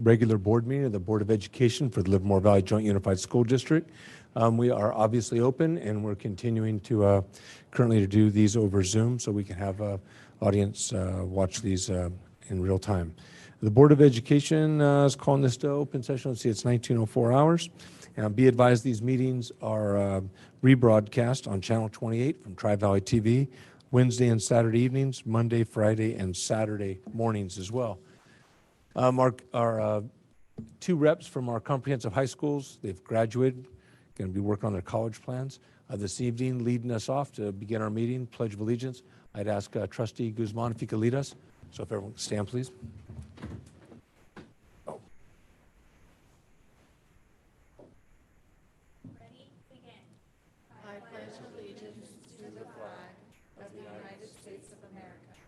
regular board meeting of the Board of Education for the Livermore Valley Joint Unified School District. We are obviously open, and we're continuing to currently to do these over Zoom so we can have audience watch these in real time. The Board of Education is calling this to open session. Let's see, it's 19:04 hours. Be advised these meetings are rebroadcast on Channel 28 from Tri-Valley TV, Wednesday and Saturday evenings, Monday, Friday, and Saturday mornings as well. Our two reps from our comprehensive high schools, they've graduated, going to be working on their college plans. This evening, leading us off to begin our meeting, Pledge of Allegiance, I'd ask Trustee Guzman if he could lead us. So if everyone can stand, please. Ready? Begin. I pledge allegiance to the flag of the United States of America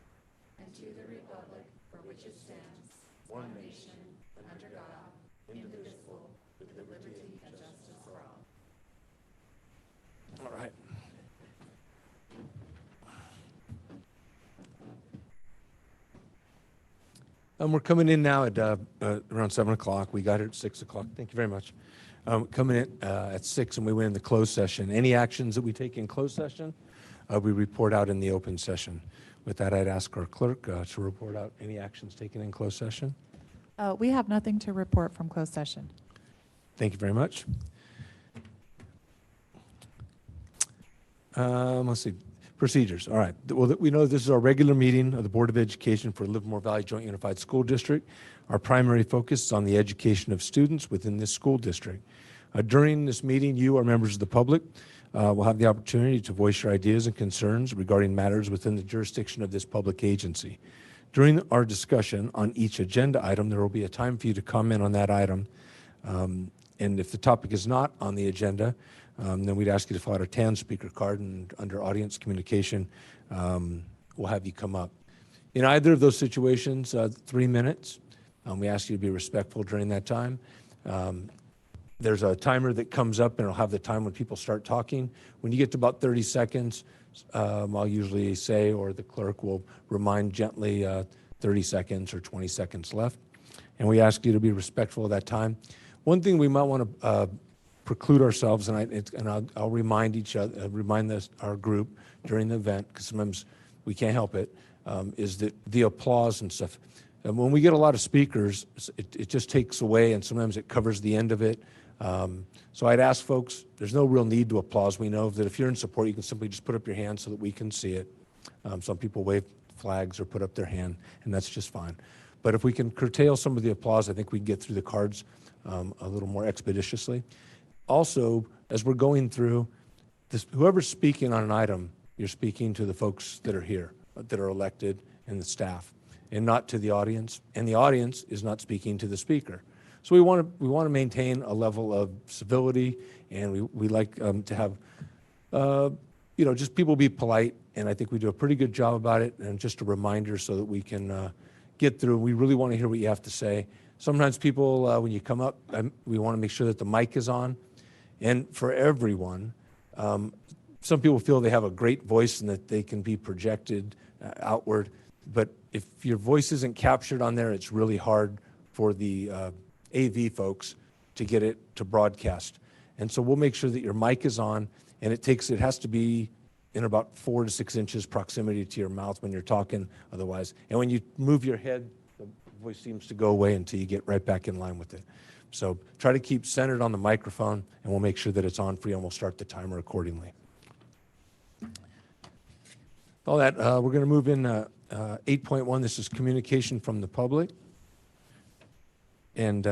and to the republic for which it stands, one nation, under God, indivisible, with liberty and justice for all. All right. We're coming in now at around 7 o'clock. We got here at 6 o'clock. Thank you very much. Coming in at 6, and we went in the closed session. Any actions that we take in closed session, we report out in the open session. With that, I'd ask our clerk to report out any actions taken in closed session. We have nothing to report from closed session. Thank you very much. Let's see. Procedures. All right. Well, we know this is our regular meeting of the Board of Education for Livermore Valley Joint Unified School District. Our primary focus is on the education of students within this school district. During this meeting, you, our members of the public, will have the opportunity to voice your ideas and concerns regarding matters within the jurisdiction of this public agency. During our discussion on each agenda item, there will be a time for you to comment on that item. And if the topic is not on the agenda, then we'd ask you to fill out a TAN speaker card, and under audience communication, we'll have you come up. In either of those situations, 3 minutes. We ask you to be respectful during that time. There's a timer that comes up, and it'll have the time when people start talking. When you get to about 30 seconds, I'll usually say, or the clerk will remind gently, 30 seconds or 20 seconds left. And we ask you to be respectful of that time. One thing we might want to preclude ourselves, and I'll remind our group during the event, because sometimes we can't help it, is that the applause and stuff. And when we get a lot of speakers, it just takes away, and sometimes it covers the end of it. So I'd ask folks, there's no real need to applause. We know that if you're in support, you can simply just put up your hand so that we can see it. Some people wave flags or put up their hand, and that's just fine. But if we can curtail some of the applause, I think we can get through the cards a little more expeditiously. Also, as we're going through this, whoever's speaking on an item, you're speaking to the folks that are here, that are elected, and the staff, and not to the audience. And the audience is not speaking to the speaker. So we want to maintain a level of civility, and we like to have just people be polite. And I think we do a pretty good job about it. And just a reminder so that we can get through. We really want to hear what you have to say. Sometimes people, when you come up, we want to make sure that the mic is on. And for everyone, some people feel they have a great voice and that they can be projected outward. But if your voice isn't captured on there, it's really hard for the AV folks to get it to broadcast. And so we'll make sure that your mic is on, and it has to be in about 4 to 6 inches proximity to your mouth when you're talking otherwise. And when you move your head, the voice seems to go away until you get right back in line with it. So try to keep centered on the microphone, and we'll make sure that it's on for you, and we'll start the timer accordingly. All that, we're going to move in 8.1. This is communication from the public. And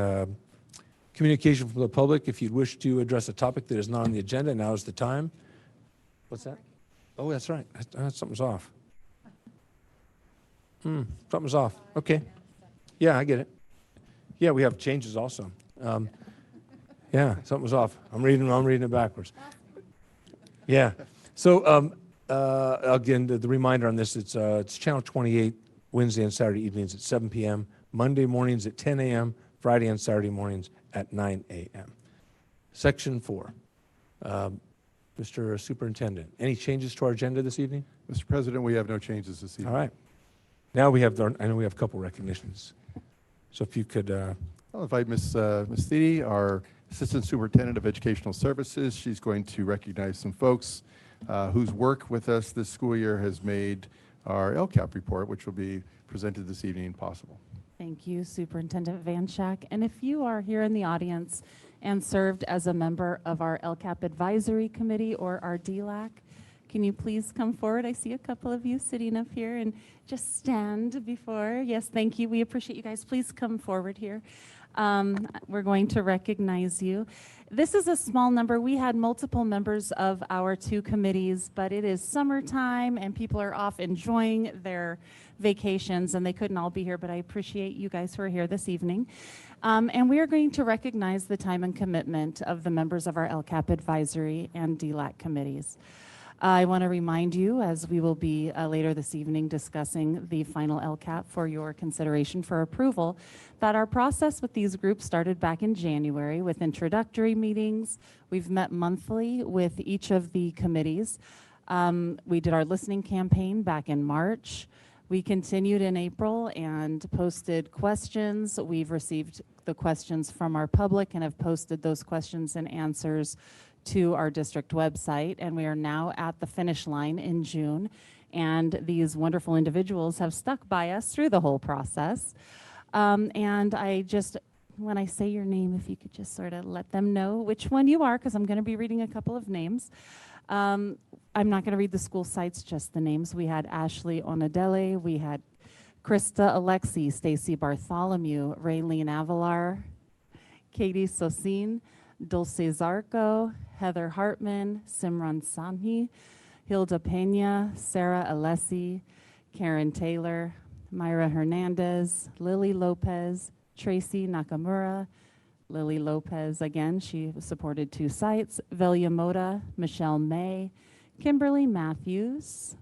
communication from the public, if you wish to address a topic that is not on the agenda, now is the time. What's that? Oh, that's right. Something's off. Something's off. Okay. Yeah, I get it. Yeah, we have changes also. Yeah, something's off. I'm reading it backwards. Yeah. So again, the reminder on this, it's Channel 28, Wednesday and Saturday evenings at 7 p.m., Monday mornings at 10 a.m., Friday and Saturday mornings at 9 a.m. Section 4. Mr. Superintendent, any changes to our agenda this evening? Mr. President, we have no changes this evening. All right. Now we have, I know we have a couple recognitions. So if you could I'll invite Ms. Thede, our Assistant Superintendent of Educational Services. She's going to recognize some folks whose work with us this school year has made our LCAP report, which will be presented this evening, possible. Thank you, Superintendent Van Schack. And if you are here in the audience and served as a member of our LCAP Advisory Committee or our DLAC, can you please come forward? I see a couple of you sitting up here and just stand before. Yes, thank you. We appreciate you guys. Please come forward here. We're going to recognize you. This is a small number. We had multiple members of our two committees, but it is summertime and people are off enjoying their vacations and they couldn't all be here, but I appreciate you guys who are here this evening. And we are going to recognize the time and commitment of the members of our LCAP Advisory and DLAC committees. I want to remind you, as we will be later this evening discussing the final LCAP for your consideration for approval, that our process with these groups started back in January with introductory meetings. We've met monthly with each of the committees. We did our listening campaign back in March. We continued in April and posted questions. We've received the questions from our public and have posted those questions and answers to our district website, and we are now at the finish line in June, and these wonderful individuals have stuck by us through the whole process. And I just, when I say your name, if you could just sort of let them know which one you are, because I'm going to be reading a couple of names. I'm not going to read the school sites, just the names. We had Ashley Onadele, we had Krista Alexi, Stacy Bartholomew, Raylene Avalar, Katie Sosin, Dulce Zarco, Heather Hartman, Simran Sanhi, Hilda Pena, Sarah Alessi, Karen Taylor, Myra Hernandez, Lily Lopez, Tracy Nakamura, Lily Lopez, again, she supported 2 sites, Velia Moda, Michelle May, Kimberly Matthews,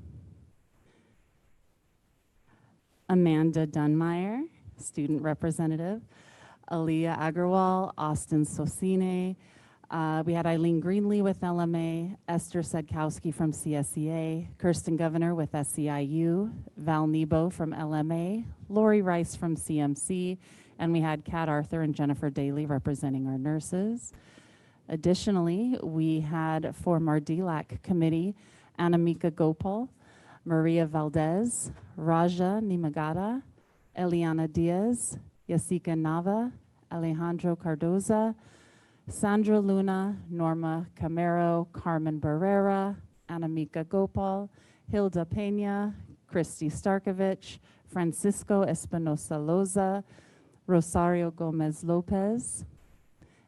Amanda Dunmeyer, student representative, Aaliyah Agarwal, Austin Sosine. We had Eileen Greenlee with LMA, Esther Sedkowski from CSEA, Kirsten Governor with SEIU, Val Nebo from LMA, Lori Rice from CMC, and we had Kat Arthur and Jennifer Daly representing our nurses. Additionally, we had from our DLAC committee, Anamika Gopal, Maria Valdez, Raja Nimagata, Eliana Diaz, Yasika Nava, Alejandro Cardoza, Sandra Luna, Norma Camero, Carmen Barrera, Anamika Gopal, Hilda Pena, Christy Starkovich, Francisco Espinosa Loza, Rosario Gomez Lopez.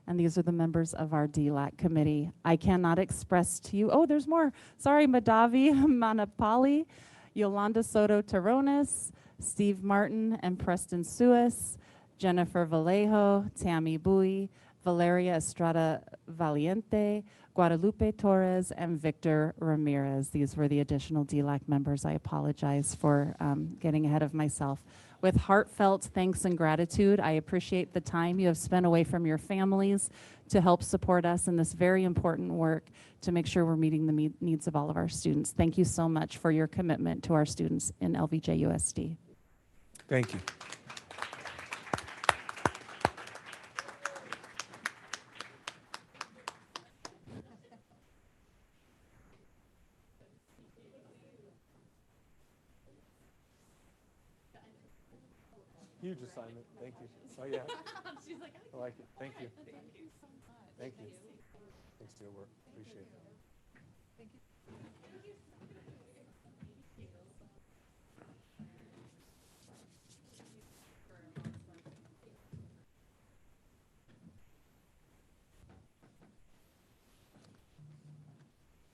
And these are the members of our DLAC committee. I cannot express to you, oh, there's more. Sorry, Madavi Manapali, Yolanda Soto Terrones, Steve Martin and Preston Suis, Jennifer Vallejo, Tammy Bowie, Valeria Estrada Valiente, Guadalupe Torres, and Victor Ramirez. These were the additional DLAC members. I apologize for getting ahead of myself. With heartfelt thanks and gratitude, I appreciate the time you have spent away from your families to help support us in this very important work to make sure we're meeting the needs of all of our students. Thank you so much for your commitment to our students in LVJUSD. Thank you. Huge assignment. Thank you. Oh, yeah. I like it. Thank you. Thank you. Thanks for your work. Appreciate it.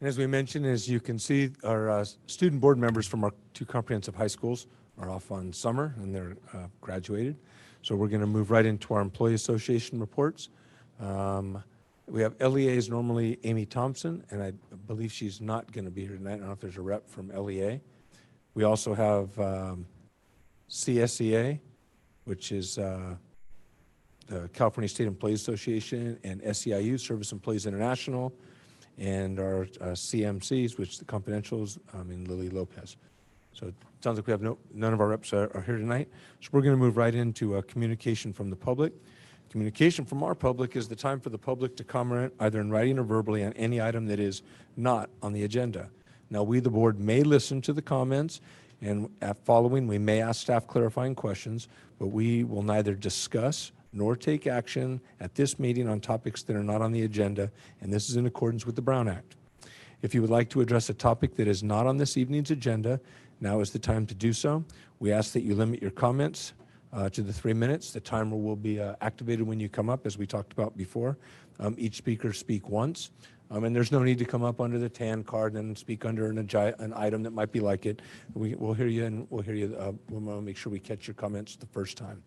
And as we mentioned, as you can see, our student board members from our 2 comprehensive high schools are off on summer and they're graduated. So we're going to move right into our employee association reports. We have LEA is normally Amy Thompson, and I believe she's not going to be here tonight. I don't know if there's a rep from LEA. We also have CSEA, which is the California State Employees Association, and SEIU, Service Employees International, and our CMCs, which the confidentials, in Lily Lopez. So it sounds like we have none of our reps are here tonight. So we're going to move right into communication from the public. Communication from our public is the time for the public to comment either in writing or verbally on any item that is not on the agenda. Now, we, the board, may listen to the comments, and following, we may ask staff clarifying questions, but we will neither discuss nor take action at this meeting on topics that are not on the agenda, and this is in accordance with the Brown Act. If you would like to address a topic that is not on this evening's agenda, now is the time to do so. We ask that you limit your comments to the 3 minutes. The timer will be activated when you come up, as we talked about before. Each speaker speak once, and there's no need to come up under the tan card and speak under an item that might be like it. We'll hear you, and we'll make sure we catch your comments the first time.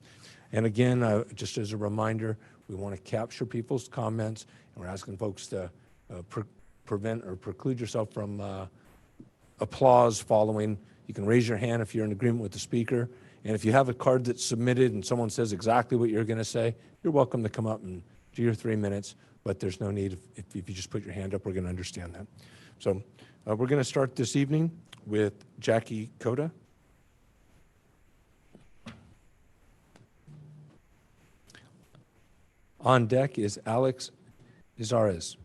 And again, just as a reminder, we want to capture people's comments, and we're asking folks to prevent or preclude yourself from applause following. You can raise your hand if you're in agreement with the speaker. And if you have a card that's submitted and someone says exactly what you're going to say, you're welcome to come up and do your 3 minutes, but there's no need. If you just put your hand up, we're going to understand that. So we're going to start this evening with Jackie Coda. On deck is Alex Izarez.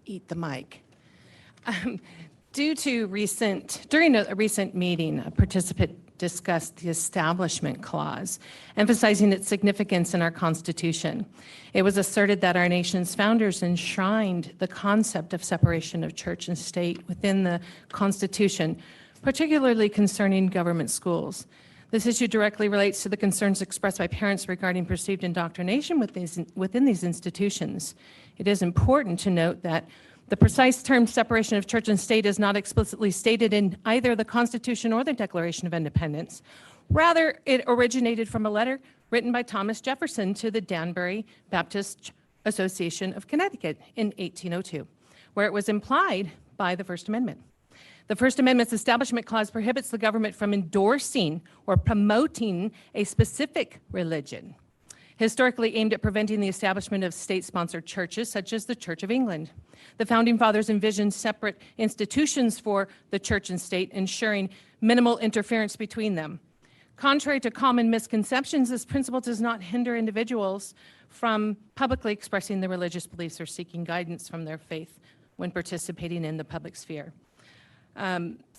Eat the mic. During a recent meeting, a participant discussed the Establishment Clause, emphasizing its significance in our Constitution. It was asserted that our nation's founders enshrined the concept of separation of church and state within the Constitution, particularly concerning government schools. This issue directly relates to the concerns expressed by parents regarding perceived indoctrination within these institutions. It is important to note that the precise term separation of church and state is not explicitly stated in either the Constitution or the Declaration of Independence. Rather, it originated from a letter written by Thomas Jefferson to the Danbury Baptist Association of Connecticut in 1802, where it was implied by the First Amendment. The First Amendment's Establishment Clause prohibits the government from endorsing or promoting a specific religion, historically aimed at preventing the establishment of state-sponsored churches, such as the Church of England. The Founding Fathers envisioned separate institutions for the church and state, ensuring minimal interference between them. Contrary to common misconceptions, this principle does not hinder individuals from publicly expressing their religious beliefs or seeking guidance from their faith when participating in the public sphere.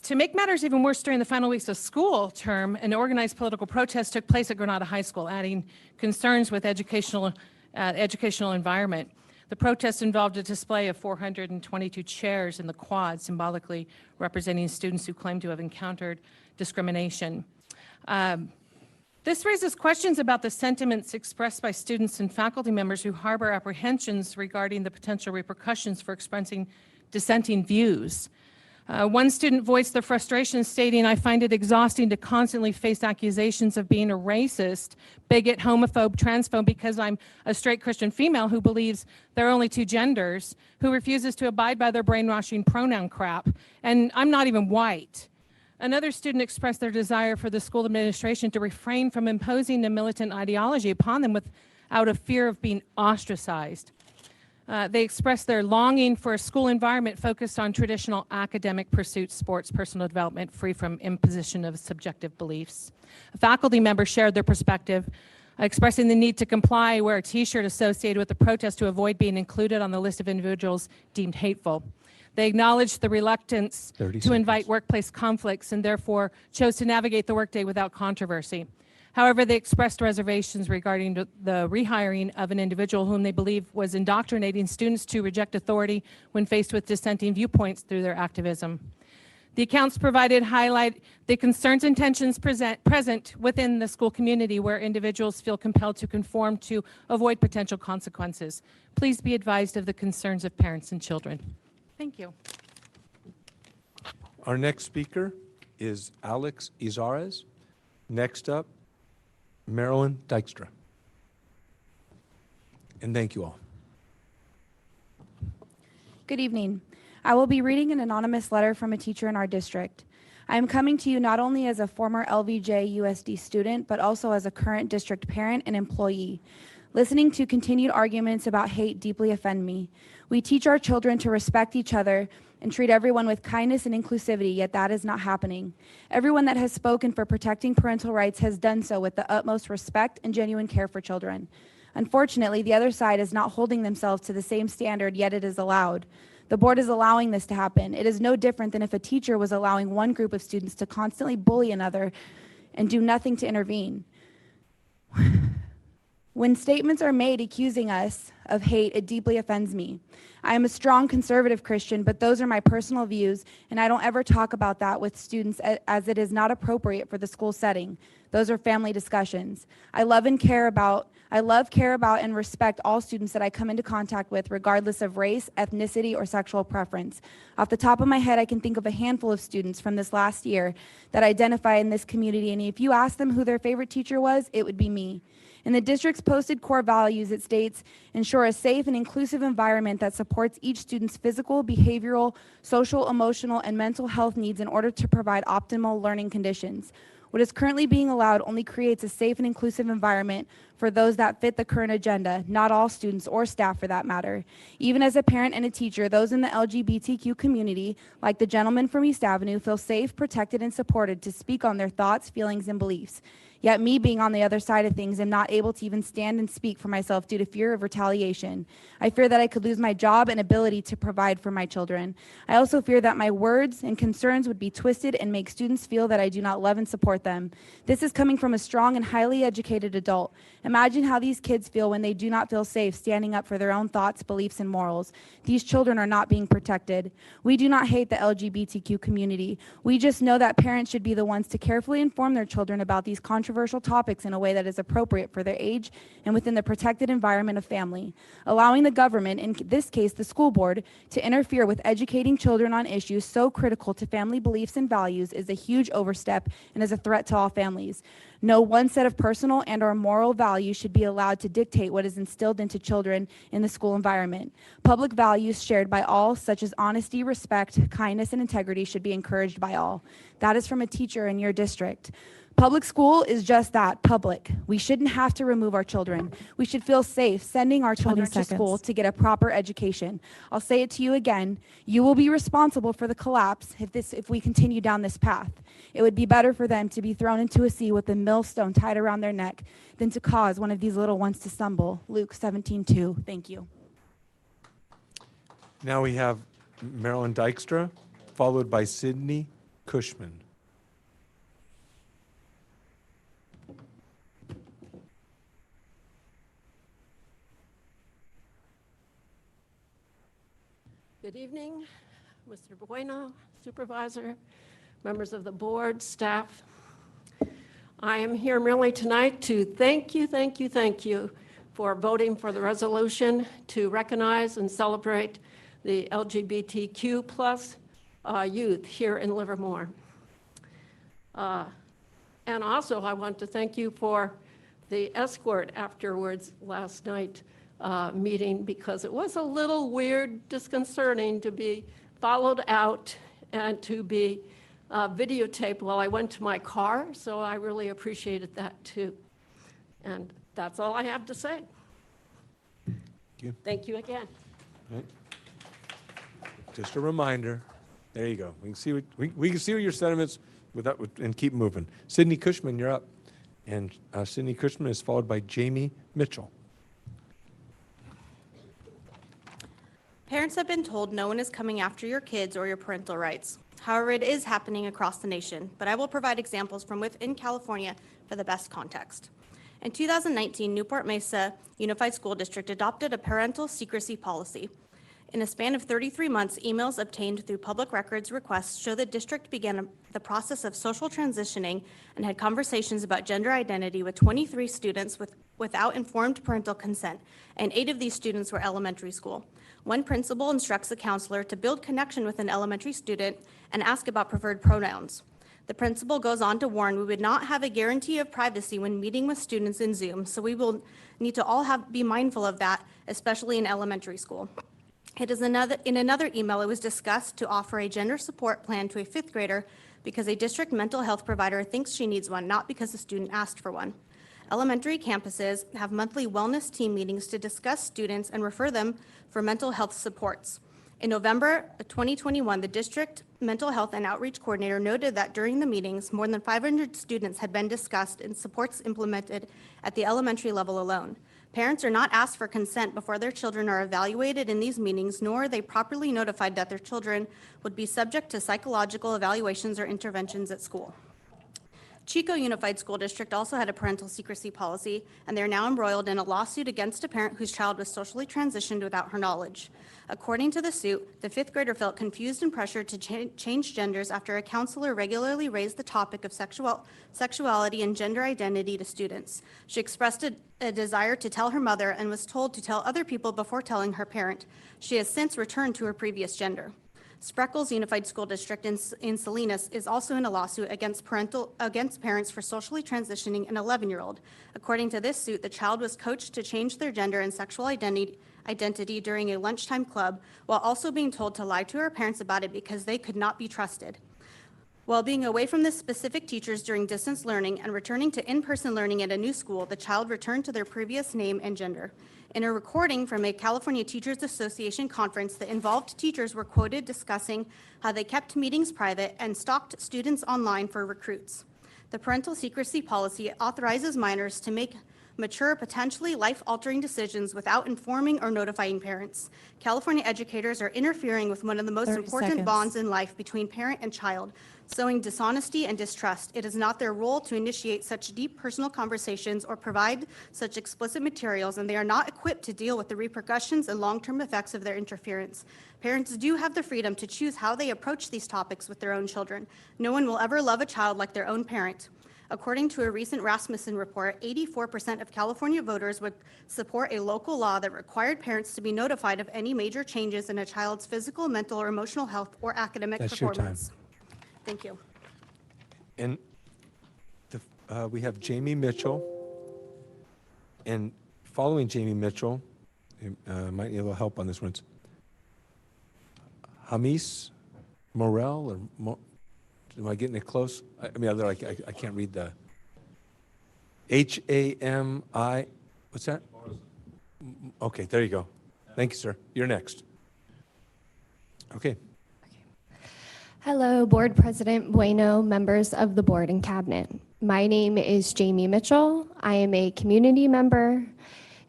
To make matters even worse, during the final weeks of school term, an organized political protest took place at Granada High School, adding concerns with educational environment. The protest involved a display of 422 chairs in the quad, symbolically representing students who claim to have encountered discrimination. This raises questions about the sentiments expressed by students and faculty members who harbor apprehensions regarding the potential repercussions for expressing dissenting views. One student voiced their frustration, stating, "I find it exhausting to constantly face accusations of being a racist, bigot, homophobe, transphobe because I'm a straight Christian female who believes there are only two genders, who refuses to abide by their brainwashing pronoun crap, and I'm not even white." Another student expressed their desire for the school administration to refrain from imposing a militant ideology upon them without a fear of being ostracized. They expressed their longing for a school environment focused on traditional academic pursuits, sports, personal development, free from imposition of subjective beliefs. A faculty member shared their perspective, expressing the need to comply, wear a T-shirt associated with the protest to avoid being included on the list of individuals deemed hateful. They acknowledged the reluctance to invite workplace conflicts and therefore chose to navigate the workday without controversy. However, they expressed reservations regarding the rehiring of an individual whom they believe was indoctrinating students to reject authority when faced with dissenting viewpoints through their activism. The accounts provided highlight the concerns and tensions present within the school community where individuals feel compelled to conform to avoid potential consequences. Please be advised of the concerns of parents and children. Thank you. Our next speaker is Alex Izarez. Next up, Marilyn Dykstra. And thank you all. Good evening. I will be reading an anonymous letter from a teacher in our district. I am coming to you not only as a former LVJUSD student, but also as a current district parent and employee. Listening to continued arguments about hate deeply offend me. We teach our children to respect each other and treat everyone with kindness and inclusivity, yet that is not happening. Everyone that has spoken for protecting parental rights has done so with the utmost respect and genuine care for children. Unfortunately, the other side is not holding themselves to the same standard, yet it is allowed. The board is allowing this to happen. It is no different than if a teacher was allowing one group of students to constantly bully another and do nothing to intervene. When statements are made accusing us of hate, it deeply offends me. I am a strong conservative Christian, but those are my personal views, and I don't ever talk about that with students as it is not appropriate for the school setting. Those are family discussions. I love, care about, and respect all students that I come into contact with, regardless of race, ethnicity, or sexual preference. Off the top of my head, I can think of a handful of students from this last year that identify in this community, and if you ask them who their favorite teacher was, it would be me. In the district's posted core values, it states, ensure a safe and inclusive environment that supports each student's physical, behavioral, social, emotional, and mental health needs in order to provide optimal learning conditions. What is currently being allowed only creates a safe and inclusive environment for those that fit the current agenda, not all students or staff for that matter. Even as a parent and a teacher, those in the LGBTQ community, like the gentleman from East Avenue, feel safe, protected, and supported to speak on their thoughts, feelings, and beliefs. Yet me being on the other side of things, am not able to even stand and speak for myself due to fear of retaliation. I fear that I could lose my job and ability to provide for my children. I also fear that my words and concerns would be twisted and make students feel that I do not love and support them. This is coming from a strong and highly educated adult. Imagine how these kids feel when they do not feel safe standing up for their own thoughts, beliefs, and morals. These children are not being protected. We do not hate the LGBTQ community. We just know that parents should be the ones to carefully inform their children about these controversial topics in a way that is appropriate for their age and within the protected environment of family. Allowing the government, in this case the school board, to interfere with educating children on issues so critical to family beliefs and values is a huge overstep and is a threat to all families. No one set of personal and or moral values should be allowed to dictate what is instilled into children in the school environment. Public values shared by all, such as honesty, respect, kindness, and integrity, should be encouraged by all. That is from a teacher in your district. Public school is just that, public. We shouldn't have to remove our children. We should feel safe sending our children to school to get a proper education. I'll say it to you again. You will be responsible for the collapse if we continue down this path. It would be better for them to be thrown into a sea with a millstone tied around their neck than to cause one of these little ones to stumble. Luke 17:2. Thank you. Now we have Marilyn Dykstra, followed by Sydney Cushman. Good evening, Mr. Bueno, Supervisor, members of the board, staff. I am here merely tonight to thank you for voting for the resolution to recognize and celebrate the LGBTQ plus youth here in Livermore. And also I want to thank you for the escort afterwards last night meeting, because it was a little weird, disconcerting to be followed out and to be videotaped while I went to my car, so I really appreciated that too. And that's all I have to say. Thank you again. Right. Just a reminder. There you go. We can see we can see your sentiments and keep moving. Sydney Cushman, you're up, and Sydney Cushman is followed by Jamie Mitchell. Parents have been told no one is coming after your kids or your parental rights. However, it is happening across the nation, but I will provide examples from within California for the best context. In 2019, Newport Mesa Unified School District adopted a parental secrecy policy. In a span of 33 months, emails obtained through public records requests show the district began the process of social transitioning and had conversations about gender identity with 23 students without informed parental consent, and 8 of these students were elementary school. One principal instructs the counselor to build connection with an elementary student and ask about preferred pronouns. The principal goes on to warn we would not have a guarantee of privacy when meeting with students in Zoom, so we will need to all be mindful of that, especially in elementary school. In another email, it was discussed to offer a gender support plan to a fifth grader because a district mental health provider thinks she needs one, not because the student asked for one. Elementary campuses have monthly wellness team meetings to discuss students and refer them for mental health supports. In November 2021, the district mental health and outreach coordinator noted that during the meetings, more than 500 students had been discussed and supports implemented at the elementary level alone. Parents are not asked for consent before their children are evaluated in these meetings, nor are they properly notified that their children would be subject to psychological evaluations or interventions at school. Chico Unified School District also had a parental secrecy policy, and they are now embroiled in a lawsuit against a parent whose child was socially transitioned without her knowledge. According to the suit, the fifth grader felt confused and pressured to change genders after a counselor regularly raised the topic of sexuality and gender identity to students. She expressed a desire to tell her mother and was told to tell other people before telling her parent. She has since returned to her previous gender. Spreckles Unified School District in Salinas is also in a lawsuit against parents for socially transitioning an 11-year-old. According to this suit, the child was coached to change their gender and sexual identity during a lunchtime club, while also being told to lie to her parents about it because they could not be trusted. While being away from the specific teachers during distance learning and returning to in-person learning at a new school, the child returned to their previous name and gender. In a recording from a California Teachers Association conference, the involved teachers were quoted discussing how they kept meetings private and stalked students online for recruits. The parental secrecy policy authorizes minors to make mature, potentially life-altering decisions without informing or notifying parents. California educators are interfering with one of the most 30 important seconds. bonds in life between parent and child, sowing dishonesty and distrust. It is not their role to initiate such deep personal conversations or provide such explicit materials, and they are not equipped to deal with the repercussions and long-term effects of their interference. Parents do have the freedom to choose how they approach these topics with their own children. No one will ever love a child like their own parent. According to a recent Rasmussen report, 84% of California voters would support a local law that required parents to be notified of any major changes in a child's physical, mental, or emotional health or academic That's your time. performance. Thank you. And we have Jamie Mitchell. And following Jamie Mitchell, might need a little help on this one. It's Hamis Morel, or am I getting it close? I can't read the H-A-M-I, what's that? Okay, there you go. Thank you, sir. You're next. Okay. Hello, Board President Bueno, members of the Board and Cabinet. My name is Jamie Mitchell. I am a community member,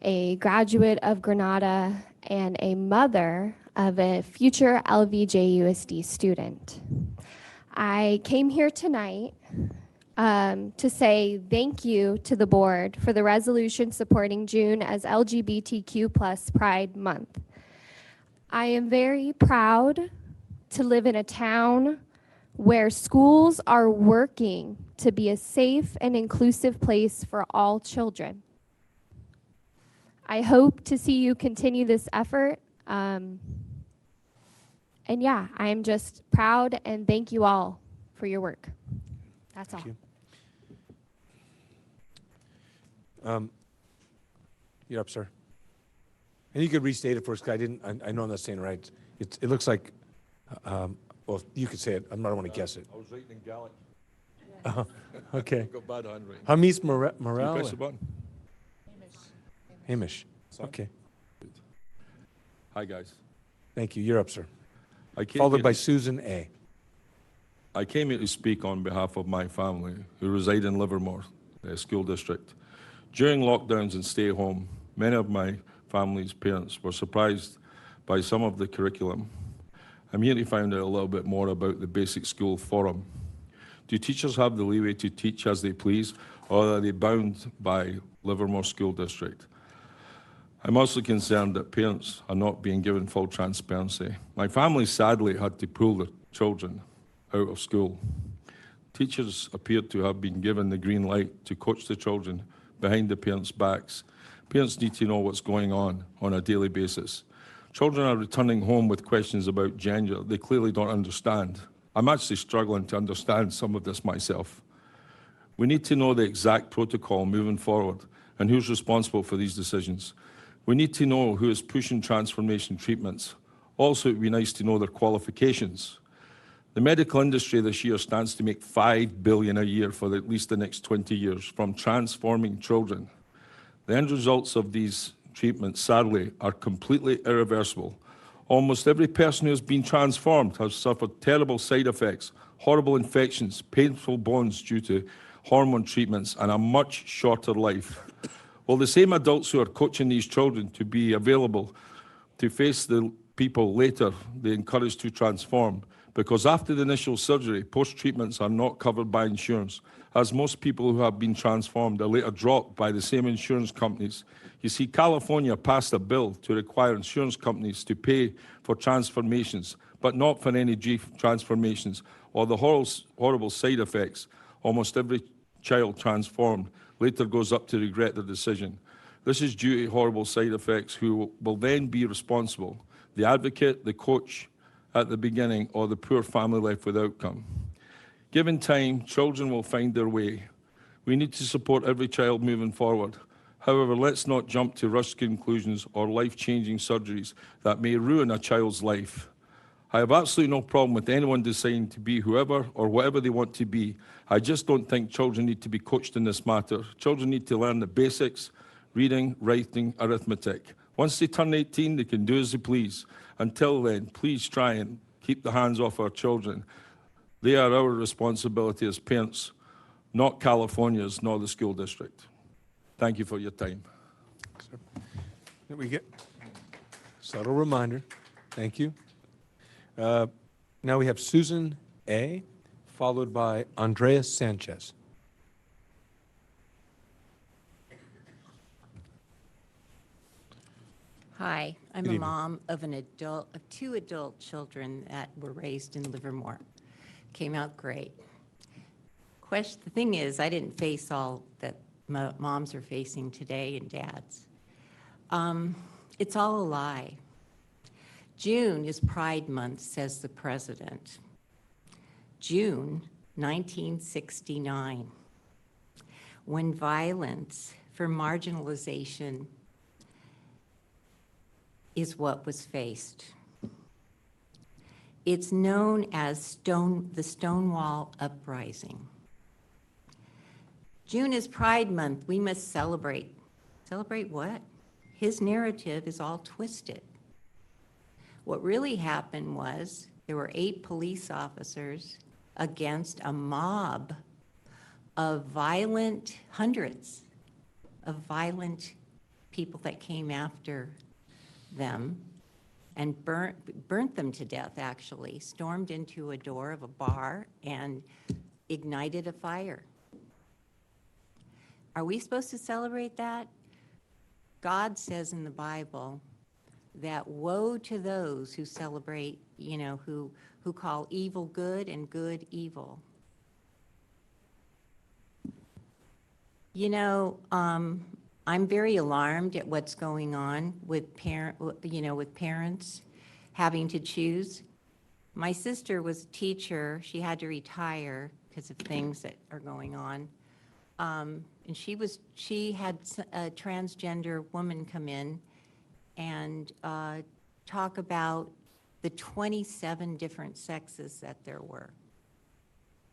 a graduate of Granada, and a mother of a future LVJUSD student. I came here tonight to say thank you to the board for the resolution supporting June as LGBTQ+ Pride Month. I am very proud to live in a town where schools are working to be a safe and inclusive place for all children. I hope to see you continue this effort. And yeah, I am just proud and thank you all for your work. That's all. Thank you. You're up, sir. And you could restate it for us, 'cause I know I'm not saying it right. It looks like, well, you could say it. I don't want to guess it. I was writing in Gaelic. Okay. Got bad handwriting. Hamis Can you Morel? press the button? Hamish. Sorry. Okay. Hi, guys. Thank you. You're up, sir. I came Followed here by to- Susan A. I came here to speak on behalf of my family who reside in Livermore School District. During lockdowns and stay home, many of my family's parents were surprised by some of the curriculum. I'm here to find out a little bit more about the Basic School Forum. Do teachers have the leeway to teach as they please, or are they bound by Livermore School District? I'm also concerned that parents are not being given full transparency. My family sadly had to pull their children out of school. Teachers appeared to have been given the green light to coach the children behind the parents' backs. Parents need to know what's going on a daily basis. Children are returning home with questions about gender they clearly don't understand. I'm actually struggling to understand some of this myself. We need to know the exact protocol moving forward and who's responsible for these decisions. We need to know who is pushing transformation treatments Also, it would be nice to know their qualifications. The medical industry this year stands to make $5 billion a year for at least the next 20 years from transforming children. The end results of these treatments, sadly, are completely irreversible. Almost every person who has been transformed has suffered terrible side effects, horrible infections, painful bones due to hormone treatments, and a much shorter life. Well, the same adults who are coaching these children to be available to face the people later, they encourage to transform, because after the initial surgery, post-treatments are not covered by insurance, as most people who have been transformed are later dropped by the same insurance companies. You see, California passed a bill to require insurance companies to pay for transformations, but not for any transformations or the horrible side effects. Almost every child transformed later goes up to regret their decision. This is due to horrible side effects who will then be responsible: the advocate, the coach at the beginning, or the poor family left with outcome. Given time, children will find their way. We need to support every child moving forward. However, let's not jump to rushed conclusions or life-changing surgeries that may ruin a child's life. I have absolutely no problem with anyone deciding to be whoever or whatever they want to be. I just don't think children need to be coached in this matter. Children need to learn the basics: reading, writing, arithmetic. Once they turn 18, they can do as they please. Until then, please try and keep the hands off our children. They are our responsibility as parents, not California's, nor the school district. Thank you for your time. We get subtle reminder. Thank you. Now we have Susan A., followed by Andreas Sanchez. Hi, I'm Good a evening. mom of two adult children that were raised in Livermore. Came out great. The thing is, I didn't face all that moms are facing today and dads. It's all a lie. June is Pride Month, says the president. June 1969, when violence for marginalization is what was faced. It's known as the Stonewall Uprising. June is Pride Month. We must celebrate. Celebrate what? His narrative is all twisted. What really happened was there were 8 police officers against a mob of hundreds of violent people that came after them and burnt them to death, actually, stormed into a door of a bar and ignited a fire. Are we supposed to celebrate that? God says in the Bible that woe to those who celebrate, who call evil good and good evil. I'm very alarmed at what's going on with parents having to choose. My sister was a teacher. She had to retire because of things that are going on. And she had a transgender woman come in and talk about the 27 different sexes that there were.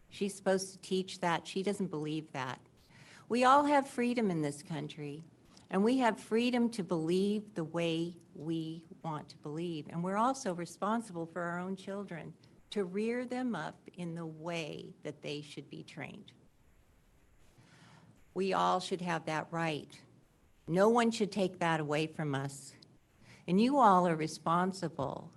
She's supposed to teach that. She doesn't believe that. We all have freedom in this country, and we have freedom to believe the way we want to believe. And we're also responsible for our own children, to rear them up in the way that they should be trained. We all should have that right. No one should take that away from us. And you all are responsible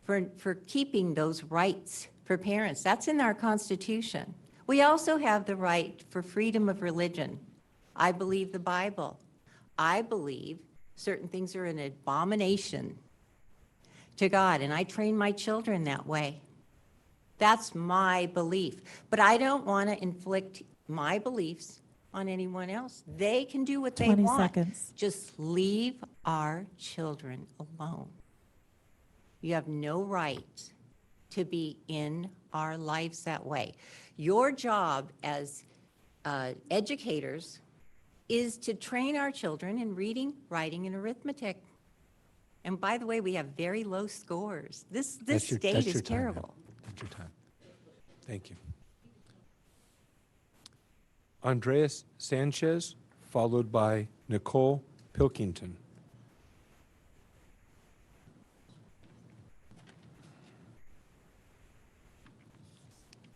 for keeping those rights for parents. That's in our Constitution. We also have the right for freedom of religion. I believe the Bible. I believe certain things are an abomination to God, and I train my children that way. That's my belief. But I don't want to inflict my beliefs on anyone else. They can do what they 20 want. seconds. Just leave our children alone. You have no right to be in our lives that way. Your job as educators is to train our children in reading, writing, and arithmetic. And by the way, we have very low scores. This That's your state time, is ma'am. terrible. That's your time. Thank you. Andreas Sanchez, followed by Nicole Pilkington.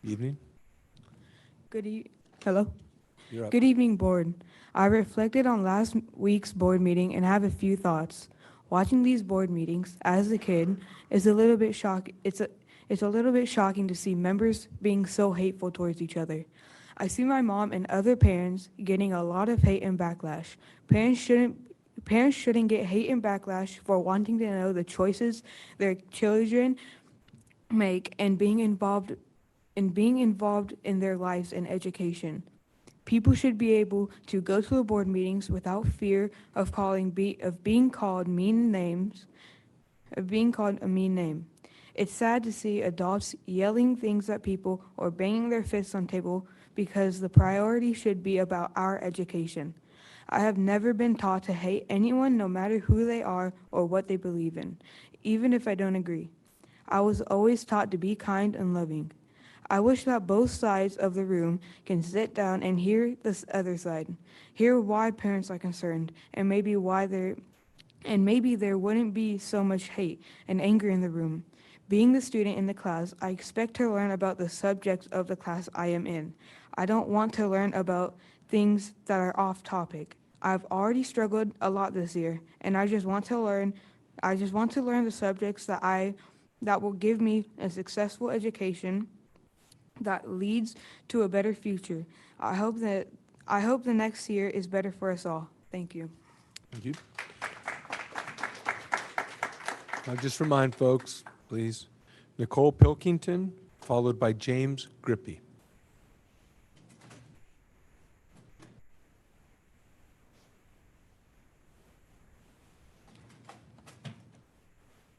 Evening. Hello. You're up. Good evening, board. I reflected on last week's board meeting and have a few thoughts. Watching these board meetings as a kid is a little bit it's a little bit shocking to see members being so hateful towards each other. I see my mom and other parents getting a lot of hate and backlash. Parents shouldn't get hate and backlash for wanting to know the choices their children make and being involved in their lives and education. People should be able to go to the board meetings without fear of being called a mean name. It's sad to see adults yelling things at people or banging their fists on table because the priority should be about our education. I have never been taught to hate anyone no matter who they are or what they believe in, even if I don't agree. I was always taught to be kind and loving. I wish that both sides of the room can sit down and hear this other side, hear why parents are concerned, and maybe there wouldn't be so much hate and anger in the room. Being the student in the class, I expect to learn about the subjects of the class I am in. I don't want to learn about things that are off topic. I've already struggled a lot this year, and I just want to learn the subjects that will give me a successful education that leads to a better future. I hope the next year is better for us all. Thank you. Thank you. Now just remind folks, please, Nicole Pilkington, followed by James Grippy.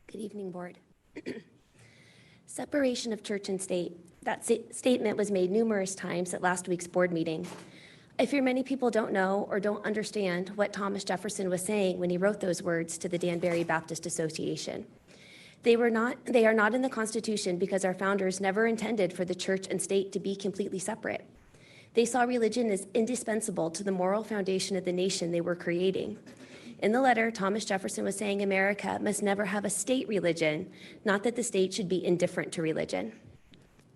Good evening, Board. Separation of church and state. That statement was made numerous times at last week's board meeting. I fear many people don't know or don't understand what Thomas Jefferson was saying when he wrote those words to the Danbury Baptist Association. They are not in the Constitution because our founders never intended for the church and state to be completely separate. They saw religion as indispensable to the moral foundation of the nation they were creating. In the letter, Thomas Jefferson was saying America must never have a state religion, not that the state should be indifferent to religion.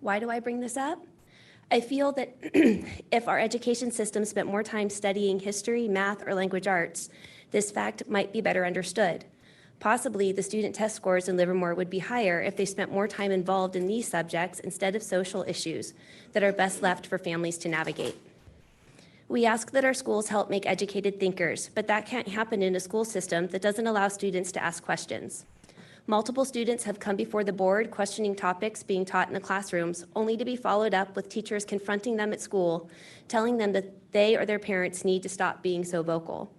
Why do I bring this up? I feel that if our education system spent more time studying history, math, or language arts, this fact might be better understood. Possibly the student test scores in Livermore would be higher if they spent more time involved in these subjects instead of social issues that are best left for families to navigate. We ask that our schools help make educated thinkers, but that can't happen in a school system that doesn't allow students to ask questions. Multiple students have come before the board questioning topics being taught in the classrooms, only to be followed up with teachers confronting them at school, telling them that they or their parents need to stop being so vocal.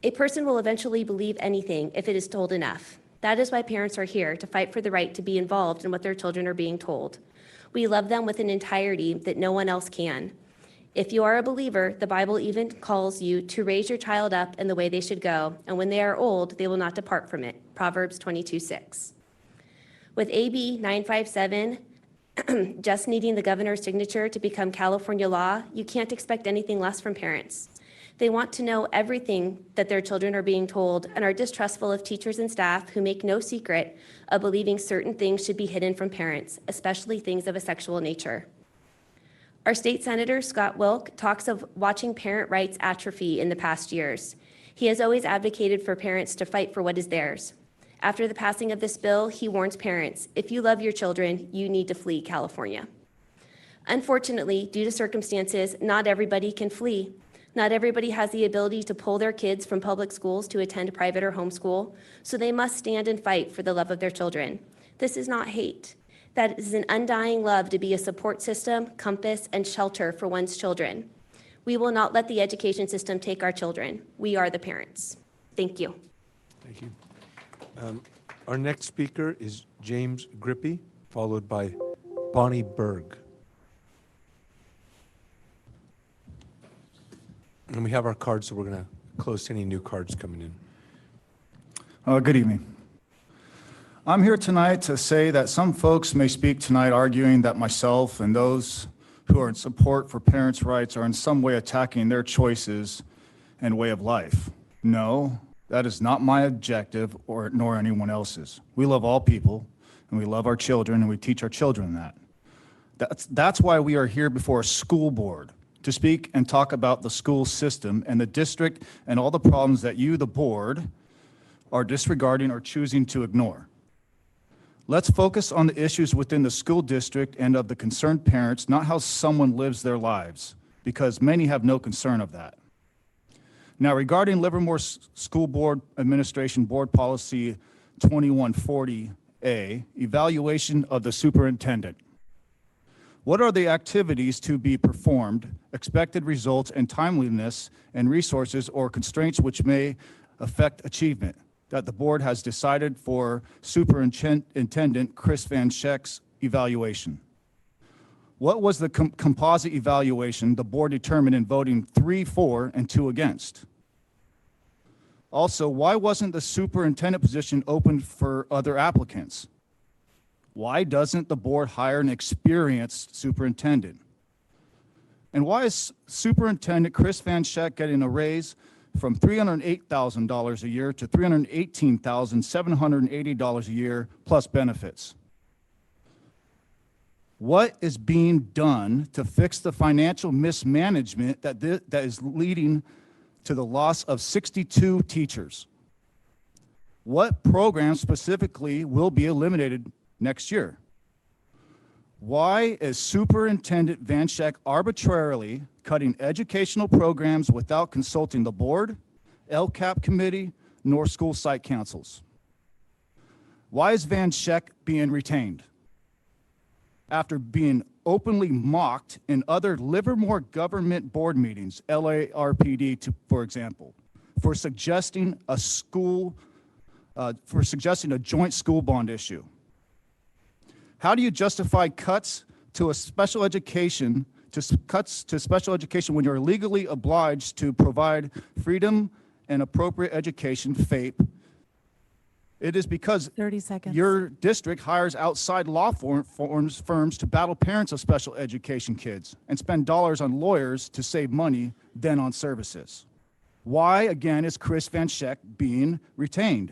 A person will eventually believe anything if it is told enough. That is why parents are here, to fight for the right to be involved in what their children are being told. We love them with an entirety that no one else can. If you are a believer, the Bible even calls you to raise your child up in the way they should go, and when they are old, they will not depart from it. Proverbs 22:6. With AB 957 just needing the governor's signature to become California law, you can't expect anything less from parents. They want to know everything that their children are being told and are distrustful of teachers and staff who make no secret of believing certain things should be hidden from parents, especially things of a sexual nature. Our state senator, Scott Wilk, talks of watching parent rights atrophy in the past years. He has always advocated for parents to fight for what is theirs. After the passing of this bill, he warns parents, if you love your children, you need to flee California. Unfortunately, due to circumstances, not everybody can flee. Not everybody has the ability to pull their kids from public schools to attend private or homeschool, so they must stand and fight for the love of their children. This is not hate. That is an undying love to be a support system, compass, and shelter for one's children. We will not let the education system take our children. We are the parents. Thank you. Thank you. Our next speaker is James Grippy, followed by Bonnie Berg. And we have our cards, so we're going to close to any new cards coming in. Good evening. I'm here tonight to say that some folks may speak tonight arguing that myself and those who are in support for parents' rights are in some way attacking their choices and way of life. No, that is not my objective nor anyone else's. We love all people, and we love our children, and we teach our children that. That's why we are here before a school board, to speak and talk about the school system and the district and all the problems that you, the board, are disregarding or choosing to ignore. Let's focus on the issues within the school district and of the concerned parents, not how someone lives their lives, because many have no concern of that. Now, regarding Livermore School Board Administration Board Policy 2140A, evaluation of the superintendent. What are the activities to be performed, expected results, and timeliness and resources or constraints which may affect achievement that the board has decided for Superintendent Chris Van Scheck's evaluation? What was the composite evaluation the board determined in voting 3 for and 2 against? Also, why wasn't the superintendent position open for other applicants? Why doesn't the board hire an experienced superintendent? And why is Superintendent Chris Van Scheck getting a raise from $308,000 a year to $318,780 a year plus benefits? What is being done to fix the financial mismanagement that is leading to the loss of 62 teachers? What programs specifically will be eliminated next year? Why is Superintendent Van Scheck arbitrarily cutting educational programs without consulting the board, LCAP committee, nor school site councils? Why is Van Scheck being retained after being openly mocked in other Livermore government board meetings, LARPD, for example, for suggesting a joint school bond issue? How do you justify cuts to special education when you're legally obliged to provide freedom and appropriate education, FAPE? It is because 30 seconds. Your district hires outside law firms to battle parents of special education kids and spend dollars on lawyers to save money than on services. Why, again, is Chris Van Scheck being retained?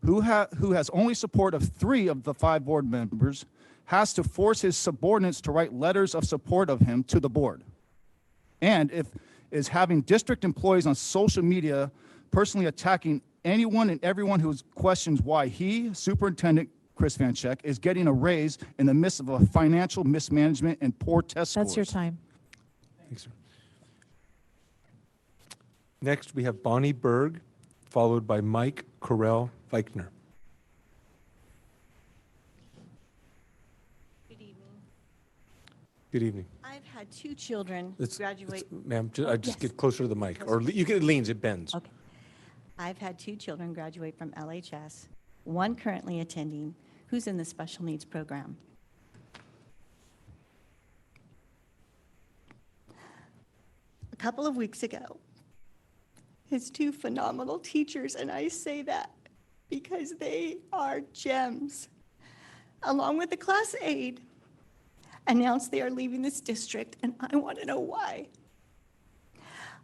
Who has only support of 3 of the 5 board members, has to force his subordinates to write letters of support of him to the board, and is having district employees on social media personally attacking anyone and everyone who questions why he, Superintendent Chris Van Scheck, is getting a raise in the midst of a financial mismanagement and poor test scores. That's your time. Thanks, sir. Next, we have Bonnie Berg, followed by Mike Correll Weichner. Good evening. I've had 2 children graduate. Ma'am, just Yes. get closer to the mic, or you can, it leans, it bends. Okay. I've had 2 children graduate from LHS, one currently attending, who's in the special needs program. A couple of weeks ago, his 2 phenomenal teachers, and I say that because they are gems, along with the class aide, announced they are leaving this district, and I want to know why.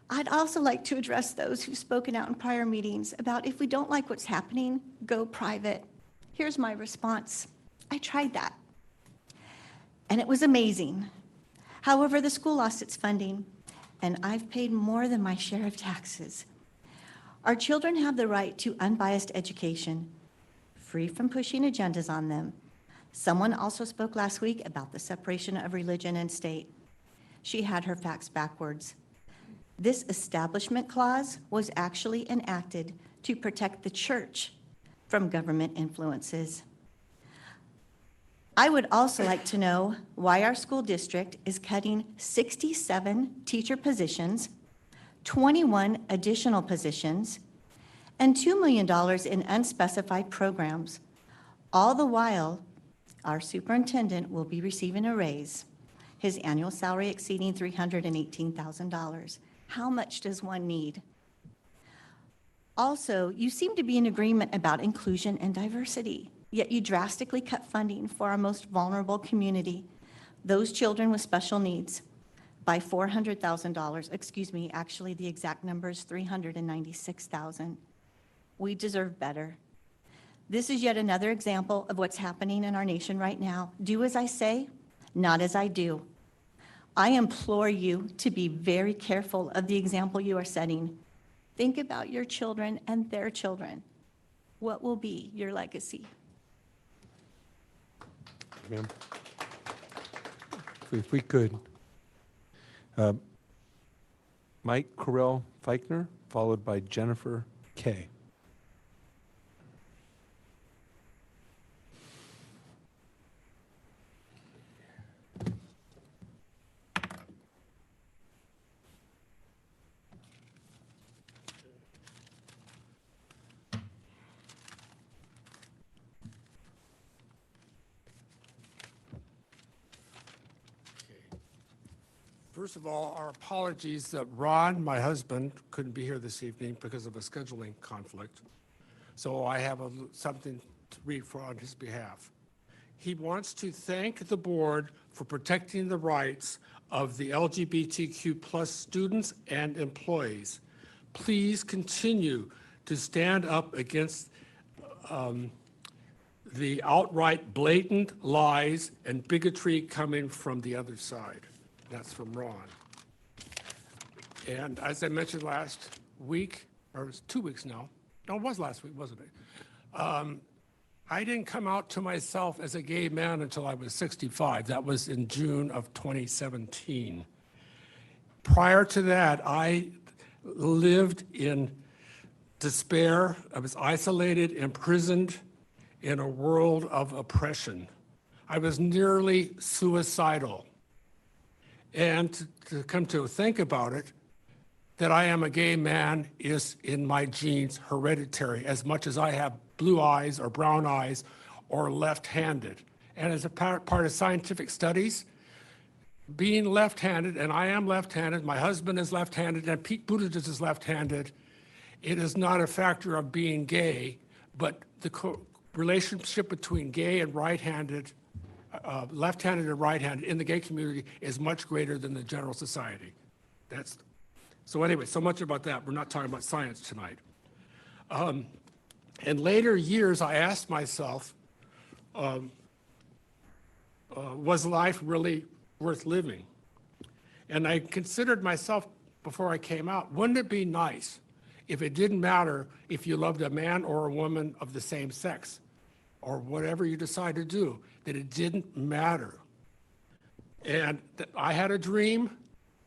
I'd also like to address those who've spoken out in prior meetings about if we don't like what's happening, go private. Here's my response. I tried that, and it was amazing. However, the school lost its funding, and I've paid more than my share of taxes. Our children have the right to unbiased education, free from pushing agendas on them. Someone also spoke last week about the separation of religion and state. She had her facts backwards. This establishment clause was actually enacted to protect the church from government influences. I would also like to know why our school district is cutting 67 teacher positions, 21 additional positions, and $2 million in unspecified programs. All the while, our superintendent will be receiving a raise, his annual salary exceeding $318,000. How much does one need? Also, you seem to be in agreement about inclusion and diversity, yet you drastically cut funding for our most vulnerable community, those children with special needs, by $400,000. Excuse me, actually, the exact number is $396,000. We deserve better. This is yet another example of what's happening in our nation right now. Do as I say, not as I do. I implore you to be very careful of the example you are setting. Think about your children and their children. What will be your legacy? Ma'am. If we could. Mike Correll Feichner, followed by Jennifer Kay. First of all, our apologies that Ron, my husband, couldn't be here this evening because of a scheduling conflict. So I have something to read for on his behalf. He wants to thank the board for protecting the rights of the LGBTQ plus students and employees. Please continue to stand up against the outright blatant lies and bigotry coming from the other side. That's from Ron. And as I mentioned last week, or it was 2 weeks now, no, it was last week, wasn't it? I didn't come out to myself as a gay man until I was 65. That was in June of 2017. Prior to that, I lived in despair. I was isolated, imprisoned in a world of oppression. I was nearly suicidal. And to come to think about it, that I am a gay man is in my genes, hereditary, as much as I have blue eyes or brown eyes or left-handed. And as a part of scientific studies, being left-handed, and I am left-handed, my husband is left-handed, and Pete Buttigieg is left-handed, it is not a factor of being gay, but the relationship between gay and right-handed, left-handed and right-handed in the gay community is much greater than the general society. So anyway, so much about that. We're not talking about science tonight. In later years, I asked myself, was life really worth living? And I considered myself before I came out, wouldn't it be nice if it didn't matter if you loved a man or a woman of the same sex or whatever you decide to do, that it didn't matter. And I had a dream,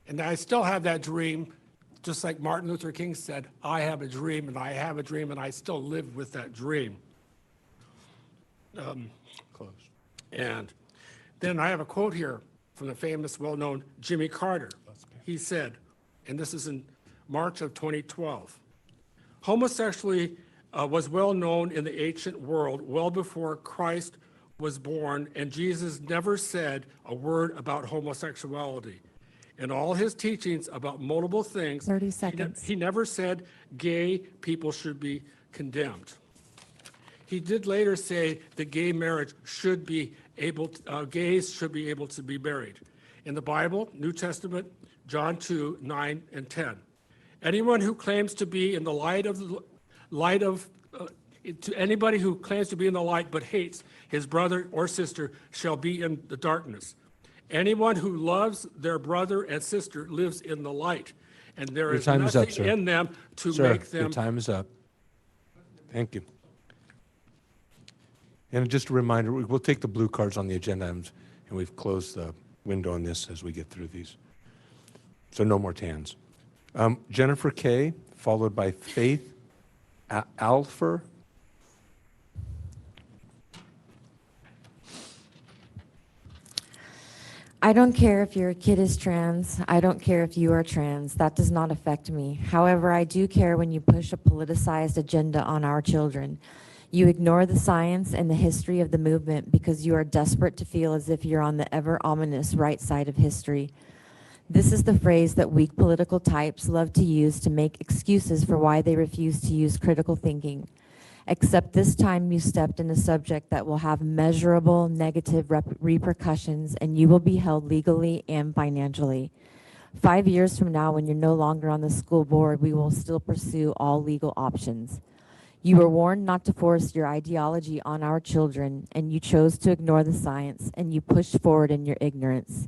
and I still have that dream, just like Martin Luther King said, I have a dream, and I have a dream, and I still live with that dream. Close. And then I have a quote here from the famous, well-known Jimmy Carter. He said, and this is in March of 2012, homosexuality was well known in the ancient world well before Christ was born, and Jesus never said a word about homosexuality. In all his teachings about multiple things, 30 seconds. He never said gay people should be condemned. He did later say that gay marriage should be able to, gays should be able to be married. In the Bible, New Testament, John 2, 9, and 10. Anyone who claims to be in the to anybody who claims to be in the light but hates his brother or sister shall be in the darkness. Anyone who loves their brother and sister lives in the light, and there is nothing in them to make them. Your time is up. Thank you. And just a reminder, we'll take the blue cards on the agenda items, and we've closed the window on this as we get through these. So no more tans. Jennifer Kay, followed by Faith Alfer. I don't care if your kid is trans. I don't care if you are trans. That does not affect me. However, I do care when you push a politicized agenda on our children. You ignore the science and the history of the movement because you are desperate to feel as if you're on the ever ominous right side of history. This is the phrase that weak political types love to use to make excuses for why they refuse to use critical thinking. Except this time you stepped in a subject that will have measurable negative repercussions, and you will be held legally and financially. 5 years from now, when you're no longer on the school board, we will still pursue all legal options. You were warned not to force your ideology on our children, and you chose to ignore the science, and you pushed forward in your ignorance.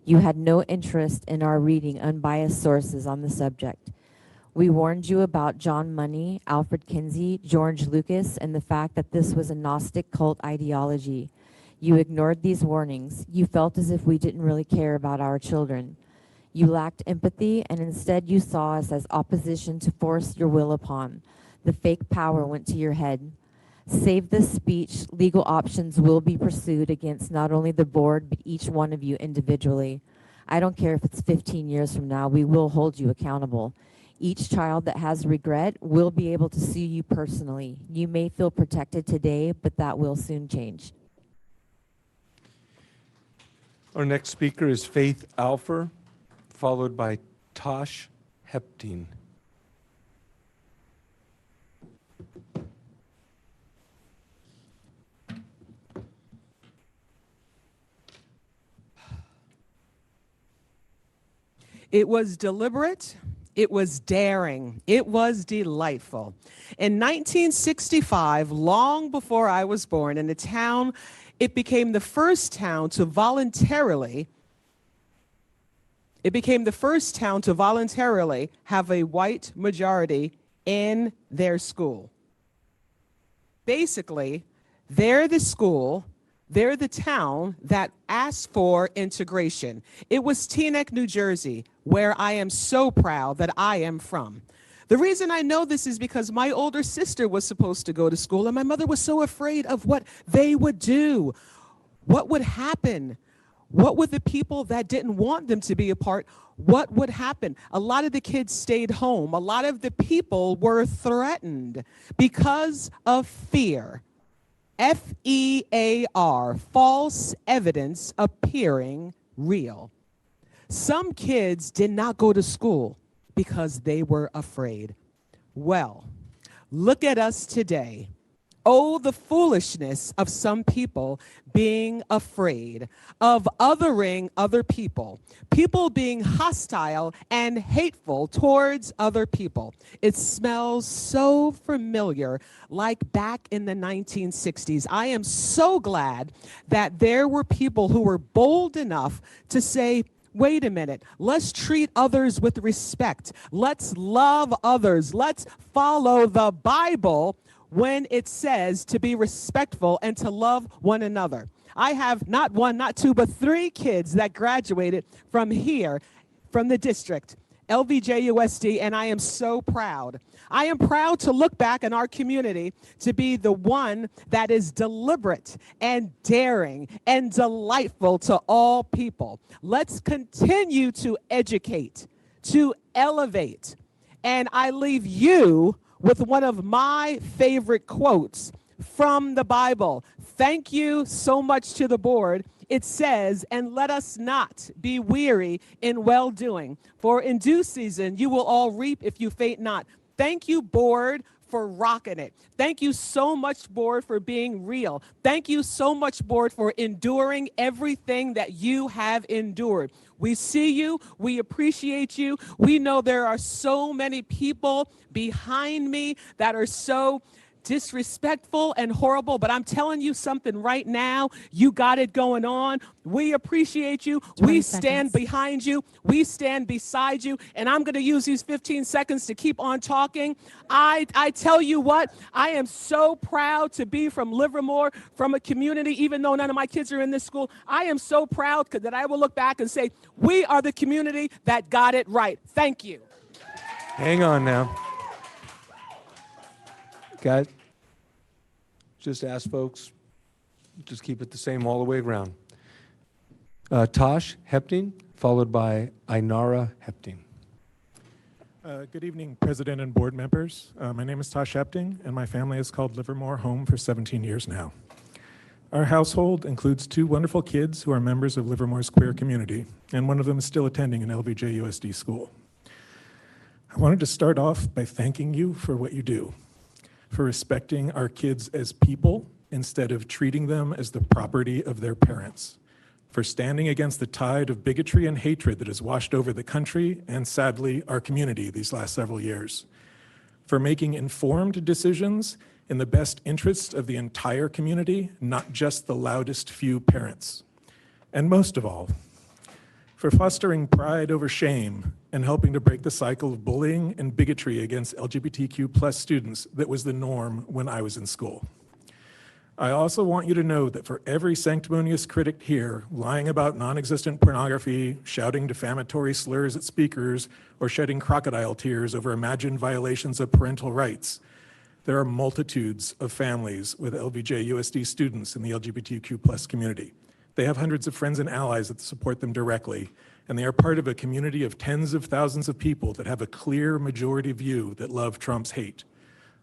You had no interest in our reading unbiased sources on the subject. We warned you about John Money, Alfred Kinsey, George Lucas, and the fact that this was a Gnostic cult ideology. You ignored these warnings. You felt as if we didn't really care about our children. You lacked empathy, and instead you saw us as opposition to force your will upon. The fake power went to your head. Save this speech, legal options will be pursued against not only the board, but each one of you individually. I don't care if it's 15 years from now, we will hold you accountable. Each child that has regret will be able to sue you personally. You may feel protected today, but that will soon change. Our next speaker is Faith Alfer, followed by Tosh Heptine. It was deliberate, it was daring, it was delightful. In 1965, long before I was born, in the town, it became the first town to voluntarily have a white majority in their school. Basically, they're the town that asked for integration. It was Teaneck, New Jersey, where I am so proud that I am from. The reason I know this is because my older sister was supposed to go to school, and my mother was so afraid of what they would do. What would happen? What would the people that didn't want them to be a part, what would happen? A lot of the kids stayed home. A lot of the people were threatened because of fear. FEAR, false evidence appearing real. Some kids did not go to school because they were afraid. Well, look at us today. Oh, the foolishness of some people being afraid of othering other people, people being hostile and hateful towards other people. It smells so familiar, like back in the 1960s. I am so glad that there were people who were bold enough to say, wait a minute, let's treat others with respect. Let's love others. Let's follow the Bible when it says to be respectful and to love one another. I have not one, not two, but 3 kids that graduated from here, from the district, LVJUSD, and I am so proud. I am proud to look back in our community to be the one that is deliberate and daring and delightful to all people. Let's continue to educate, to elevate, and I leave you with one of my favorite quotes from the Bible. Thank you so much to the board. It says, and let us not be weary in well-doing, for in due season you will all reap if you faint not. Thank you, board, for rocking it. Thank you so much, board, for being real. Thank you so much, board, for enduring everything that you have endured. We see you. We appreciate you. We know there are so many people behind me that are so disrespectful and horrible, but I'm telling you something right now. You got it going on. We appreciate you. We stand behind you. We stand beside you. And I'm going to use these 15 seconds to keep on talking. I tell you what, I am so proud to be from Livermore, from a community, even though none of my kids are in this school. I am so proud that I will look back and say, we are the community that got it right. Thank you. Hang on now. Guys, just ask folks, just keep it the same all the way around. Tosh Heptine, followed by Ainara Heptine. Good evening, President and board members. My name is Tosh Hepting, and my family has called Livermore home for 17 years now. Our household includes 2 wonderful kids who are members of Livermore's queer community, and one of them is still attending an LVJUSD school. I wanted to start off by thanking you for what you do, for respecting our kids as people instead of treating them as the property of their parents, for standing against the tide of bigotry and hatred that has washed over the country and, sadly, our community these last several years, for making informed decisions in the best interests of the entire community, not just the loudest few parents. And most of all, for fostering pride over shame and helping to break the cycle of bullying and bigotry against LGBTQ+ students that was the norm when I was in school. I also want you to know that for every sanctimonious critic here lying about non-existent pornography, shouting defamatory slurs at speakers, or shedding crocodile tears over imagined violations of parental rights, there are multitudes of families with LVJUSD students in the LGBTQ+ community. They have hundreds of friends and allies that support them directly, and they are part of a community of tens of thousands of people that have a clear majority view that love trumps hate.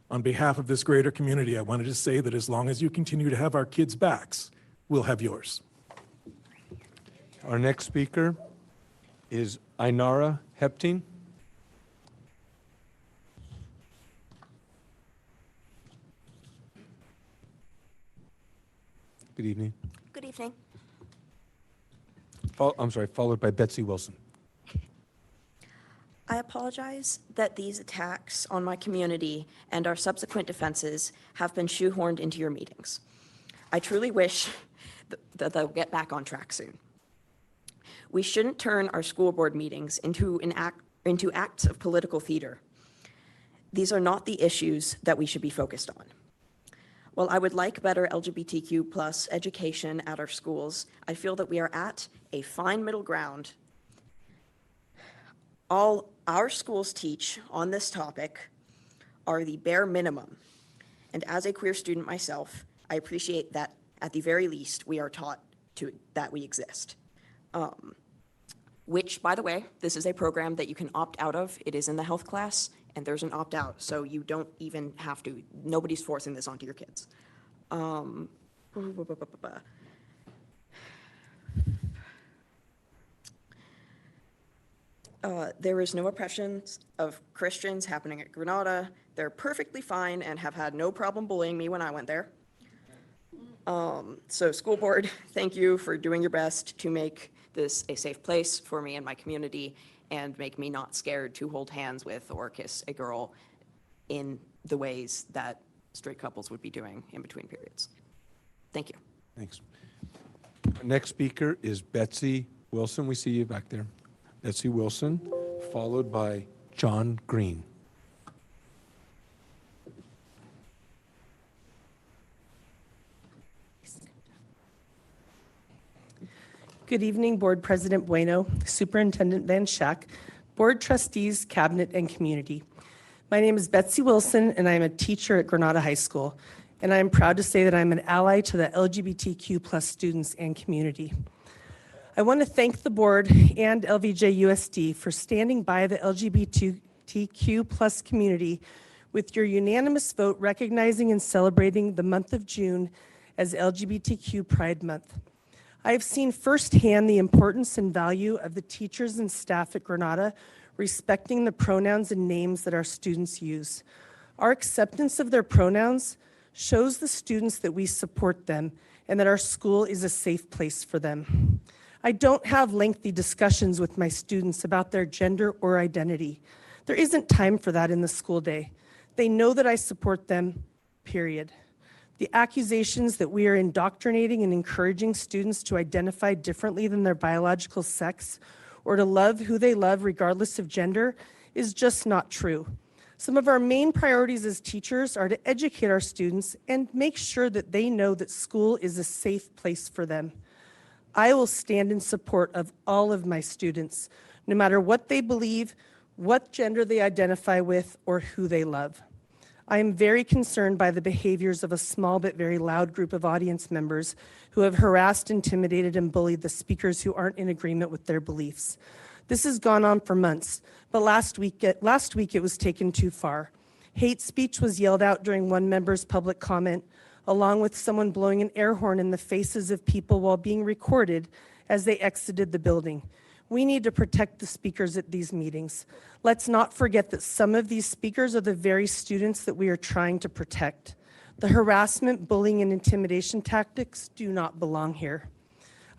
On behalf of this greater community, I wanted to say that as long as you continue to have our kids' backs, we'll have yours. Our next speaker is Ainara Heptine. Good evening. Good evening. Followed by Betsy Wilson. I apologize that these attacks on my community and our subsequent defenses have been shoehorned into your meetings. I truly wish that they'll get back on track soon. We shouldn't turn our school board meetings into acts of political theater. These are not the issues that we should be focused on. While I would like better LGBTQ+ education at our schools, I feel that we are at a fine middle ground. All our schools teach on this topic are the bare minimum. And as a queer student myself, I appreciate that at the very least, we are taught that we exist. Which, by the way, this is a program that you can opt out of. It is in the health class, and there's an opt-out, so you don't even have to, nobody's forcing this onto your kids. There is no oppression of Christians happening at Granada. They're perfectly fine and have had no problem bullying me when I went there. So school board, thank you for doing your best to make this a safe place for me and my community and make me not scared to hold hands with or kiss a girl in the ways that straight couples would be doing in between periods. Thank you. Thanks. Our next speaker is Betsy Wilson. We see you back there. Betsy Wilson, followed by John Green. Good evening, Board President Bueno, Superintendent Van Schack, Board Trustees, Cabinet, and Community. My name is Betsy Wilson, and I am a teacher at Granada High School, and I am proud to say that I'm an ally to the LGBTQ+ students and community. I want to thank the board and LVJUSD for standing by the LGBTQ+ community with your unanimous vote recognizing and celebrating the month of June as LGBTQ Pride Month. I have seen firsthand the importance and value of the teachers and staff at Granada respecting the pronouns and names that our students use. Our acceptance of their pronouns shows the students that we support them and that our school is a safe place for them. I don't have lengthy discussions with my students about their gender or identity. There isn't time for that in the school day. They know that I support them, period. The accusations that we are indoctrinating and encouraging students to identify differently than their biological sex or to love who they love regardless of gender is just not true. Some of our main priorities as teachers are to educate our students and make sure that they know that school is a safe place for them. I will stand in support of all of my students, no matter what they believe, what gender they identify with, or who they love. I am very concerned by the behaviors of a small but very loud group of audience members who have harassed, intimidated, and bullied the speakers who aren't in agreement with their beliefs. This has gone on for months, but last week it was taken too far. Hate speech was yelled out during one member's public comment. along with someone blowing an air horn in the faces of people while being recorded as they exited the building. We need to protect the speakers at these meetings. Let's not forget that some of these speakers are the very students that we are trying to protect. The harassment, bullying, and intimidation tactics do not belong here.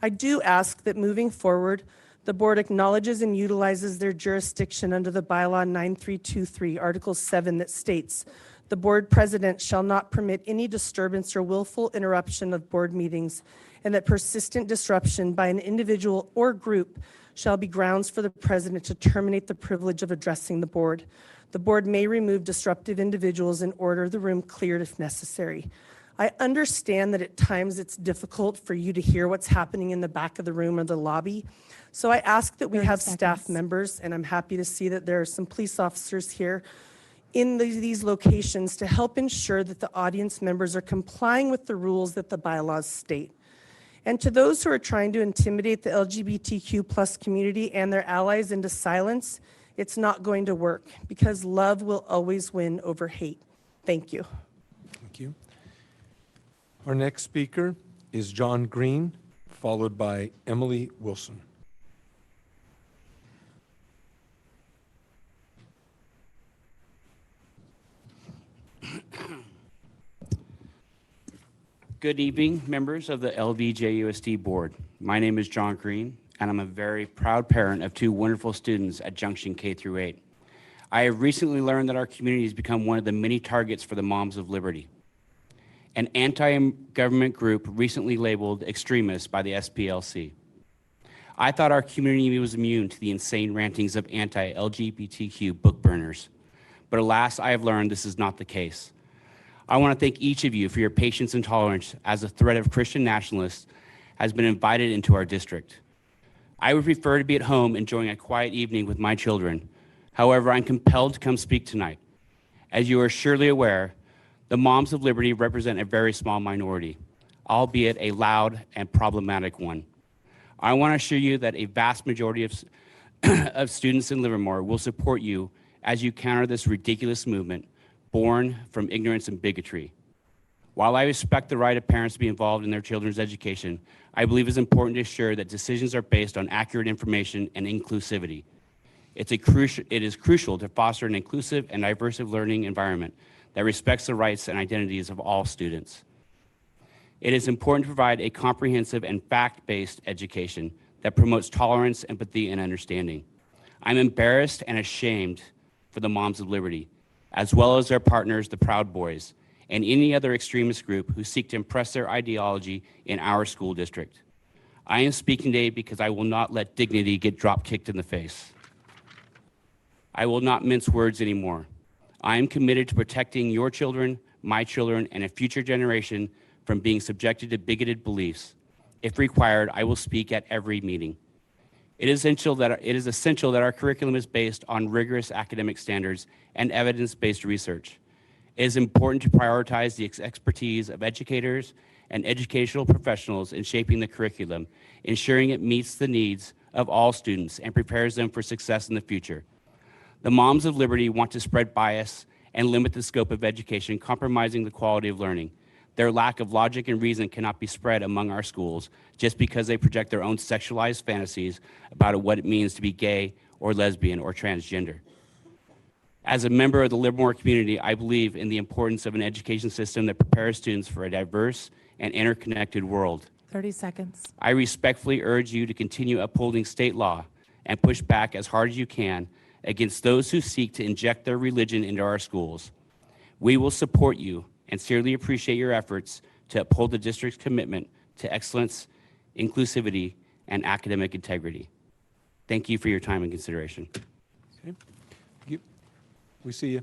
I do ask that moving forward, the board acknowledges and utilizes their jurisdiction under the bylaw 9323, Article 7, that states, the board president shall not permit any disturbance or willful interruption of board meetings, and that persistent disruption by an individual or group shall be grounds for the president to terminate the privilege of addressing the board. The board may remove disruptive individuals and order the room cleared if necessary. I understand that at times it's difficult for you to hear what's happening in the back of the room or the lobby. So I ask that we have staff members, and I'm happy to see that there are some police officers here in these locations to help ensure that the audience members are complying with the rules that the bylaws state. And to those who are trying to intimidate the LGBTQ plus community and their allies into silence, it's not going to work because love will always win over hate. Thank you. Thank you. Our next speaker is John Green, followed by Emily Wilson. Good evening, members of the LVJUSD board. My name is John Green, and I'm a very proud parent of two wonderful students at Junction K-8. I have recently learned that our community has become one of the many targets for the Moms of Liberty, an anti-government group recently labeled extremist by the SPLC. I thought our community was immune to the insane rantings of anti-LGBTQ book burners, but alas, I have learned this is not the case. I want to thank each of you for your patience and tolerance as the threat of Christian nationalists has been invited into our district. I would prefer to be at home enjoying a quiet evening with my children. However, I'm compelled to come speak tonight. As you are surely aware, the Moms of Liberty represent a very small minority, albeit a loud and problematic one. I want to assure you that a vast majority of students in Livermore will support you as you counter this ridiculous movement born from ignorance and bigotry. While I respect the right of parents to be involved in their children's education, I believe it's important to ensure that decisions are based on accurate information and inclusivity. It is crucial to foster an inclusive and diverse learning environment that respects the rights and identities of all students. It is important to provide a comprehensive and fact-based education that promotes tolerance, empathy, and understanding. I'm embarrassed and ashamed for the Moms of Liberty, as well as their partners, the Proud Boys, and any other extremist group who seek to impress their ideology in our school district. I am speaking today because I will not let dignity get drop-kicked in the face. I will not mince words anymore. I am committed to protecting your children, my children, and a future generation from being subjected to bigoted beliefs. If required, I will speak at every meeting. It is essential that our curriculum is based on rigorous academic standards and evidence-based research. It is important to prioritize the expertise of educators and educational professionals in shaping the curriculum, ensuring it meets the needs of all students and prepares them for success in the future. The Moms of Liberty want to spread bias and limit the scope of education, compromising the quality of learning. Their lack of logic and reason cannot be spread among our schools just because they project their own sexualized fantasies about what it means to be gay or lesbian or transgender. As a member of the Livermore community, I believe in the importance of an education system that prepares students for a diverse and interconnected world. 30 seconds. I respectfully urge you to continue upholding state law and push back as hard as you can against those who seek to inject their religion into our schools. We will support you and sincerely appreciate your efforts to uphold the district's commitment to excellence, inclusivity, and academic integrity. Thank you for your time and consideration. Okay. Thank you. We see you.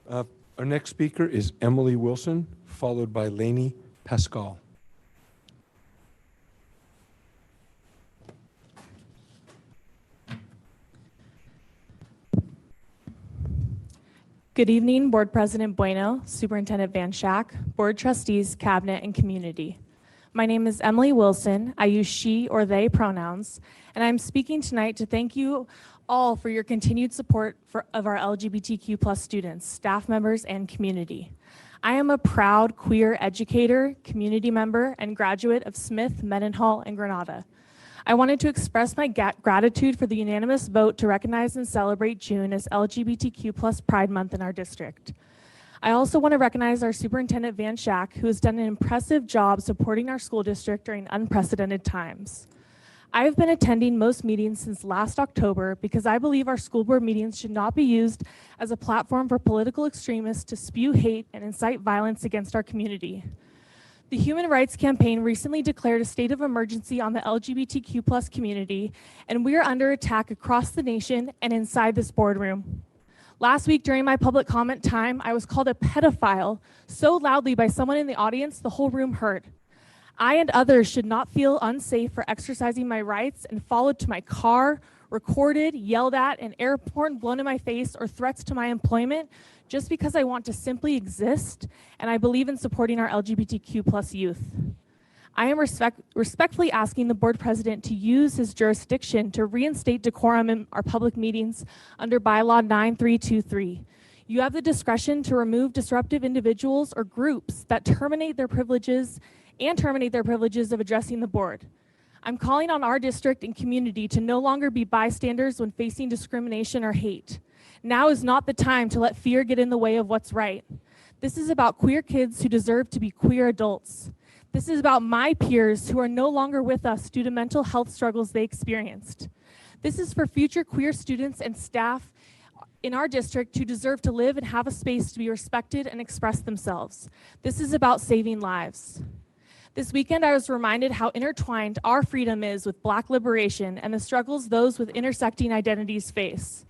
Our next speaker is Emily Wilson, followed by Lainey Pascal. Good evening, Board President Bueno, Superintendent Van Schack, Board Trustees, Cabinet, and Community. My name is Emily Wilson. I use she or they pronouns, and I'm speaking tonight to thank you all for your continued support of our LGBTQ+ students, staff members, and community. I am a proud queer educator, community member, and graduate of Smith, Mendenhall, and Granada. I wanted to express my gratitude for the unanimous vote to recognize and celebrate June as LGBTQ+ Pride Month in our district. I also want to recognize our Superintendent Van Schack, who has done an impressive job supporting our school district during unprecedented times. I have been attending most meetings since last October because I believe our school board meetings should not be used as a platform for political extremists to spew hate and incite violence against our community. The Human Rights Campaign recently declared a state of emergency on the LGBTQ+ community, and we are under attack across the nation and inside this boardroom. Last week during my public comment time, I was called a pedophile so loudly by someone in the audience the whole room heard. I and others should not feel unsafe for exercising my rights and followed to my car, recorded, yelled at, and air horn blown in my face or threats to my employment just because I want to simply exist and I believe in supporting our LGBTQ+ youth. I am respectfully asking the board president to use his jurisdiction to reinstate decorum in our public meetings under bylaw 9323. You have the discretion to remove disruptive individuals or groups that terminate their privileges of addressing the board. I'm calling on our district and community to no longer be bystanders when facing discrimination or hate. Now is not the time to let fear get in the way of what's right. This is about queer kids who deserve to be queer adults. This is about my peers who are no longer with us due to mental health struggles they experienced. This is for future queer students and staff in our district who deserve to live and have a space to be respected and express themselves. This is about saving lives. This weekend, I was reminded how intertwined our freedom is with Black liberation and the struggles those with intersecting identities face.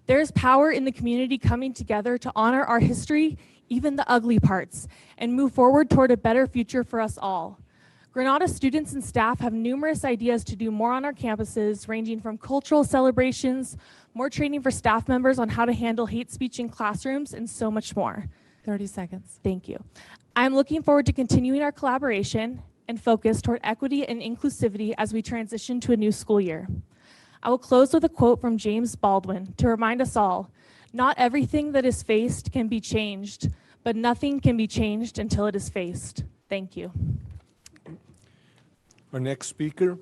There is power in the community coming together to honor our history, even the ugly parts, and move forward toward a better future for us all. Granada students and staff have numerous ideas to do more on our campuses, ranging from cultural celebrations, more training for staff members on how to handle hate speech in classrooms, and so much more. 30 seconds. Thank you. I'm looking forward to continuing our collaboration and focus toward equity and inclusivity as we transition to a new school year. I will close with a quote from James Baldwin to remind us all, not everything that is faced can be changed, but nothing can be changed until it is faced. Thank you. Our next speaker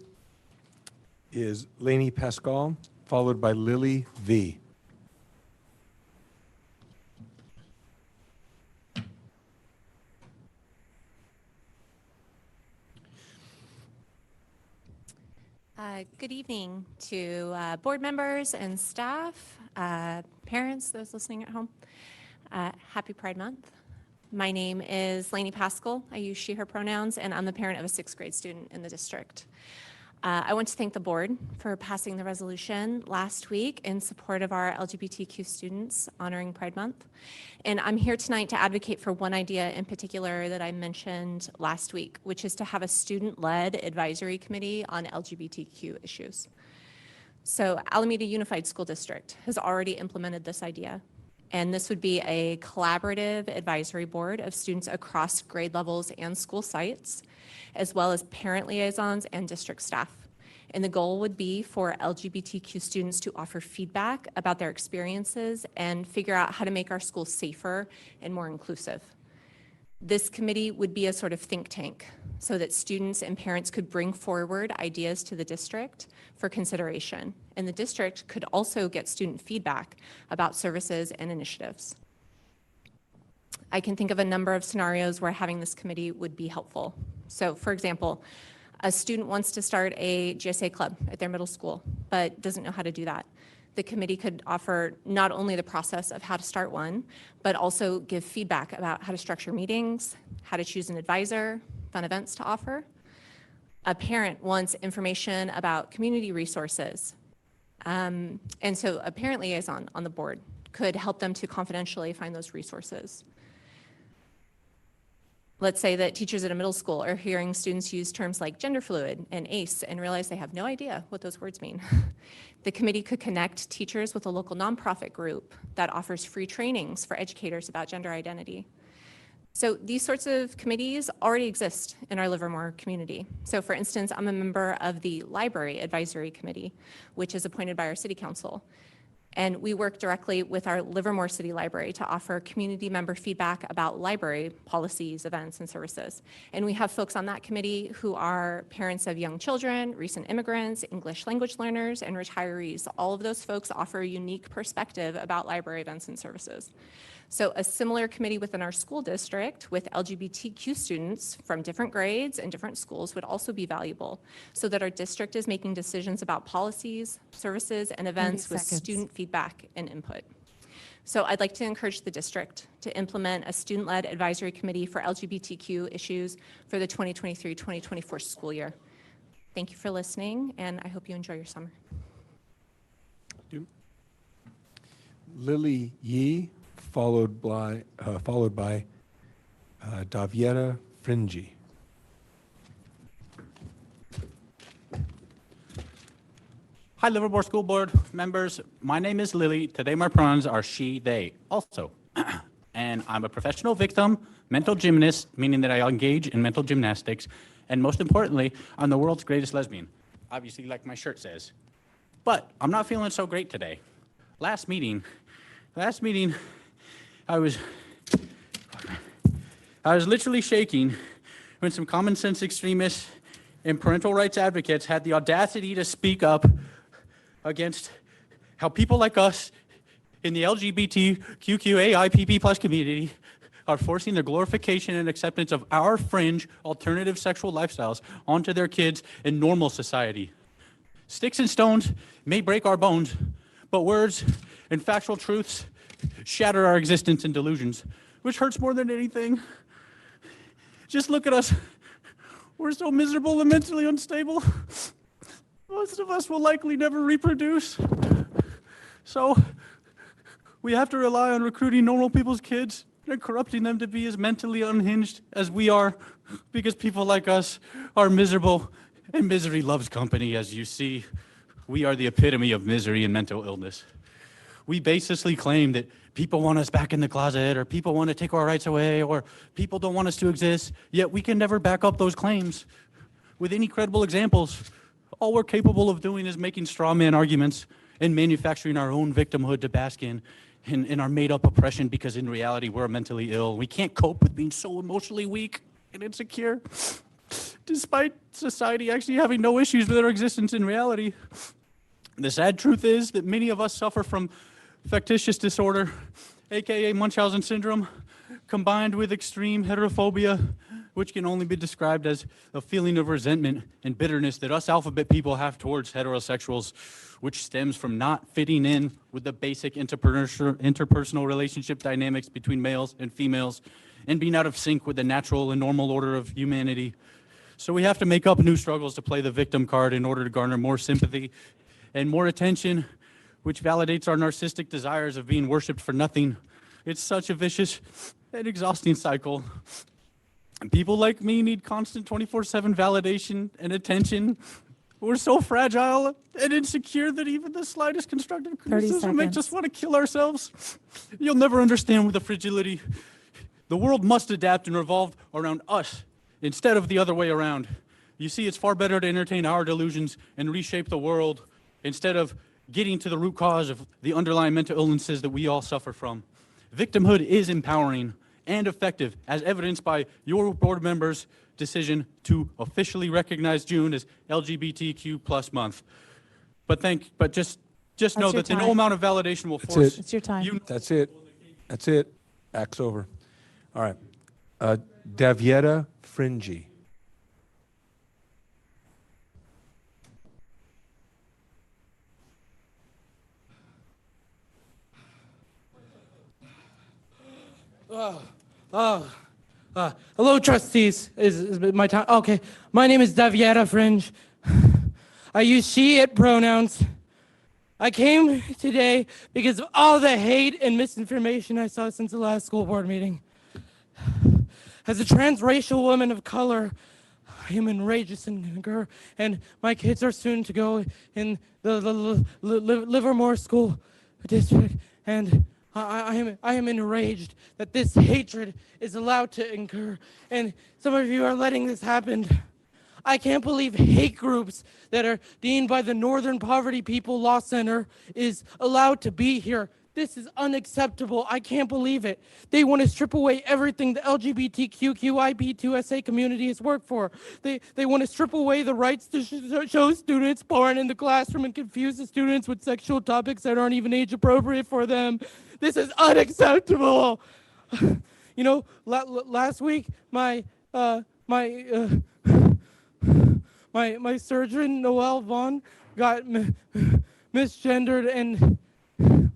is Lainey Pascal, followed by Lily V. Good evening to board members and staff, parents, those listening at home. Happy Pride Month. My name is Lainey Pascal. I use she, her pronouns, and I'm the parent of a 6th grade student in the district. I want to thank the board for passing the resolution last week in support of our LGBTQ students honoring Pride Month. And I'm here tonight to advocate for one idea in particular that I mentioned last week, which is to have a student-led advisory committee on LGBTQ issues. So Alameda Unified School District has already implemented this idea. And this would be a collaborative advisory board of students across grade levels and school sites, as well as parent liaisons and district staff. And the goal would be for LGBTQ students to offer feedback about their experiences and figure out how to make our schools safer and more inclusive. This committee would be a sort of think tank so that students and parents could bring forward ideas to the district for consideration. And the district could also get student feedback about services and initiatives. I can think of a number of scenarios where having this committee would be helpful. So for example, a student wants to start a GSA club at their middle school, but doesn't know how to do that. The committee could offer not only the process of how to start one, but also give feedback about how to structure meetings, how to choose an advisor, fun events to offer. A parent wants information about community resources. And so a parent liaison on the board could help them to confidentially find those resources. Let's say that teachers at a middle school are hearing students use terms like gender fluid and ACE and realize they have no idea what those words mean. The committee could connect teachers with a local nonprofit group that offers free trainings for educators about gender identity. So these sorts of committees already exist in our Livermore community. So for instance, I'm a member of the Library Advisory Committee, which is appointed by our City Council. And we work directly with our Livermore City Library to offer community member feedback about library policies, events, and services. And we have folks on that committee who are parents of young children, recent immigrants, English language learners, and retirees. All of those folks offer a unique perspective about library events and services. So a similar committee within our school district with LGBTQ students from different grades and different schools would also be valuable, so that our district is making decisions about policies, services, and events with student feedback and input. So I'd like to encourage the district to implement a student-led advisory committee for LGBTQ issues for the 2023-2024 school year. Thank you for listening, and I hope you enjoy your summer. Lily Yee, followed by Daviera Fringi. Hi, Livermore School Board members. My name is Lily. Today my pronouns are she, they also. And I'm a professional victim, mental gymnast, meaning that I engage in mental gymnastics. And most importantly, I'm the world's greatest lesbian, obviously like my shirt says. But I'm not feeling so great today. Last meeting, I was literally shaking when some common sense extremists and parental rights advocates had the audacity to speak up against how people like us in the LGBTQIAPP+ community are forcing the glorification and acceptance of our fringe alternative sexual lifestyles onto their kids in normal society. Sticks and stones may break our bones, but words and factual truths shatter our existence and delusions, which hurts more than anything. Just look at us. We're so miserable and mentally unstable. Most of us will likely never reproduce. So we have to rely on recruiting normal people's kids and corrupting them to be as mentally unhinged as we are, because people like us are miserable, and misery loves company. As you see, we are the epitome of misery and mental illness. We basically claim that people want us back in the closet, or people want to take our rights away, or people don't want us to exist, yet we can never back up those claims with any credible examples. All we're capable of doing is making straw man arguments and manufacturing our own victimhood to bask in our made-up oppression, because in reality, we're mentally ill. We can't cope with being so emotionally weak and insecure, despite society actually having no issues with our existence in reality. The sad truth is that many of us suffer from factitious disorder, aka Munchausen syndrome, combined with extreme heterophobia, which can only be described as a feeling of resentment and bitterness that us alphabet people have towards heterosexuals, which stems from not fitting in with the basic interpersonal relationship dynamics between males and females, and being out of sync with the natural and normal order of humanity. So we have to make up new struggles to play the victim card in order to garner more sympathy and more attention, which validates our narcissistic desires of being worshipped for nothing. It's such a vicious and exhausting cycle. People like me need constant 24/7 validation and attention. We're so fragile and insecure that even the slightest constructive criticism makes us want to kill ourselves. You'll never understand with the fragility. The world must adapt and revolve around us instead of the other way around. You see, it's far better to entertain our delusions and reshape the world instead of getting to the root cause of the underlying mental illnesses that we all suffer from. Victimhood is empowering and effective, as evidenced by your board members' decision to officially recognize June as LGBTQ+ month. But just know that no amount of validation will force. It's your time. That's it. That's it. Act's over. All right. Daviera Fringi. Hello, trustees. Is my time? Okay. My name is Daviera Fringe. I use she, it pronouns. I came today because of all the hate and misinformation I saw since the last school board meeting. As a transracial woman of color, I am enraged and my kids are soon to go in the Livermore School District, and I am enraged that this hatred is allowed to incur, and some of you are letting this happen. I can't believe hate groups that are deemed by the Northern Poverty People Law Center is allowed to be here. This is unacceptable. I can't believe it. They want to strip away everything the LGBTQIB2SA community has worked for. They want to strip away the rights to show students porn in the classroom and confuse the students with sexual topics that aren't even age appropriate for them. This is unacceptable. You know, last week my surgeon Noel Vaughn got misgendered, and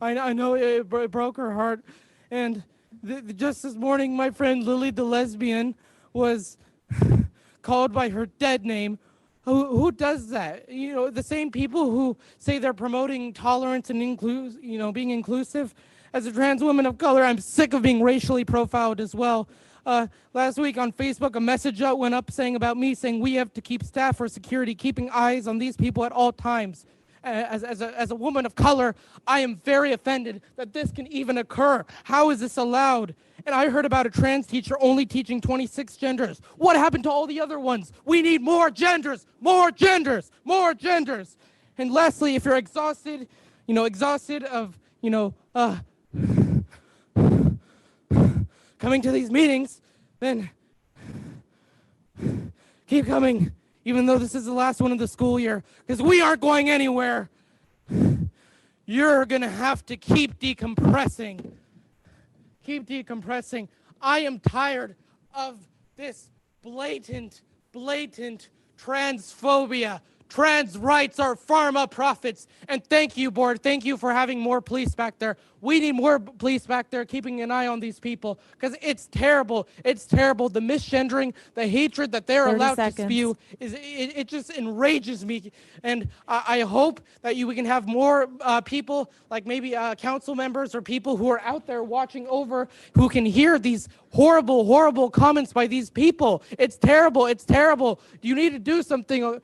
I know it broke her heart. And just this morning, my friend Lily the lesbian was called by her dead name. Who does that? You know, the same people who say they're promoting tolerance and being inclusive. As a trans woman of color, I'm sick of being racially profiled as well. Last week on Facebook, a message went up saying about me, saying we have to keep staff for security, keeping eyes on these people at all times. As a woman of color, I am very offended that this can even occur. How is this allowed? And I heard about a trans teacher only teaching 26 genders. What happened to all the other ones? We need more genders, more genders, more genders. And lastly, if you're exhausted of, coming to these meetings, then keep coming, even though this is the last one of the school year, because we aren't going anywhere. You're going to have to keep decompressing. Keep decompressing. I am tired of this blatant transphobia. Trans rights are pharma profits. And thank you, board. Thank you for having more police back there. We need more police back there keeping an eye on these people, because it's terrible. It's terrible. The misgendering, the hatred that they're 30 allowed seconds. to spew, it just enrages me. And I hope that we can have more people, like maybe council members or people who are out there watching over, who can hear these horrible comments by these people. It's terrible. It's terrible. You need to do something.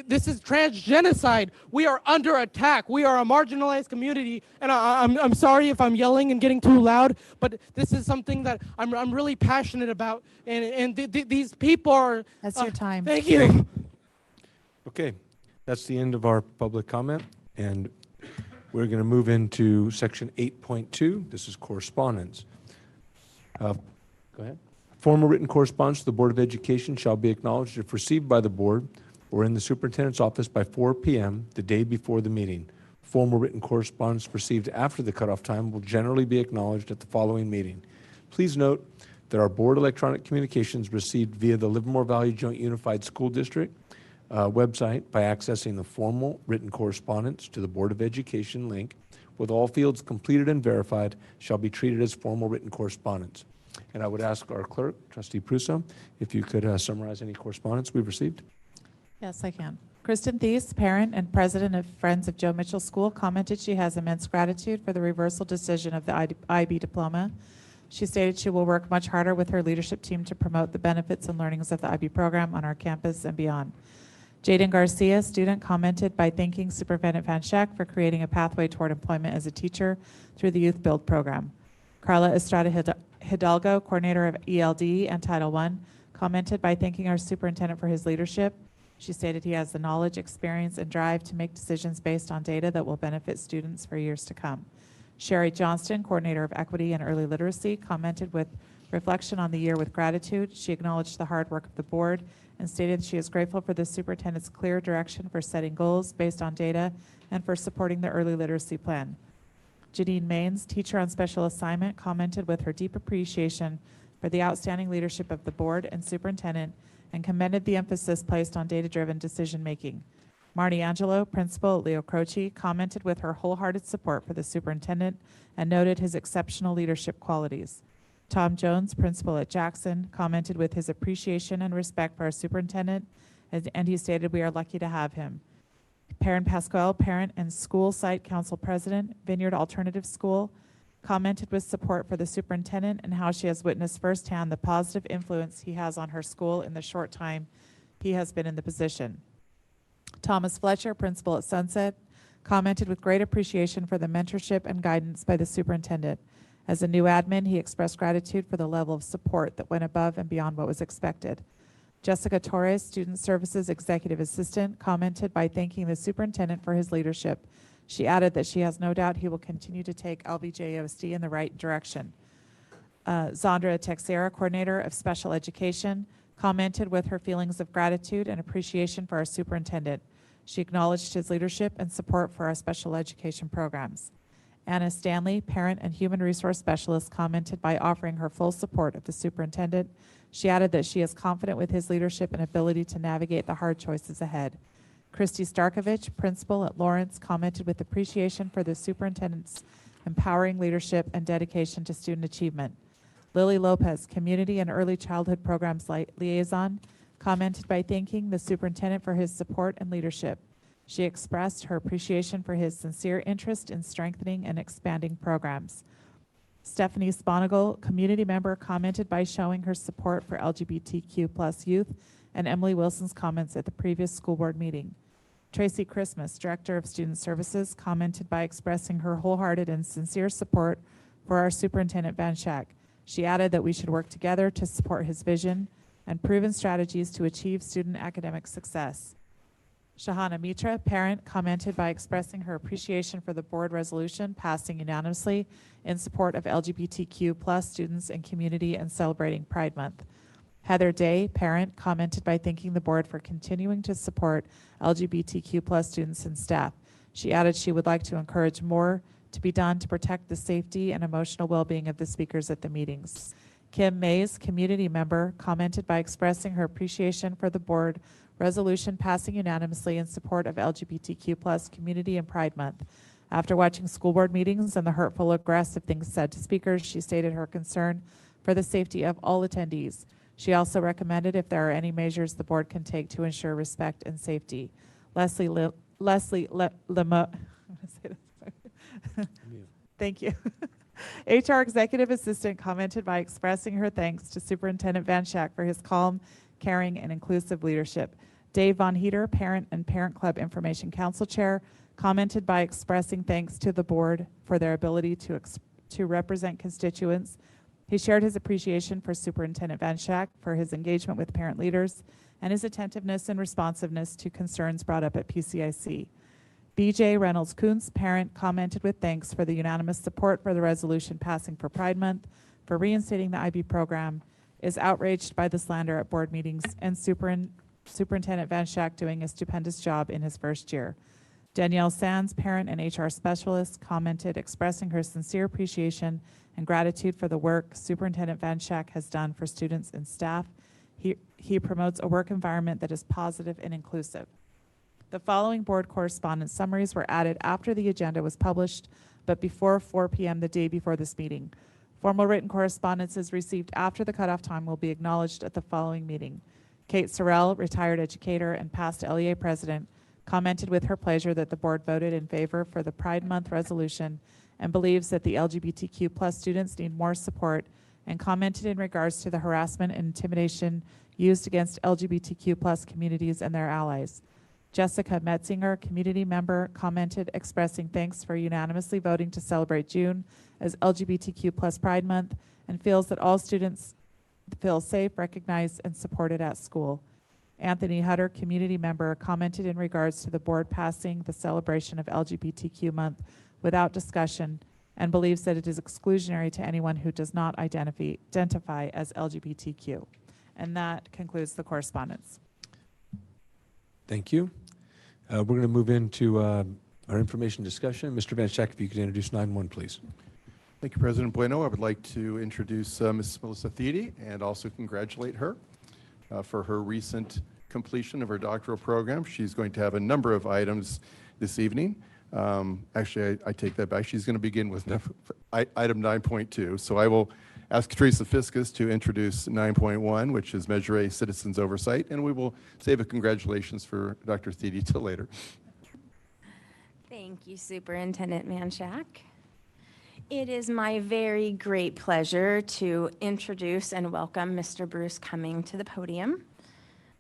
This is trans genocide. We are under attack. We are a marginalized community. And I'm sorry if I'm yelling and getting too loud, but this is something that I'm really passionate about. And these people are. That's your time. Thank you. Okay, that's the end of our public comment, and we're going to move into section 8.2. This is correspondence. Go ahead. Formal written correspondence to the Board of Education shall be acknowledged if received by the board or in the superintendent's office by 4 p.m. the day before the meeting. Formal written correspondence received after the cutoff time will generally be acknowledged at the following meeting. Please note that our board electronic communications received via the Livermore Valley Joint Unified School District website by accessing the formal written correspondence to the Board of Education link with all fields completed and verified shall be treated as formal written correspondence. And I would ask our clerk, Trustee Prusso, if you could summarize any correspondence we've received. Yes, I can. Kristen Thies, parent and president of Friends of Joe Mitchell School, commented she has immense gratitude for the reversal decision of the IB diploma. She stated she will work much harder with her leadership team to promote the benefits and learnings of the IB program on our campus and beyond. Jaden Garcia, student, commented by thanking Superintendent Van Schack for creating a pathway toward employment as a teacher through the Youth Build program. Carla Estrada Hidalgo, coordinator of ELD and Title I, commented by thanking our superintendent for his leadership. She stated he has the knowledge, experience, and drive to make decisions based on data that will benefit students for years to come. Sherry Johnston, coordinator of equity and early literacy, commented with reflection on the year with gratitude. She acknowledged the hard work of the board and stated she is grateful for the superintendent's clear direction for setting goals based on data and for supporting the early literacy plan. Janine Maines, teacher on special assignment, commented with her deep appreciation for the outstanding leadership of the board and superintendent and commended the emphasis placed on data-driven decision-making. Marty Angelo, principal at Leo Croce, commented with her wholehearted support for the superintendent and noted his exceptional leadership qualities. Tom Jones, principal at Jackson, commented with his appreciation and respect for our superintendent, and he stated we are lucky to have him. Perrin Pasquale, parent and school site council president, Vineyard Alternative School, commented with support for the superintendent and how she has witnessed firsthand the positive influence he has on her school in the short time he has been in the position. Thomas Fletcher, principal at Sunset, commented with great appreciation for the mentorship and guidance by the superintendent. As a new admin, he expressed gratitude for the level of support that went above and beyond what was expected. Jessica Torres, Student Services Executive Assistant, commented by thanking the superintendent for his leadership. She added that she has no doubt he will continue to take LVJUSD in the right direction. Zandra Texera, Coordinator of Special Education, commented with her feelings of gratitude and appreciation for our superintendent. She acknowledged his leadership and support for our special education programs. Anna Stanley, Parent and Human Resource Specialist, commented by offering her full support of the superintendent. She added that she is confident with his leadership and ability to navigate the hard choices ahead. Christy Starkovich, Principal at Lawrence, commented with appreciation for the superintendent's empowering leadership and dedication to student achievement. Lily Lopez, Community and Early Childhood Programs Liaison, commented by thanking the superintendent for his support and leadership. She expressed her appreciation for his sincere interest in strengthening and expanding programs. Stephanie Sponigal, community member, commented by showing her support for LGBTQ+ youth and Emily Wilson's comments at the previous school board meeting. Tracy Christmas, Director of Student Services, commented by expressing her wholehearted and sincere support for our Superintendent Van Schack. She added that we should work together to support his vision and proven strategies to achieve student academic success. Shahana Mitra, parent, commented by expressing her appreciation for the board resolution passing unanimously in support of LGBTQ+ students and community and celebrating Pride Month. Heather Day, parent, commented by thanking the board for continuing to support LGBTQ+ students and staff. She added she would like to encourage more to be done to protect the safety and emotional well-being of the speakers at the meetings. Kim Mays, community member, commented by expressing her appreciation for the board resolution passing unanimously in support of LGBTQ+ community and Pride Month. After watching school board meetings and the hurtful, aggressive things said to speakers, she stated her concern for the safety of all attendees. She also recommended if there are any measures the board can take to ensure respect and safety. Leslie Lemo, thank you. HR Executive Assistant commented by expressing her thanks to Superintendent Van Schack for his calm, caring, and inclusive leadership. Dave Von Heater, Parent and Parent Club Information Council Chair, commented by expressing thanks to the board for their ability to represent constituents. He shared his appreciation for Superintendent Van Schack for his engagement with parent leaders and his attentiveness and responsiveness to concerns brought up at PCIC. BJ Reynolds Kuntz, parent, commented with thanks for the unanimous support for the resolution passing for Pride Month, for reinstating the IB program, is outraged by the slander at board meetings, and Superintendent Van Schack doing a stupendous job in his first year. Danielle Sands, parent and HR specialist, commented expressing her sincere appreciation and gratitude for the work Superintendent Van Schack has done for students and staff. He promotes a work environment that is positive and inclusive. The following board correspondence summaries were added after the agenda was published, but before 4 p.m. the day before this meeting. Formal written correspondences received after the cutoff time will be acknowledged at the following meeting. Kate Sorrell, retired educator and past LEA president, commented with her pleasure that the board voted in favor for the Pride Month resolution and believes that the LGBTQ+ students need more support, and commented in regards to the harassment and intimidation used against LGBTQ+ communities and their allies. Jessica Metzinger, community member, commented expressing thanks for unanimously voting to celebrate June as LGBTQ+ Pride Month and feels that all students feel safe, recognized, and supported at school. Anthony Hutter, community member, commented in regards to the board passing the celebration of LGBTQ month without discussion and believes that it is exclusionary to anyone who does not identify as LGBTQ. And that concludes the correspondence. Thank you. We're going to move into our information discussion. Mr. Van Schack, if you could introduce 9-1, please. Thank you, President Bueno. I would like to introduce Ms. Melissa Thede and also congratulate her for her recent completion of her doctoral program. She's going to have a number of items this evening. Actually, I take that back. She's going to begin with item 9.2. So I will ask Teresa Fiscus to introduce 9.1, which is Measure A, Citizens Oversight, and we will save a congratulations for Dr. Thede till later. Thank you, Superintendent Van Schack. It is my very great pleasure to introduce and welcome Mr. Bruce Cumming to the podium.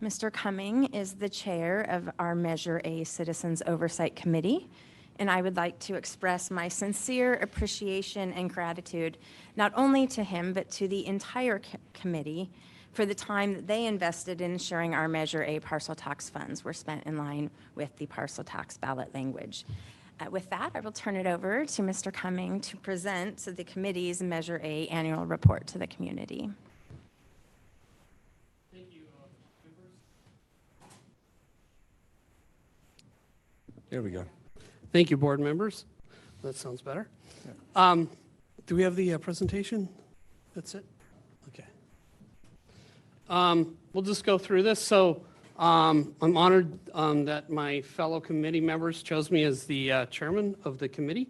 Mr. Cumming is the chair of our Measure A Citizens Oversight Committee, and I would like to express my sincere appreciation and gratitude not only to him but to the entire committee for the time that they invested in ensuring our Measure A parcel tax funds were spent in line with the parcel tax ballot language. With that, I will turn it over to Mr. Cumming to present the committee's Measure A annual report to the community. There we go. Thank you, board members. That sounds better. Do we have the presentation? That's it? Okay. We'll just go through this. So I'm honored that my fellow committee members chose me as the chairman of the committee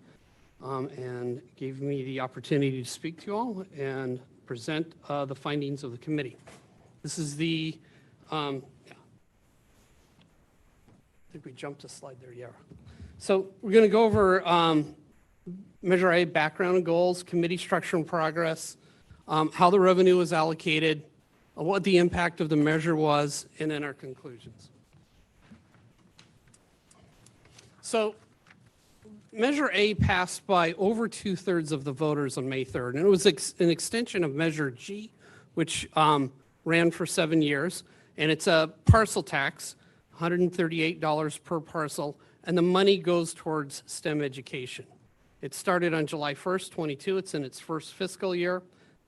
and gave me the opportunity to speak to you all and present the findings of the committee. This is the, I think we jumped a slide there, yeah. So we're going to go over Measure A background and goals, committee structure and progress, how the revenue was allocated, what the impact of the measure was, and then our conclusions. So Measure A passed by over 2/3 of the voters on May 3rd, and it was an extension of Measure G, which ran for 7 years, and it's a parcel tax, $138 per parcel, and the money goes towards STEM education. It started on July 1st, 22. It's in its first fiscal year,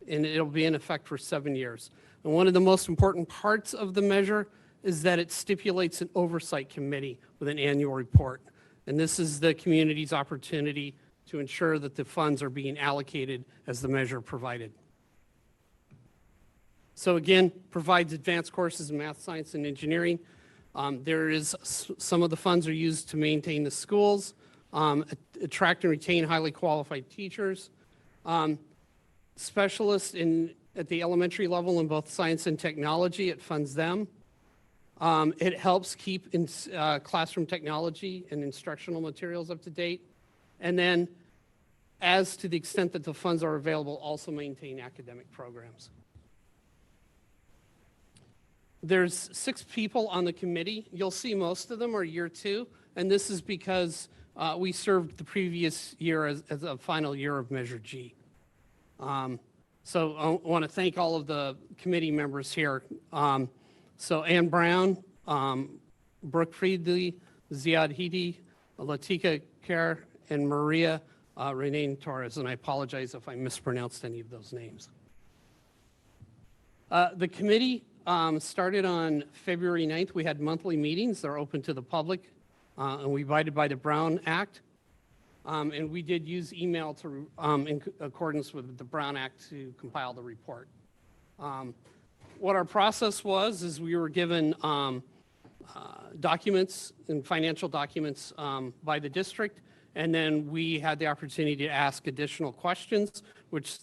and it'll be in effect for 7 years. And one of the most important parts of the measure is that it stipulates an oversight committee with an annual report. And this is the community's opportunity to ensure that the funds are being allocated as the measure provided. So again, provides advanced courses in math, science, and engineering. Some of the funds are used to maintain the schools, attract and retain highly qualified teachers, specialists at the elementary level in both science and technology, it funds them. It helps keep classroom technology and instructional materials up to date. And then, as to the extent that the funds are available, also maintain academic programs. There's 6 people on the committee. You'll see most of them are year 2, and this is because we served the previous year as a final year of Measure G. So I want to thank all of the committee members here. So Ann Brown, Brooke Friedley, Ziad Hidi, Latika Kerr, and Maria Renee Torres, and I apologize if I mispronounced any of those names. The committee started on February 9th. We had monthly meetings. They're open to the public, and we abided by the Brown Act. And we did use email to, in accordance with the Brown Act to compile the report. What our process was is we were given documents and financial documents by the district, and then we had the opportunity to ask additional questions, which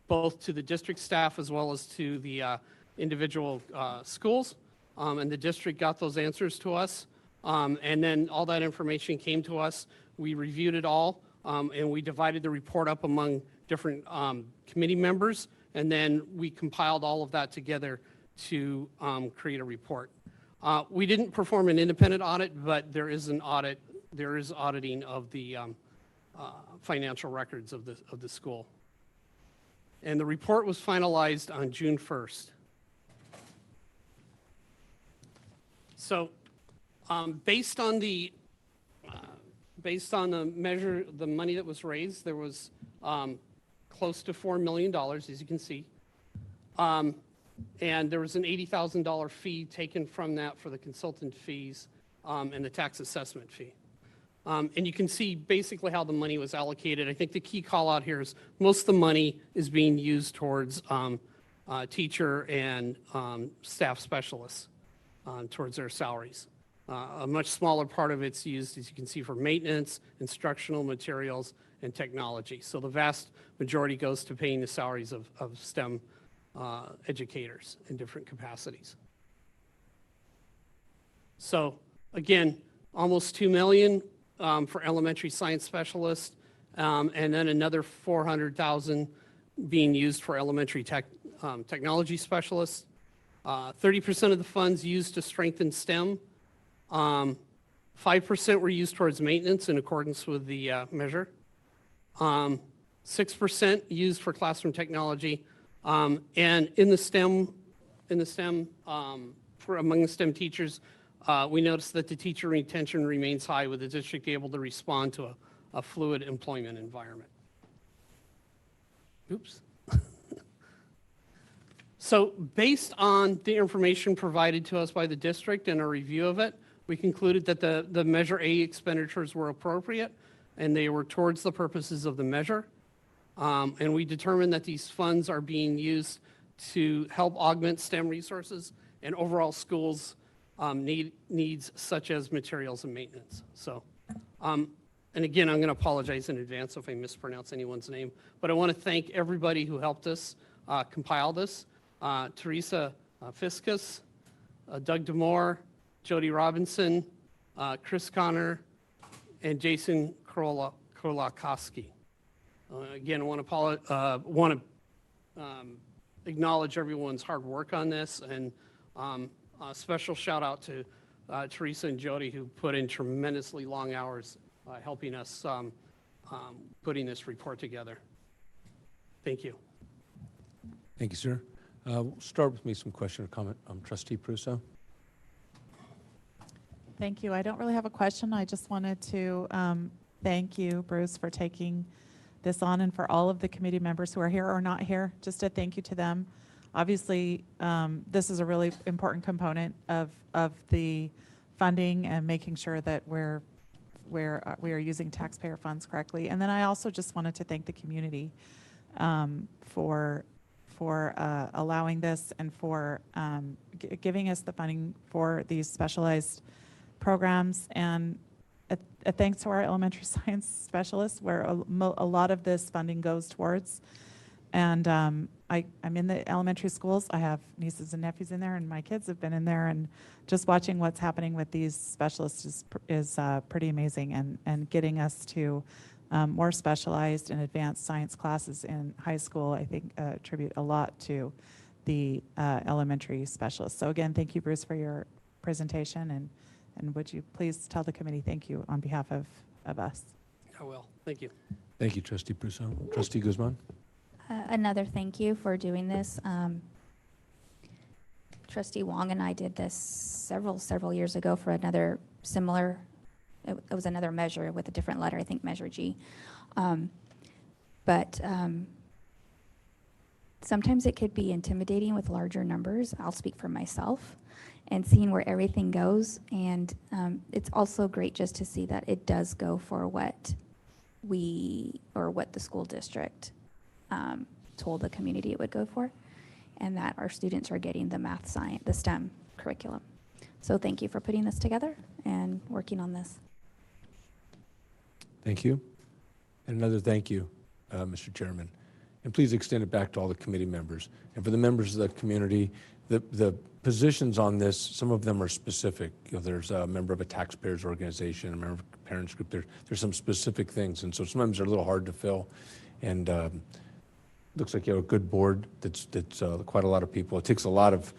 both to the district staff as well as to the individual schools, and the district got those answers to us, and then all that information came to us. We reviewed it all, and we divided the report up among different committee members, and then we compiled all of that together to create a report. We didn't perform an independent audit, but there is an audit. There is auditing of the financial records of the school. And the report was finalized on June 1st. So based on the measure, the money that was raised, there was close to $4 million, as you can see. And there was an $80,000 fee taken from that for the consultant fees and the tax assessment fee. And you can see basically how the money was allocated. I think the key call out here is most of the money is being used towards teacher and staff specialists, towards their salaries. A much smaller part of it's used, as you can see, for maintenance, instructional materials, and technology. So the vast majority goes to paying the salaries of STEM educators in different capacities. So again, almost $2 million for elementary science specialists, and then another $400,000 being used for elementary technology specialists. 30% of the funds used to strengthen STEM. 5% were used towards maintenance in accordance with the measure. 6% used for classroom technology. And in the STEM in the STEM, for among the STEM teachers, we noticed that the teacher retention remains high, with the district able to respond to a fluid employment environment. Oops. So based on the information provided to us by the district and a review of it, we concluded that the Measure A expenditures were appropriate and they were towards the purposes of the measure. And we determined that these funds are being used to help augment STEM resources and overall schools' needs such as materials and maintenance. So, and again, I'm going to apologize in advance if I mispronounce anyone's name, but I want to thank everybody who helped us compile this. Teresa Fiskus, Doug Demore, Jody Robinson, Chris Connor, and Jason Krolakowski. Again, I want to acknowledge everyone's hard work on this, and a special shout out to Teresa and Jody, who put in tremendously long hours helping us putting this report together. Thank you. Thank you, sir. We'll start with me some question or comment. Trustee Prusso. Thank you. I don't really have a question. I just wanted to thank you, Bruce, for taking this on, and for all of the committee members who are here or not here. Just a thank you to them. Obviously, this is a really important component of the funding and making sure that we are using taxpayer funds correctly. And then I also just wanted to thank the community for allowing this and for giving us the funding for these specialized programs, and a thanks to our elementary science specialists, where a lot of this funding goes towards. And I'm in the elementary schools. I have nieces and nephews in there, and my kids have been in there, and just watching what's happening with these specialists is pretty amazing, and getting us to more specialized and advanced science classes in high school, I think attribute a lot to the elementary specialists. So again, thank you, Bruce, for your presentation, and would you please tell the committee thank you on behalf of us. I will. Thank you. Thank you, Trustee Prusso. Trustee Guzman. Another thank you for doing this. Trustee Wong and I did this several years ago for another similar, it was another measure with a different letter, I think Measure G. But sometimes it could be intimidating with larger numbers. I'll speak for myself, and seeing where everything goes. And it's also great just to see that it does go for what the school district told the community it would go for, and that our students are getting the math, science, the STEM curriculum. So thank you for putting this together and working on this. Thank you. And another thank you, Mr. Chairman. And please extend it back to all the committee members. And for the members of the community, the positions on this, some of them are specific. You know, there's a member of a taxpayers organization, a member of a parents group. There's some specific things, and so sometimes they're a little hard to fill. And looks like you have a good board that's quite a lot of people. It takes a lot of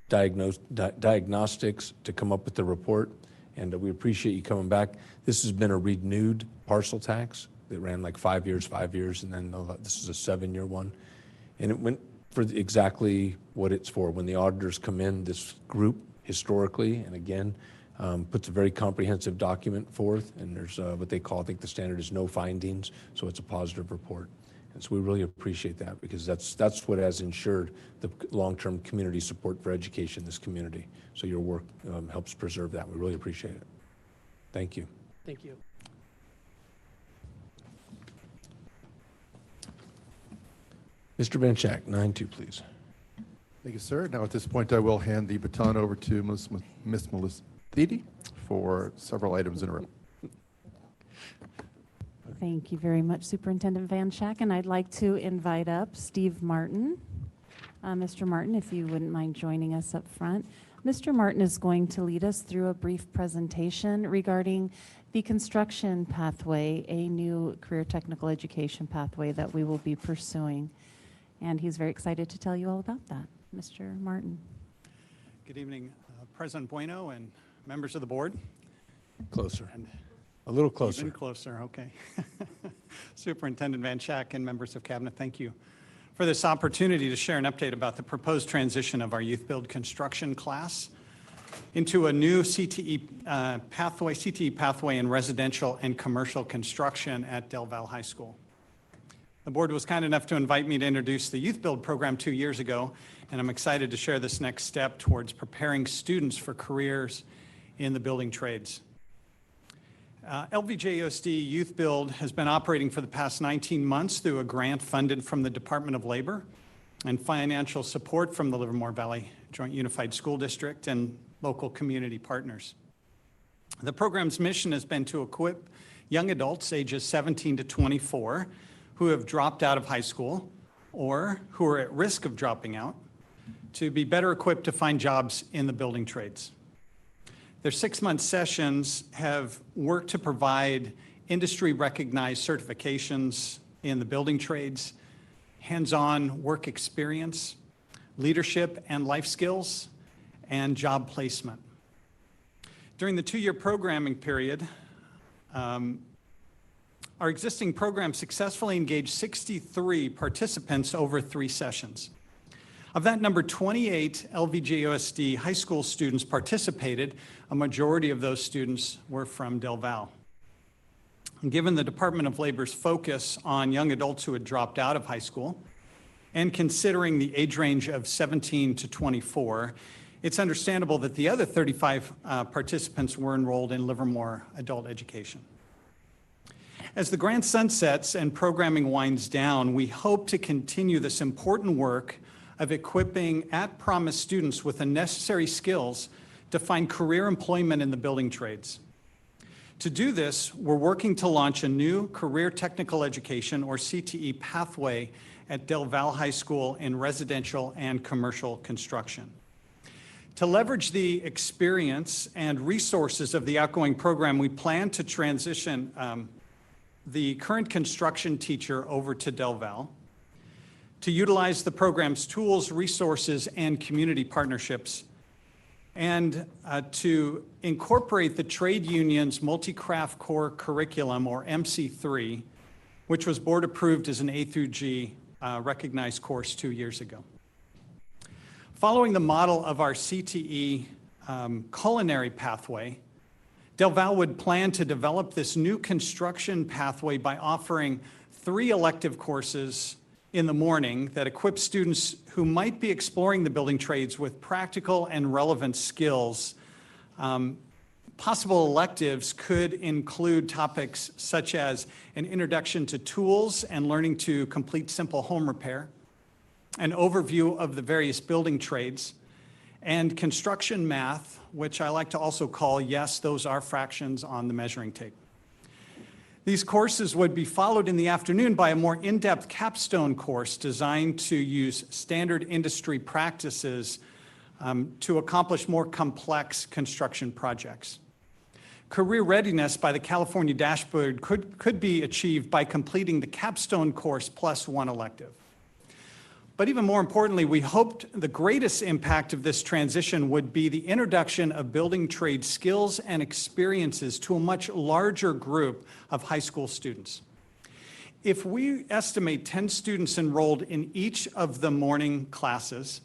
diagnostics to come up with the report, and we appreciate you coming back. This has been a renewed parcel tax that ran like 5 years, and then this is a 7-year one. And it went for exactly what it's for. When the auditors come in, this group historically, and again, puts a very comprehensive document forth, and there's what they call, I think the standard is no findings, so it's a positive report. And so we really appreciate that, because that's what has ensured the long-term community support for education in this community. So your work helps preserve that. We really appreciate it. Thank you. Thank you. Mr. Van Schack, 9-2, please. Thank you, sir. Now at this point, I will hand the baton over to Ms. Melissa Thede for several items in a row. Thank you very much, Superintendent Van Schack, and I'd like to invite up Steve Martin. Mr. Martin, if you wouldn't mind joining us up front. Mr. Martin is going to lead us through a brief presentation regarding the construction pathway, a new career technical education pathway that we will be pursuing. And he's very excited to tell you all about that. Mr. Martin. Good evening, President Bueno and members of the board. Closer. And a little closer. Even closer, okay. Superintendent Van Schack and members of Cabinet, thank you for this opportunity to share an update about the proposed transition of our Youth Build construction class into a new CTE pathway in residential and commercial construction at Del Val High School. The board was kind enough to invite me to introduce the Youth Build program 2 years ago, and I'm excited to share this next step towards preparing students for careers in the building trades. LVJUSD Youth Build has been operating for the past 19 months through a grant funded from the Department of Labor and financial support from the Livermore Valley Joint Unified School District and local community partners. The program's mission has been to equip young adults ages 17 to 24 who have dropped out of high school or who are at risk of dropping out to be better equipped to find jobs in the building trades. Their 6-month sessions have worked to provide industry-recognized certifications in the building trades, hands-on work experience, leadership and life skills, and job placement. During the 2-year programming period, our existing program successfully engaged 63 participants over 3 sessions. Of that number, 28 LVJUSD high school students participated. A majority of those students were from Del Val. And given the Department of Labor's focus on young adults who had dropped out of high school, and considering the age range of 17 to 24, it's understandable that the other 35 participants were enrolled in Livermore adult education. As the grant sunsets and programming winds down, we hope to continue this important work of equipping at-promise students with the necessary skills to find career employment in the building trades. To do this, we're working to launch a new career technical education, or CTE, pathway at Del Val High School in residential and commercial construction. To leverage the experience and resources of the outgoing program, we plan to transition the current construction teacher over to Del Val, to utilize the program's tools, resources, and community partnerships, and to incorporate the trade union's multi-craft core curriculum, or MC3, which was board approved as an A through G recognized course 2 years ago. Following the model of our CTE culinary pathway, Del Val would plan to develop this new construction pathway by offering 3 elective courses in the morning that equip students who might be exploring the building trades with practical and relevant skills. Possible electives could include topics such as an introduction to tools and learning to complete simple home repair, an overview of the various building trades, and construction math, which I like to also call, yes, those are fractions on the measuring tape. These courses would be followed in the afternoon by a more in-depth capstone course designed to use standard industry practices to accomplish more complex construction projects. Career readiness by the California dashboard could be achieved by completing the capstone course plus 1 elective. But even more importantly, we hoped the greatest impact of this transition would be the introduction of building trade skills and experiences to a much larger group of high school students. If we estimate 10 students enrolled in each of the morning classes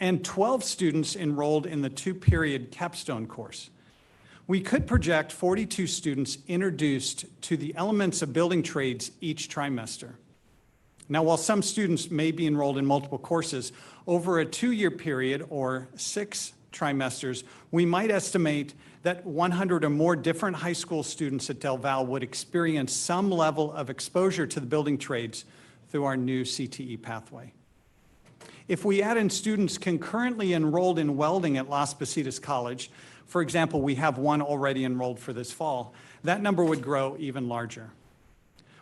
and 12 students enrolled in the 2-period capstone course, we could project 42 students introduced to the elements of building trades each trimester. Now, while some students may be enrolled in multiple courses, over a 2-year period or 6 trimesters, we might estimate that 100 or more different high school students at Del Val would experience some level of exposure to the building trades through our new CTE pathway. If we add in students concurrently enrolled in welding at Las Positas College, for example, we have 1 already enrolled for this fall, that number would grow even larger.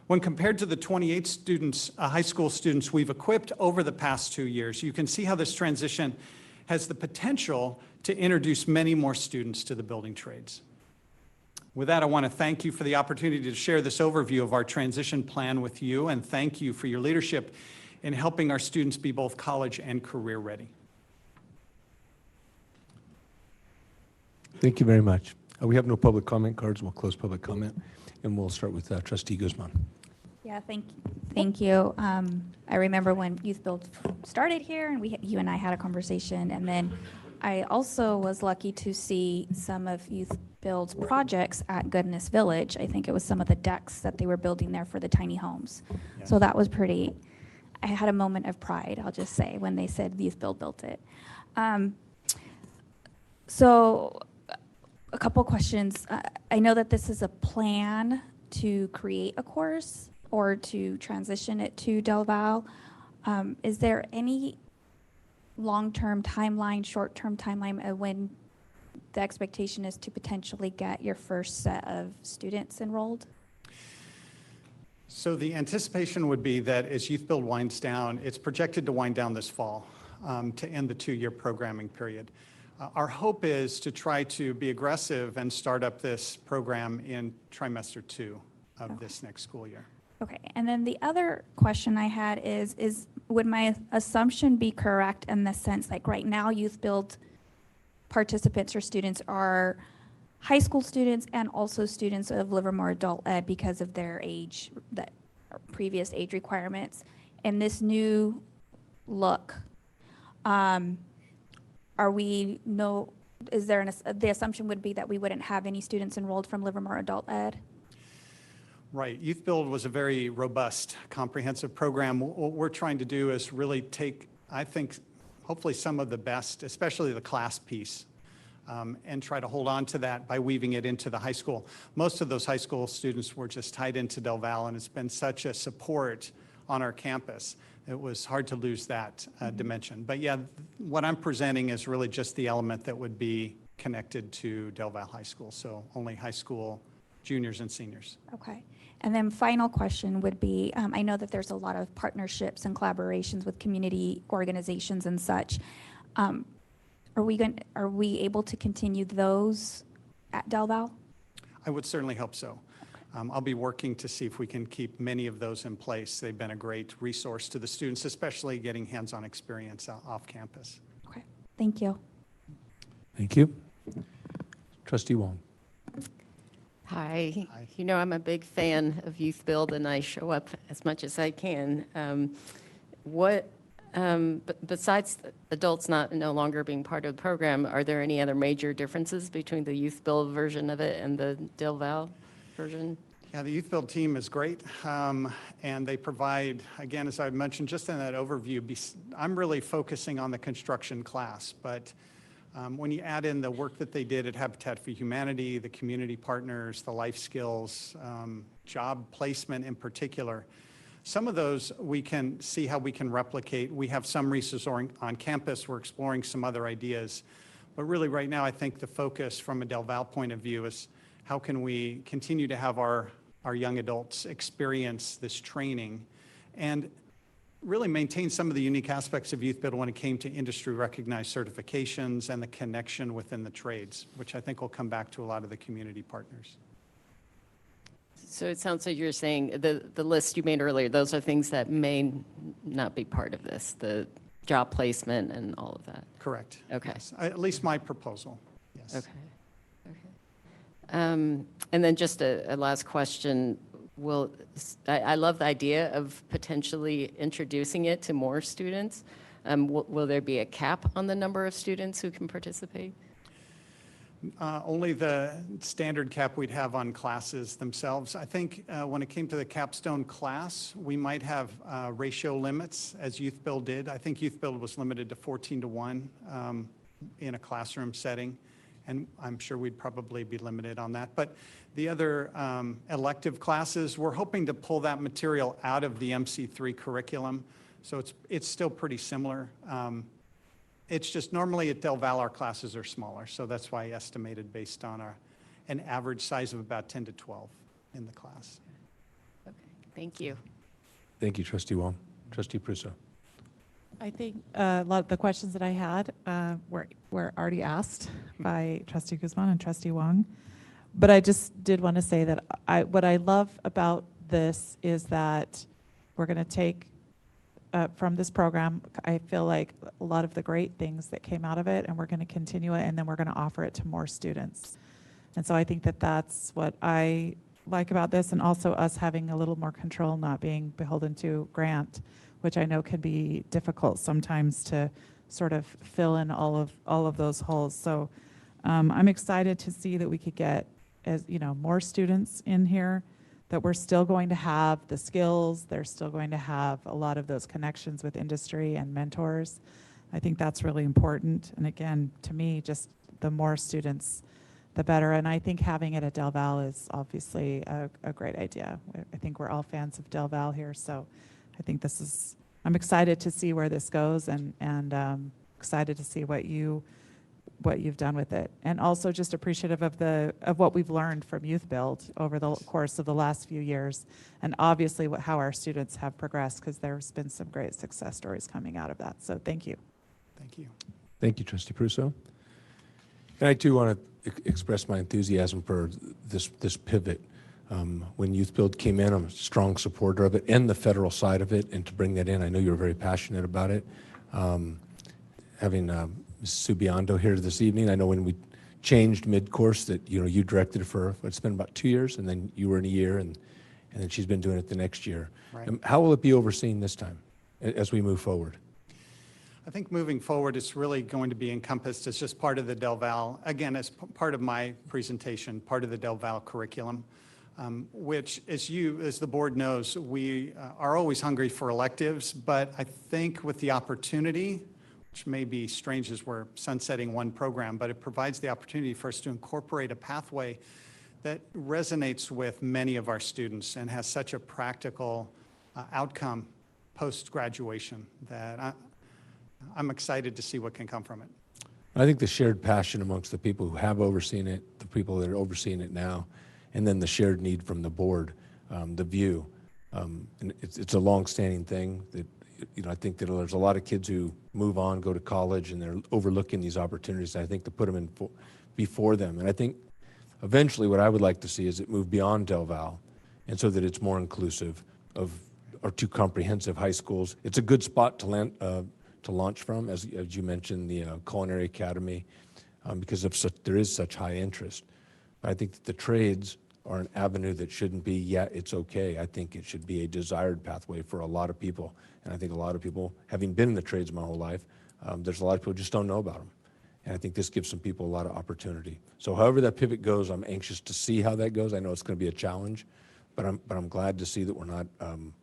When compared to the 28 students, high school students we've equipped over the past 2 years, you can see how this transition has the potential to introduce many more students to the building trades. With that, I want to thank you for the opportunity to share this overview of our transition plan with you, and thank you for your leadership in helping our students be both college and career ready. Thank you very much. We have no public comment cards. We'll close public comment, and we'll start with Trustee Guzman. Yeah, Yeah, thank you. I remember when Youth Build started here, and you and I had a conversation, and then I also was lucky to see some of Youth Build's projects at Goodness Village. I think it was some of the decks that they were building there for the tiny homes. So that was pretty. I had a moment of pride, I'll just say, when they said Youth Build built it. So a couple questions. I know that this is a plan to create a course or to transition it to Del Val. Is there any long-term timeline, short-term timeline of when the expectation is to potentially get your first set of students enrolled? So the anticipation would be that as Youth Build winds down, it's projected to wind down this fall to end the 2-year programming period. Our hope is to try to be aggressive and start up this program in trimester 2 of this next school year. Okay, and then the other question I had is would my assumption be correct in the sense, like right now, Youth Build participants or students are high school students and also students of Livermore Adult Ed because of their age, that previous age requirements. In this new look, is there the assumption would be that we wouldn't have any students enrolled from Livermore Adult Ed? Right. Youth Build was a very robust, comprehensive program. What we're trying to do is really take, I think, hopefully some of the best, especially the class piece, and try to hold on to that by weaving it into the high school. Most of those high school students were just tied into Del Val, and it's been such a support on our campus. It was hard to lose that dimension. But yeah, what I'm presenting is really just the element that would be connected to Del Val High School, so only high school juniors and seniors. Okay. And then final question would be, I know that there's a lot of partnerships and collaborations with community organizations and such. Are we able to continue those at Del Val? I would certainly hope so. I'll be working to see if we can keep many of those in place. They've been a great resource to the students, especially getting hands-on experience off campus. Okay, thank you. Thank you. Trustee Wong. Hi. You know, I'm a big fan of Youth Build, and I show up as much as I can. Besides adults no longer being part of the program, are there any other major differences between the Youth Build version of it and the Del Val version? Yeah, the Youth Build team is great, and they provide, again, as I mentioned just in that overview, I'm really focusing on the construction class, but when you add in the work that they did at Habitat for Humanity, the community partners, the life skills, job placement in particular, some of those we can see how we can replicate. We have some resources on campus. We're exploring some other ideas. But really right now, I think the focus from a Del Val point of view is how can we continue to have our young adults experience this training and really maintain some of the unique aspects of Youth Build when it came to industry recognized certifications and the connection within the trades, which I think will come back to a lot of the community partners. So it sounds like you're saying the list you made earlier, those are things that may not be part of this, the job placement and all of that. Correct. Okay. Yes. At least my proposal, yes. Okay. And then just a last question. I love the idea of potentially introducing it to more students. Will there be a cap on the number of students who can participate? Only the standard cap we'd have on classes themselves. I think when it came to the capstone class, we might have ratio limits as Youth Build did. I think Youth Build was limited to 14-1 in a classroom setting, and I'm sure we'd probably be limited on that. But the other elective classes, we're hoping to pull that material out of the MC3 curriculum, so it's still pretty similar. It's just normally at Del Val our classes are smaller, so that's why I estimated based on an average size of about 10 to 12 in the class. Okay, thank you. Thank you, Trustee Wong. Trustee Prusso. I think a lot of the questions that I had were already asked by Trustee Guzman and Trustee Wong. But I just did want to say that what I love about this is that we're going to take from this program, I feel like a lot of the great things that came out of it, and we're going to continue it, and then we're going to offer it to more students. And so I think that that's what I like about this, and also us having a little more control, not being beholden to grant, which I know can be difficult sometimes to sort of fill in all of those holes. So I'm excited to see that we could get, as you know, more students in here, that we're still going to have the skills, they're still going to have a lot of those connections with industry and mentors. I think that's really important. And again, to me, just the more students, the better. And I think having it at Del Val is obviously a great idea. I think we're all fans of Del Val here, so I think I'm excited to see where this goes, and excited to see what you've done with it, and also just appreciative of what we've learned from Youth Build over the course of the last few years, and obviously how our students have progressed, because there's been some great success stories coming out of that. So thank you. Thank you. Thank you, Trustee Prusso. And I too want to express my enthusiasm for this pivot. When Youth Build came in, I'm a strong supporter of it and the federal side of it, and to bring that in, I know you're very passionate about it. Having Ms. Subiando here this evening, I know when we changed mid-course that you directed it for, it's been about 2 years, and then you were in a year, and then she's been doing it the next year. Right. How will it be overseen this time as we move forward? I think moving forward, it's really going to be encompassed as just part of the Del Val, again, as part of my presentation, part of the Del Val curriculum, which, as the board knows, we are always hungry for electives, but I think with the opportunity, which may be strange as we're sunsetting one program, but it provides the opportunity for us to incorporate a pathway that resonates with many of our students and has such a practical outcome post-graduation that I'm excited to see what can come from it. I think the shared passion amongst the people who have overseen it, the people that are overseeing it now, and then the shared need from the board, the view. And it's a long-standing thing that, I think that there's a lot of kids who move on, go to college, and they're overlooking these opportunities. I think to put them in before them. And I think eventually what I would like to see is it move beyond Del Val, and so that it's more inclusive of our two comprehensive high schools. It's a good spot to launch from, as you mentioned, the Culinary Academy, because there is such high interest. But I think that the trades are an avenue that shouldn't be, it's okay. I think it should be a desired pathway for a lot of people. And I think a lot of people, having been in the trades my whole life, there's a lot of people who just don't know about them. And I think this gives some people a lot of opportunity. So however that pivot goes, I'm anxious to see how that goes. I know it's going to be a challenge, but I'm glad to see that we're not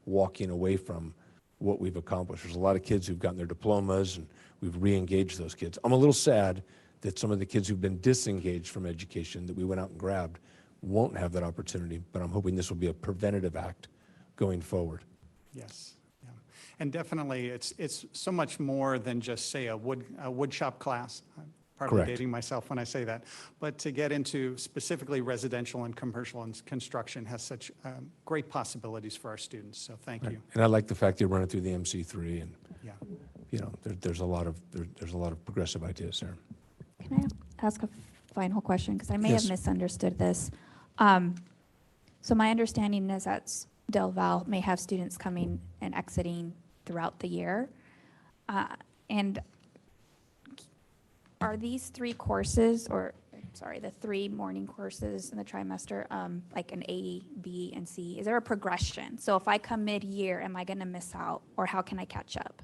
walking away from what we've accomplished. There's a lot of kids who've gotten their diplomas, and we've re-engaged those kids. I'm a little sad that some of the kids who've been disengaged from education that we went out and grabbed won't have that opportunity, but I'm hoping this will be a preventative act going forward. Yes, yeah. And definitely it's so much more than just, say, a wood shop class. I'm probably Correct. dating myself when I say that. But to get into specifically residential and commercial and construction has such great possibilities for our students. So thank you. And I like the fact that you run it through the MC3, and Yeah. there's a lot of progressive ideas there. Can I ask a final question? Because I may Yes. have misunderstood this. So my understanding is that Del Val may have students coming and exiting throughout the year. And are these three courses, the 3 morning courses in the trimester, like an A, B, and C? Is there a progression? So if I come mid-year, am I going to miss out, or how can I catch up?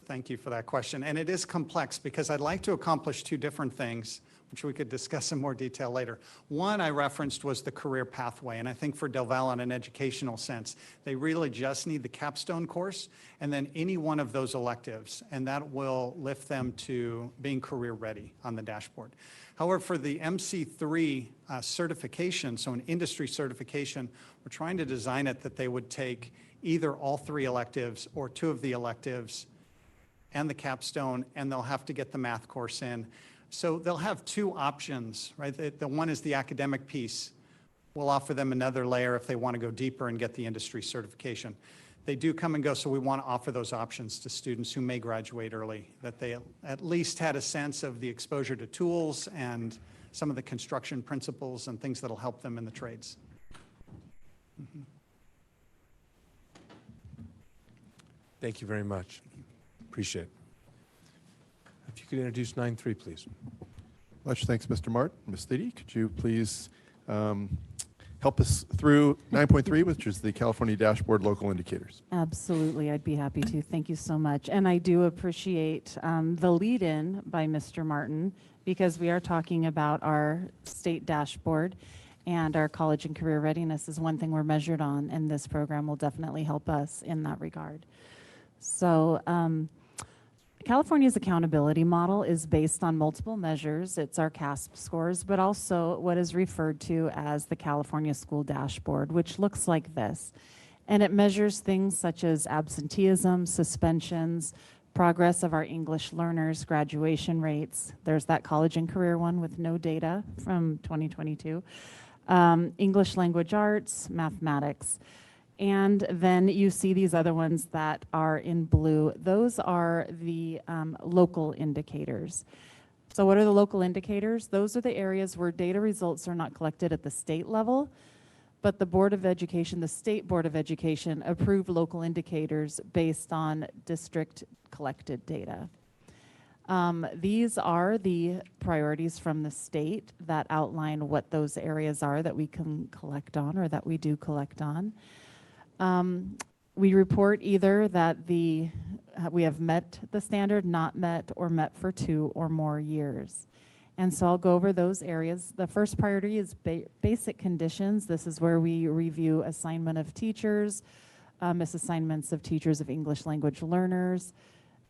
Thank you for that question. And it is complex because I'd like to accomplish 2 different things, which we could discuss in more detail later. One I referenced was the career pathway. And I think for Del Val, in an educational sense, they really just need the capstone course and then any one of those electives. And that will lift them to being career ready on the dashboard. However, for the MC3 certification, so an industry certification, we're trying to design it that they would take either all 3 electives or 2 of the electives and the capstone, and they'll have to get the math course in. So they'll have 2 options, right? The one is the academic piece. We'll offer them another layer if they want to go deeper and get the industry certification. They do come and go, so we want to offer those options to students who may graduate early, that they at least had a sense of the exposure to tools and some of the construction principles and things that'll help them in the trades. Mm-hmm. Thank you very much. Appreciate it. If you could introduce 9-3, please. Much thanks, Mr. Martin. Ms. Thede, could you please help us through 9.3, which is the California Dashboard Local Indicators. Absolutely, I'd be happy to. Thank you so much. And I do appreciate the lead-in by Mr. Martin, because we are talking about our state dashboard, and our college and career readiness is one thing we're measured on, and this program will definitely help us in that regard. So California's accountability model is based on multiple measures. It's our CASP scores, but also what is referred to as the California School Dashboard, which looks like this. And it measures things such as absenteeism, suspensions, progress of our English learners, graduation rates. There's that college and career one with no data from 2022. English language arts, mathematics. And then you see these other ones that are in blue. Those are the local indicators. So what are the local indicators? Those are the areas where data results are not collected at the state level, but the Board of Education, the State Board of Education, approve local indicators based on district collected data. These are the priorities from the state that outline what those areas are that we can collect on, or that we do collect on. We report either that we have met the standard, not met, or met for 2 or more years. And so I'll go over those areas. The first priority is basic conditions. This is where we review assignment of teachers, misassignments of teachers of English language learners,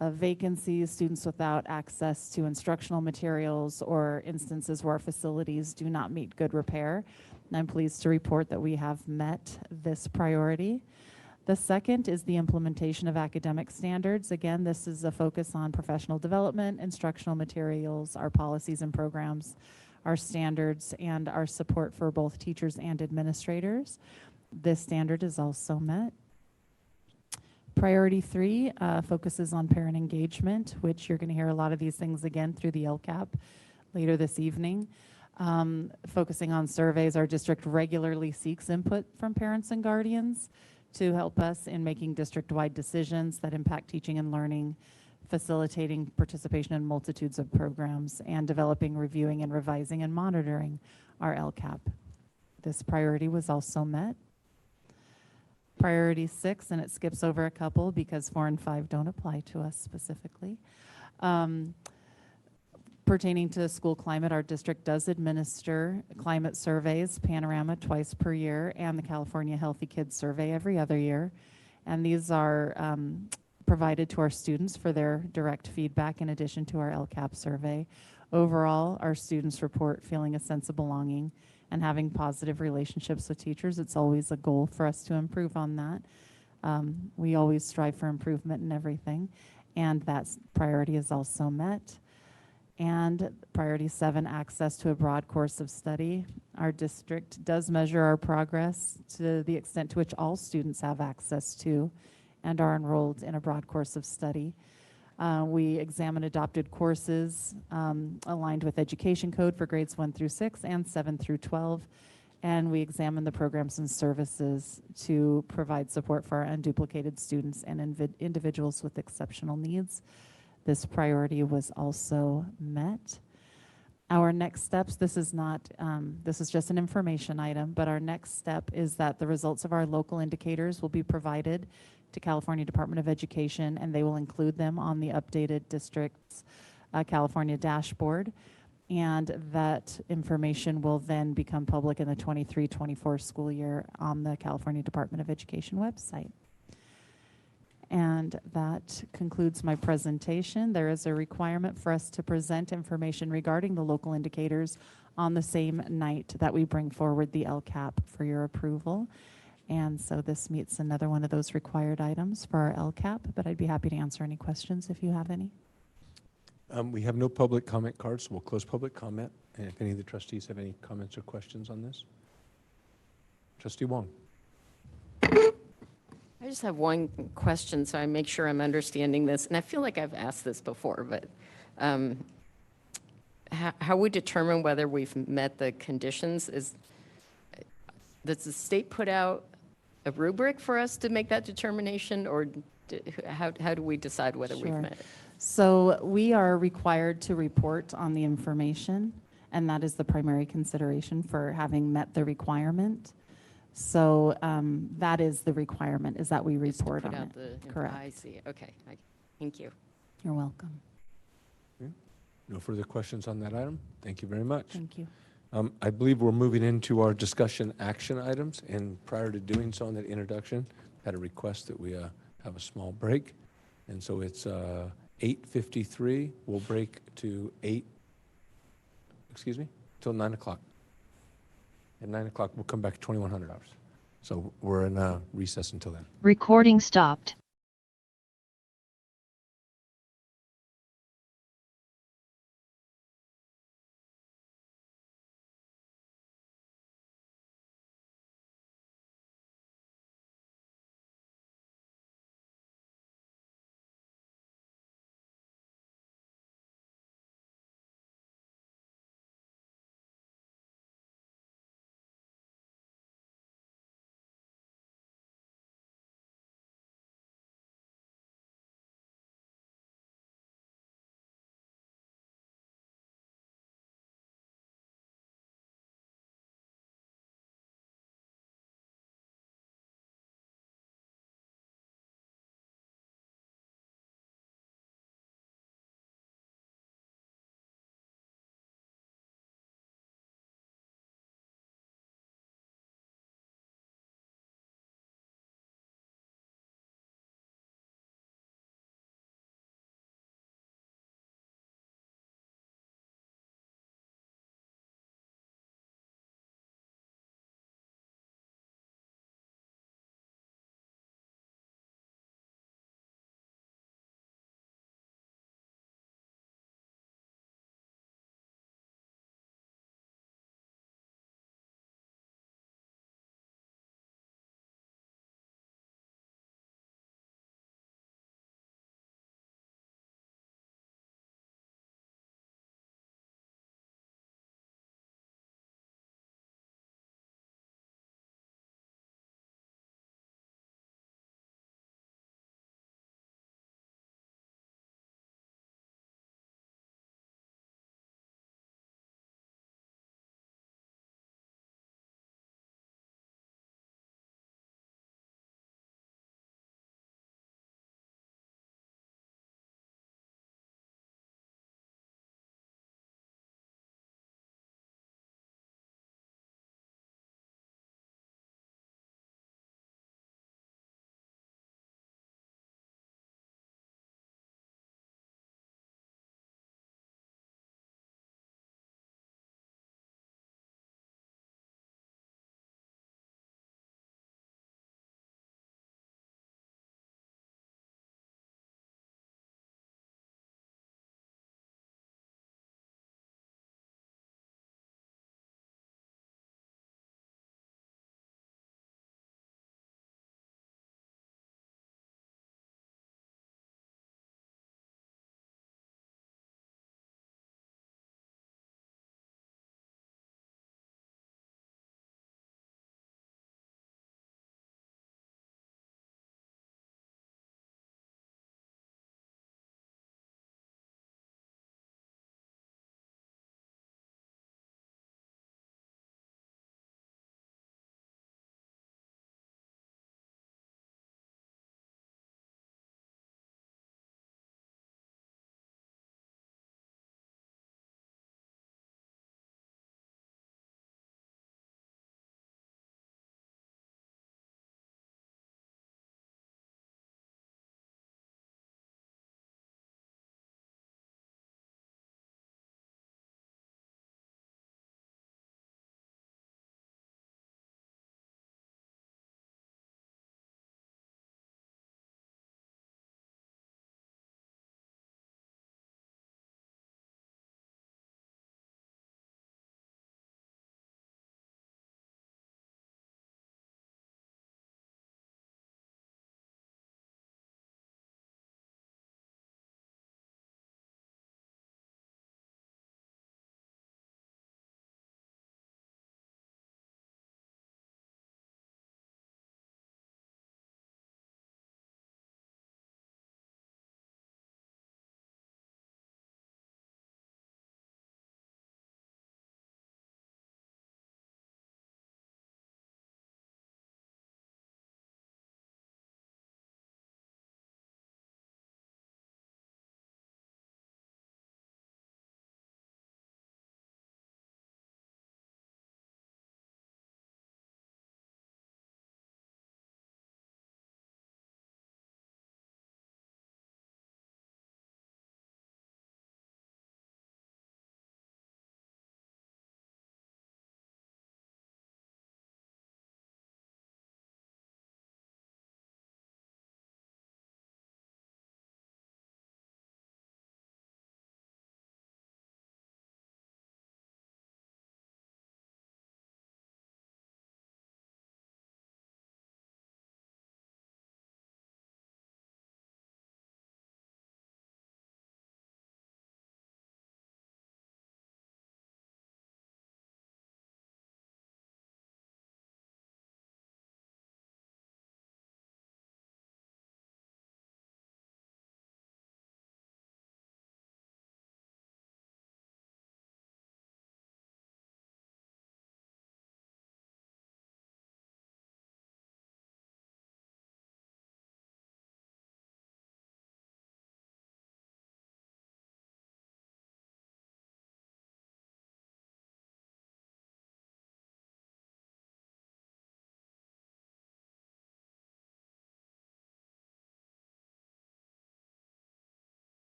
vacancies, students without access to instructional materials, or instances where our facilities do not meet good repair. And I'm pleased to report that we have met this priority. The second is the implementation of academic standards. Again, this is a focus on professional development, instructional materials, our policies and programs, our standards, and our support for both teachers and administrators. This standard is also met. Priority 3 focuses on parent engagement, which you're going to hear a lot of these things again through the LCAP later this evening. Focusing on surveys, our district regularly seeks input from parents and guardians to help us in making district-wide decisions that impact teaching and learning, facilitating participation in multitudes of programs, and developing, reviewing, and revising and monitoring our LCAP. This priority was also met. Priority 6, and it skips over a couple because 4 and 5 don't apply to us specifically. Pertaining to school climate, our district does administer climate surveys, Panorama twice per year, and the California Healthy Kids Survey every other year. And these are provided to our students for their direct feedback in addition to our LCAP survey. Overall, our students report feeling a sense of belonging and having positive relationships with teachers. It's always a goal for us to improve on that. We always strive for improvement in everything, and that priority is also met. And priority 7, access to a broad course of study. Our district does measure our progress to the extent to which all students have access to and are enrolled in a broad course of study. We examine adopted courses aligned with education code for grades 1 through 6 and 7 through 12. And we examine the programs and services to provide support for our unduplicated students and individuals with exceptional needs. This priority was also met. Our next steps, this is just an information item, but our next step is that the results of our local indicators will be provided to California Department of Education, and they will include them on the updated district's California dashboard. And that information will then become public in the 23-24 school year on the California Department of Education website. And that concludes my presentation. There is a requirement for us to present information regarding the local indicators on the same night that we bring forward the LCAP for your approval. And so this meets another one of those required items for our LCAP, but I'd be happy to answer any questions if you have any. We have no public comment cards, so we'll close public comment. And if any of the trustees have any comments or questions on this. Trustee Wong. I just have one question, so I make sure I'm understanding this. And I feel like I've asked this before, but how we determine whether we've met the conditions is, does the state put out a rubric for us to make that determination, or how do we decide whether we've met it? So we are required to report on the information, and that is the primary consideration for having met the requirement. So that is the requirement, is that we report on Put out it. the, Correct. I see, okay, thank you. You're welcome. No further questions on that item? Thank you very much. Thank you. I believe we're moving into our discussion action items, and prior to doing so in that introduction, had a request that we have a small break. And so it's 8:53. We'll break to till 9 o'clock. At 9 o'clock, we'll come back 2100 hours. So we're in recess until then. Recording stopped.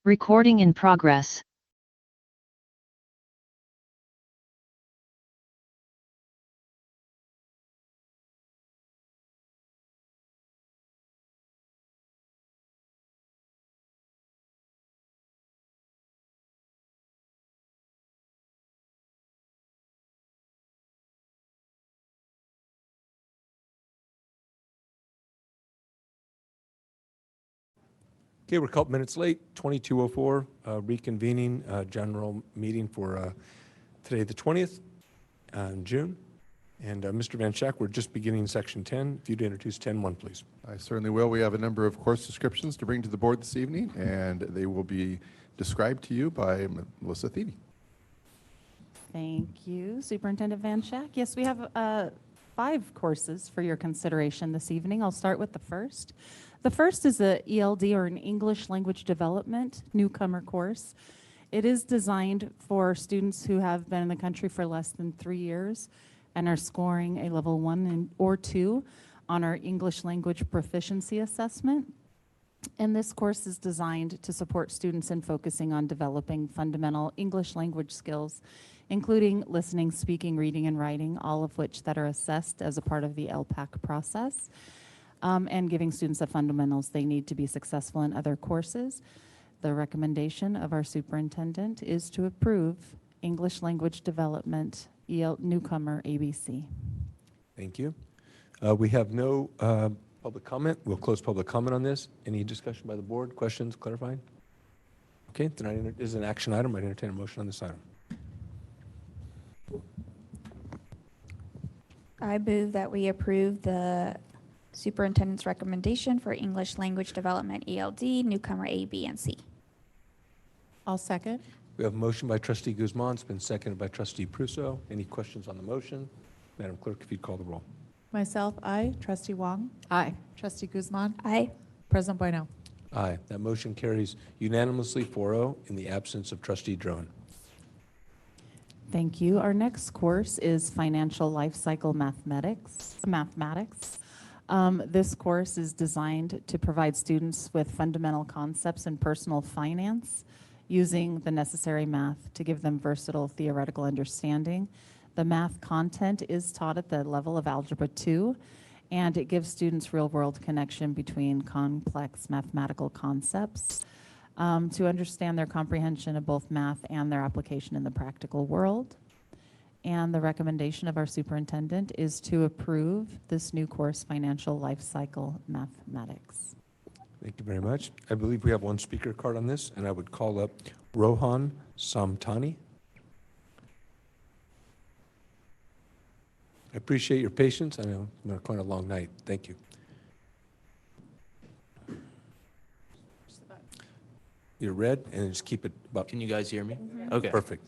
Recording in progress. Okay, we're a couple minutes late, 22:04, reconvening general meeting for today, the 20th in June. And Mr. Van Schack, we're just beginning section 10. If you'd introduce 10-1, please. I certainly will. We have a number of course descriptions to bring to the board this evening, and they will be described to you by Melissa Thiede. Thank you, Superintendent Van Schack. Yes, we have 5 courses for your consideration this evening. I'll start with the first. The first is a ELD, or an English Language Development newcomer course. It is designed for students who have been in the country for less than 3 years and are scoring a level 1 or 2 on our English language proficiency assessment. And this course is designed to support students in focusing on developing fundamental English language skills, including listening, speaking, reading, and writing, all of which that are assessed as a part of the LPAC process, and giving students the fundamentals they need to be successful in other courses. The recommendation of our superintendent is to approve English Language Development newcomer ABC. Thank you. We have no public comment. We'll close public comment on this. Any discussion by the board? Questions, clarifying? Okay, then this is an action item. I entertain a motion on this item. I move that we approve the superintendent's recommendation for English Language Development ELD, newcomer A, B, and C. I'll second. We have a motion by Trustee Guzman. It's been seconded by Trustee Prusso. Any questions on the motion? Madam Clerk, if you'd call the roll. Myself, aye. Trustee Wong. Aye. Trustee Guzman. Aye. President Bueno. Aye. That motion carries unanimously 4-0 in the absence of Trustee Drone. Thank you. Our next course is Financial Life Cycle Mathematics. This course is designed to provide students with fundamental concepts in personal finance using the necessary math to give them versatile theoretical understanding. The math content is taught at the level of Algebra 2, and it gives students real-world connection between complex mathematical concepts to understand their comprehension of both math and their application in the practical world. And the recommendation of our superintendent is to approve this new course, Financial Life Cycle Mathematics. Thank you very much. I believe we have one speaker card on this, and I would call up Rohan Samtani. I appreciate your patience. I know it's been quite a long night. Thank you. You're red, and just keep it about. Can you guys hear me? Mm-hmm. Okay. Perfect.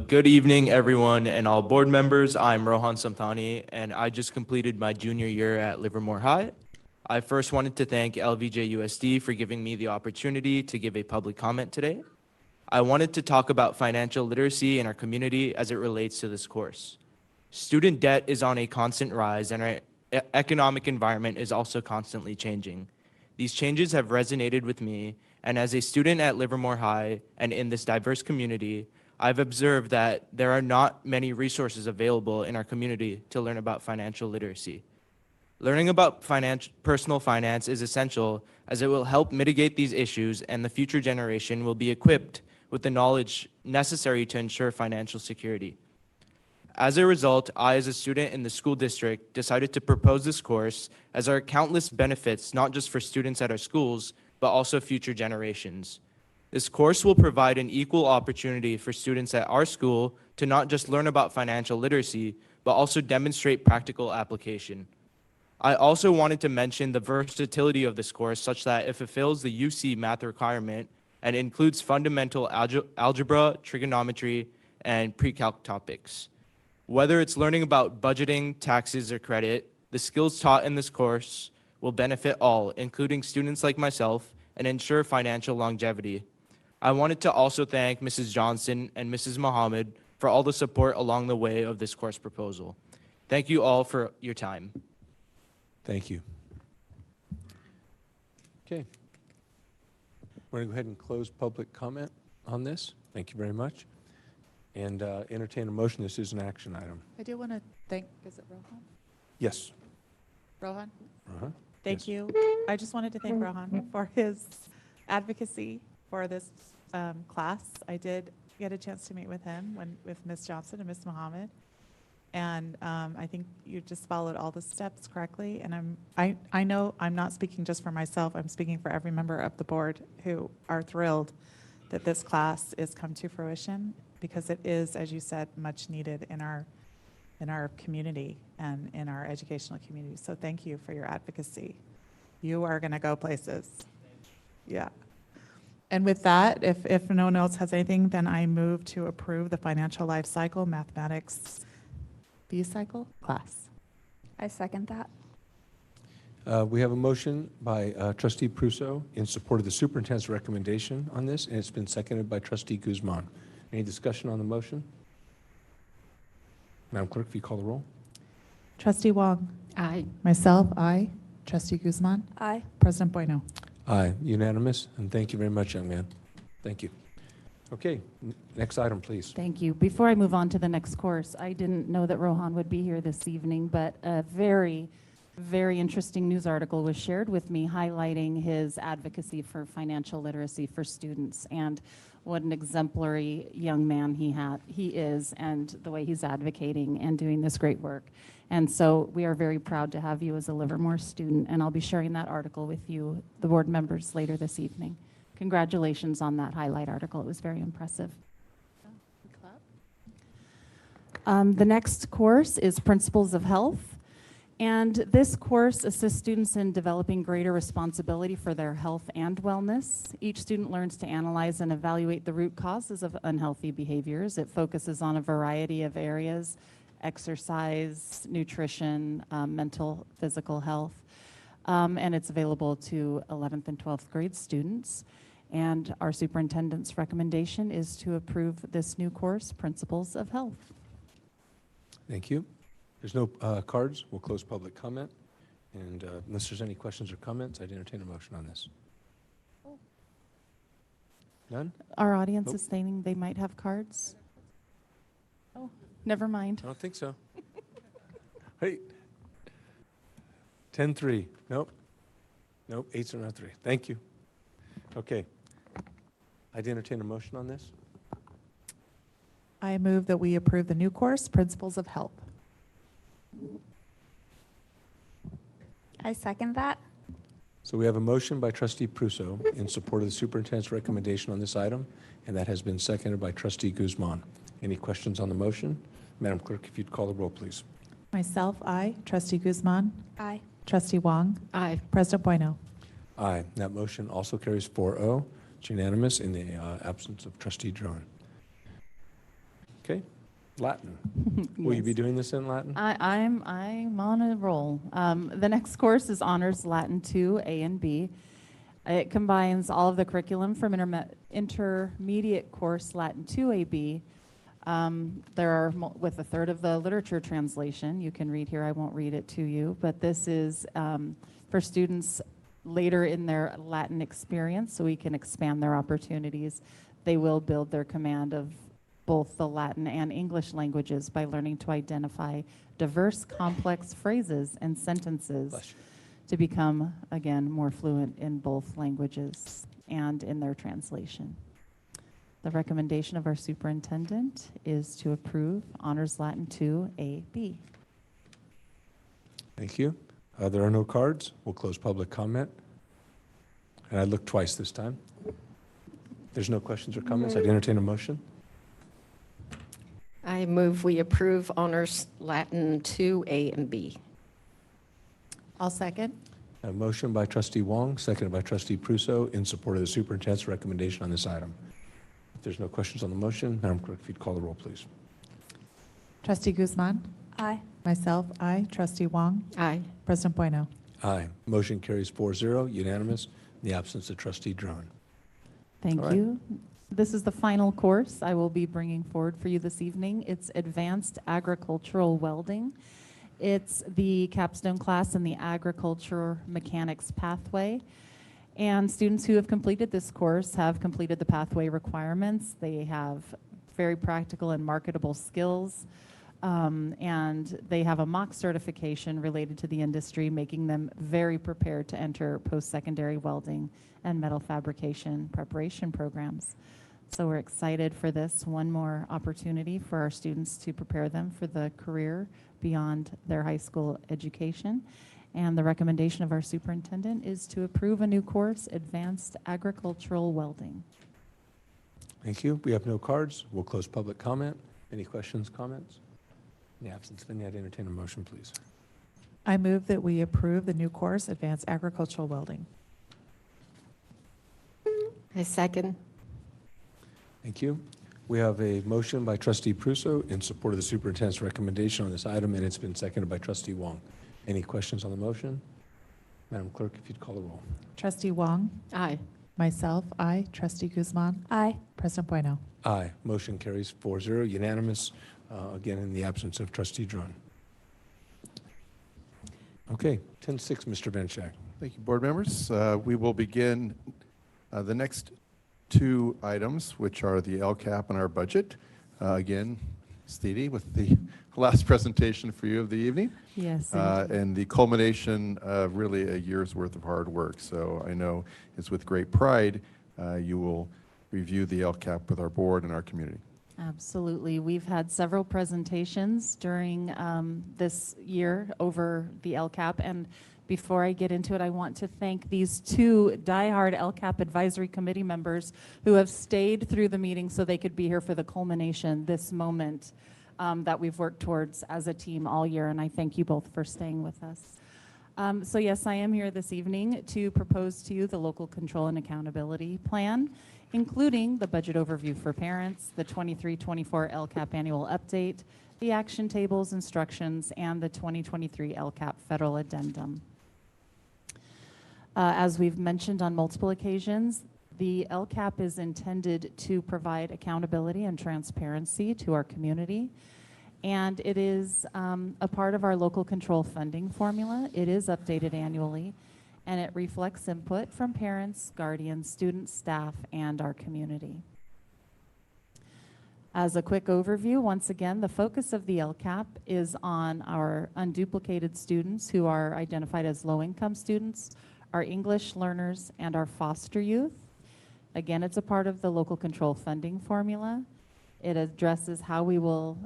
Good evening, everyone, and all board members. I'm Rohan Samtani, and I just completed my junior year at Livermore High. I first wanted to thank LVJUSD for giving me the opportunity to give a public comment today. I wanted to talk about financial literacy in our community as it relates to this course. Student debt is on a constant rise, and our economic environment is also constantly changing. These changes have resonated with me, and as a student at Livermore High and in this diverse community, I've observed that there are not many resources available in our community to learn about financial literacy. Learning about personal finance is essential as it will help mitigate these issues, and the future generation will be equipped with the knowledge necessary to ensure financial security. As a result, I, as a student in the school district, decided to propose this course as there are countless benefits, not just for students at our schools, but also future generations. This course will provide an equal opportunity for students at our school to not just learn about financial literacy, but also demonstrate practical application. I also wanted to mention the versatility of this course such that it fulfills the UC math requirement and includes fundamental algebra, trigonometry, and pre-calc topics. Whether it's learning about budgeting, taxes, or credit, the skills taught in this course will benefit all, including students like myself, and ensure financial longevity. I wanted to also thank Mrs. Johnson and Mrs. Mohammed for all the support along the way of this course proposal. Thank you all for your time. Thank you. Okay. We're going to go ahead and close public comment on this. Thank you very much. And entertain a motion. This is an action item. I do want to thank, is it Rohan? Yes. Rohan? Uh-huh. Thank you. I just wanted to thank Rohan for his advocacy for this class. I did get a chance to meet with him with Ms. Johnson and Ms. Mohammed. And I think you just followed all the steps correctly. And I know I'm not speaking just for myself. I'm speaking for every member of the board who are thrilled that this class is come to fruition, because it is, as you said, much needed in our community and in our educational community. So thank you for your advocacy. You are going to go places. Yeah. And with that, if no one else has anything, then I move to approve the financial life cycle mathematics B-cycle class. I second that. We have a motion by Trustee Prusso in support of the superintendent's recommendation on this, and it's been seconded by Trustee Guzman. Any discussion on the motion? Madam Clerk, if you call the roll. Trustee Wong. Aye. Myself, aye. Trustee Guzman. Aye. President Bueno. Aye, unanimous, and thank you very much, young man. Thank you. Okay, next item, please. Thank you. Before I move on to the next course, I didn't know that Rohan would be here this evening, but a very, very interesting news article was shared with me highlighting his advocacy for financial literacy for students and what an exemplary young man he is, and the way he's advocating and doing this great work. And so we are very proud to have you as a Livermore student, and I'll be sharing that article with you, the board members, later this evening. Congratulations on that highlight article. It was very impressive. The next course is Principles of Health. And this course assists students in developing greater responsibility for their health and wellness. Each student learns to analyze and evaluate the root causes of unhealthy behaviors. It focuses on a variety of areas: exercise, nutrition, mental, physical health. And it's available to 11th and 12th grade students. And our superintendent's recommendation is to approve this new course, Principles of Health. Thank you. There's no cards. We'll close public comment. And unless there's any questions or comments, I'd entertain a motion on this. None? Our audience Nope. is saying they might have cards. Oh, never mind. I don't think so. Hey. 10-3. Nope. Nope. 8s are not 3. Thank you. Okay. I'd entertain a motion on this. I move that we approve the new course, Principles of Health. I second that. So we have a motion by Trustee Prusso in support of the superintendent's recommendation on this item, and that has been seconded by Trustee Guzman. Any questions on the motion? Madam Clerk, if you'd call the roll, please. Myself, aye. Trustee Guzman. Aye. Trustee Wong. Aye. President Bueno. Aye. That motion also carries 4-0. It's unanimous in the absence of Trustee Drone. Okay. Latin. Will you be Yes. doing this in Latin? I'm on a roll. The next course is Honors Latin 2, A and B. It combines all of the curriculum from intermediate course Latin 2 AB. There are, with a third of the literature translation, you can read here, I won't read it to you, but this is for students later in their Latin experience, so we can expand their opportunities. They will build their command of both the Latin and English languages by learning to identify diverse, complex phrases and sentences to become, again, more fluent in both languages and in their translation. The recommendation of our superintendent is to approve Honors Latin 2 AB. Thank you. There are no cards. We'll close public comment. And I looked twice this time. There's no questions or comments. I'd entertain a motion. I move we approve Honors Latin 2, A and B. I'll second. A motion by Trustee Wong, seconded by Trustee Prusso, in support of the superintendent's recommendation on this item. If there's no questions on the motion, Madam Clerk, if you'd call the roll, please. Trustee Guzman. Aye. Myself, aye. Trustee Wong. Aye. President Bueno. Aye. Motion carries 4-0, unanimous, in the absence of Trustee Drone. Thank All right. you. This is the final course I will be bringing forward for you this evening. It's Advanced Agricultural Welding. It's the capstone class in the Agriculture Mechanics pathway. And students who have completed this course have completed the pathway requirements. They have very practical and marketable skills, and they have a mock certification related to the industry, making them very prepared to enter post-secondary welding and metal fabrication preparation programs. So we're excited for this one more opportunity for our students to prepare them for the career beyond their high school education. And the recommendation of our superintendent is to approve a new course, Advanced Agricultural Welding. Thank you. We have no cards. We'll close public comment. Any questions, comments? In the absence of any, I'd entertain a motion, please. I move that we approve the new course, Advanced Agricultural Welding. I second. Thank you. We have a motion by Trustee Pruso in support of the superintendent's recommendation on this item, and it's been seconded by Trustee Wong. Any questions on the motion? Madam Clerk, if you'd call the roll. Trustee Wong. Aye. Myself, aye. Trustee Guzman. Aye. President Bueno. Aye. Motion carries 4-0, unanimous, again in the absence of Trustee Drone. Okay, 10-6, Mr. Van Schack. Thank you, board members. We will begin the next two items, which are the LCAP and our budget. Again, Stevie, with the last presentation for you of the evening. Yes. And the culmination of really a year's worth of hard work. So I know it's with great pride you will review the LCAP with our board and our community. Absolutely. We've had several presentations during this year over the LCAP, and before I get into it, I want to thank these two diehard LCAP advisory committee members who have stayed through the meeting so they could be here for the culmination, this moment that we've worked towards as a team all year, and I thank you both for staying with us. So yes, I am here this evening to propose to you the local control and accountability plan, including the budget overview for parents, the 23-24 LCAP annual update, the action tables, instructions, and the 2023 LCAP federal addendum. As we've mentioned on multiple occasions, the LCAP is intended to provide accountability and transparency to our community, and it is a part of our local control funding formula. It is updated annually, and it reflects input from parents, guardians, students, staff, and our community. As a quick overview, once again, the focus of the LCAP is on our unduplicated students who are identified as low-income students, our English learners, and our foster youth. Again, it's a part of the local control funding formula. It addresses how we will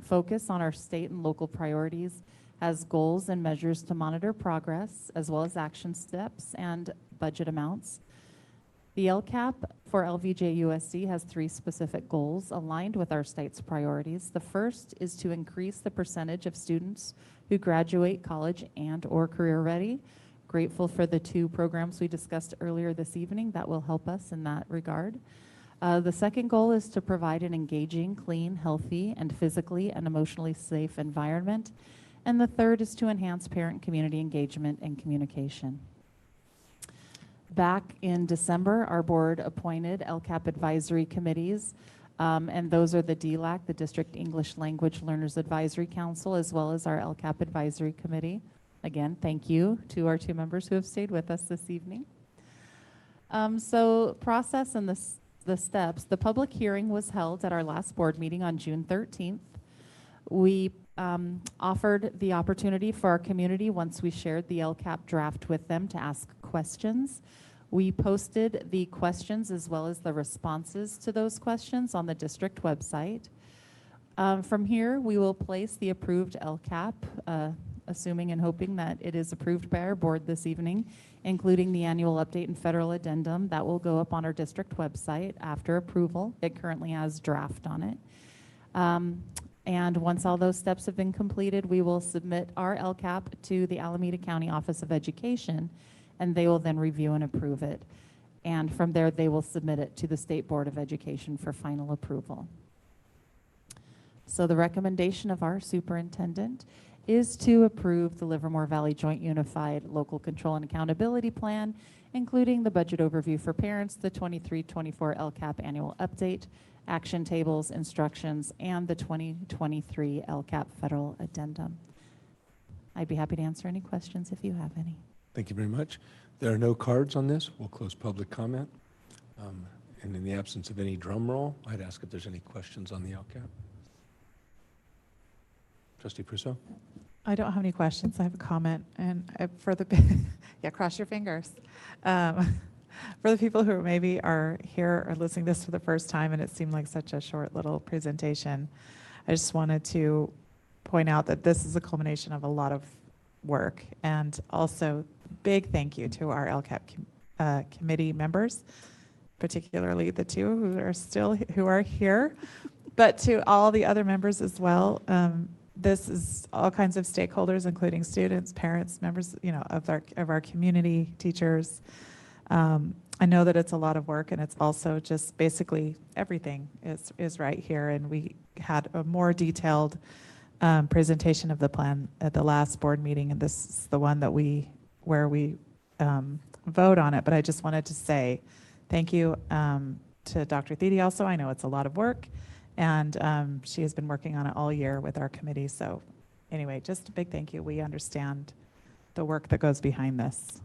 focus on our state and local priorities, has goals and measures to monitor progress, as well as action steps and budget amounts. The LCAP for LVJUSD has 3 specific goals aligned with our state's priorities. The first is to increase the percentage of students who graduate college and/or career ready. Grateful for the 2 programs we discussed earlier this evening that will help us in that regard. The second goal is to provide an engaging, clean, healthy, and physically and emotionally safe environment. And the third is to enhance parent-community engagement and communication. Back in December, our board appointed LCAP advisory committees, and those are the DLAC, the District English Language Learners Advisory Council, as well as our LCAP advisory committee. Again, thank you to our 2 members who have stayed with us this evening. So process and the steps. The public hearing was held at our last board meeting on June 13th. We offered the opportunity for our community, once we shared the LCAP draft with them, to ask questions. We posted the questions as well as the responses to those questions on the district website. From here, we will place the approved LCAP, assuming and hoping that it is approved by our board this evening, including the annual update and federal addendum that will go up on our district website after approval. It currently has draft on it. And once all those steps have been completed, we will submit our LCAP to the Alameda County Office of Education, and they will then review and approve it. And from there, they will submit it to the State Board of Education for final approval. So the recommendation of our superintendent is to approve the Livermore Valley Joint Unified Local Control and Accountability Plan, including the budget overview for parents, the 23-24 LCAP annual update, action tables, instructions, and the 2023 LCAP federal addendum. I'd be happy to answer any questions if you have any. Thank you very much. There are no cards on this. We'll close public comment. And in the absence of any drum roll, I'd ask if there's any questions on the LCAP. Trustee Prusso? I don't have any questions. I have a comment, and for the yeah, cross your fingers. For the people who maybe are here or listening to this for the first time, and it seemed like such a short little presentation, I just wanted to point out that this is a culmination of a lot of work, and also big thank you to our LCAP committee members, particularly the two who are here, but to all the other members as well. This is all kinds of stakeholders, including students, parents, members, of our community, teachers. I know that it's a lot of work, and it's also just basically everything is right here. And we had a more detailed presentation of the plan at the last board meeting, and this is the one where we vote on it. But I just wanted to say thank you to Dr. Thede also. I know it's a lot of work, and she has been working on it all year with our committee. So anyway, just a big thank you. We understand the work that goes behind this.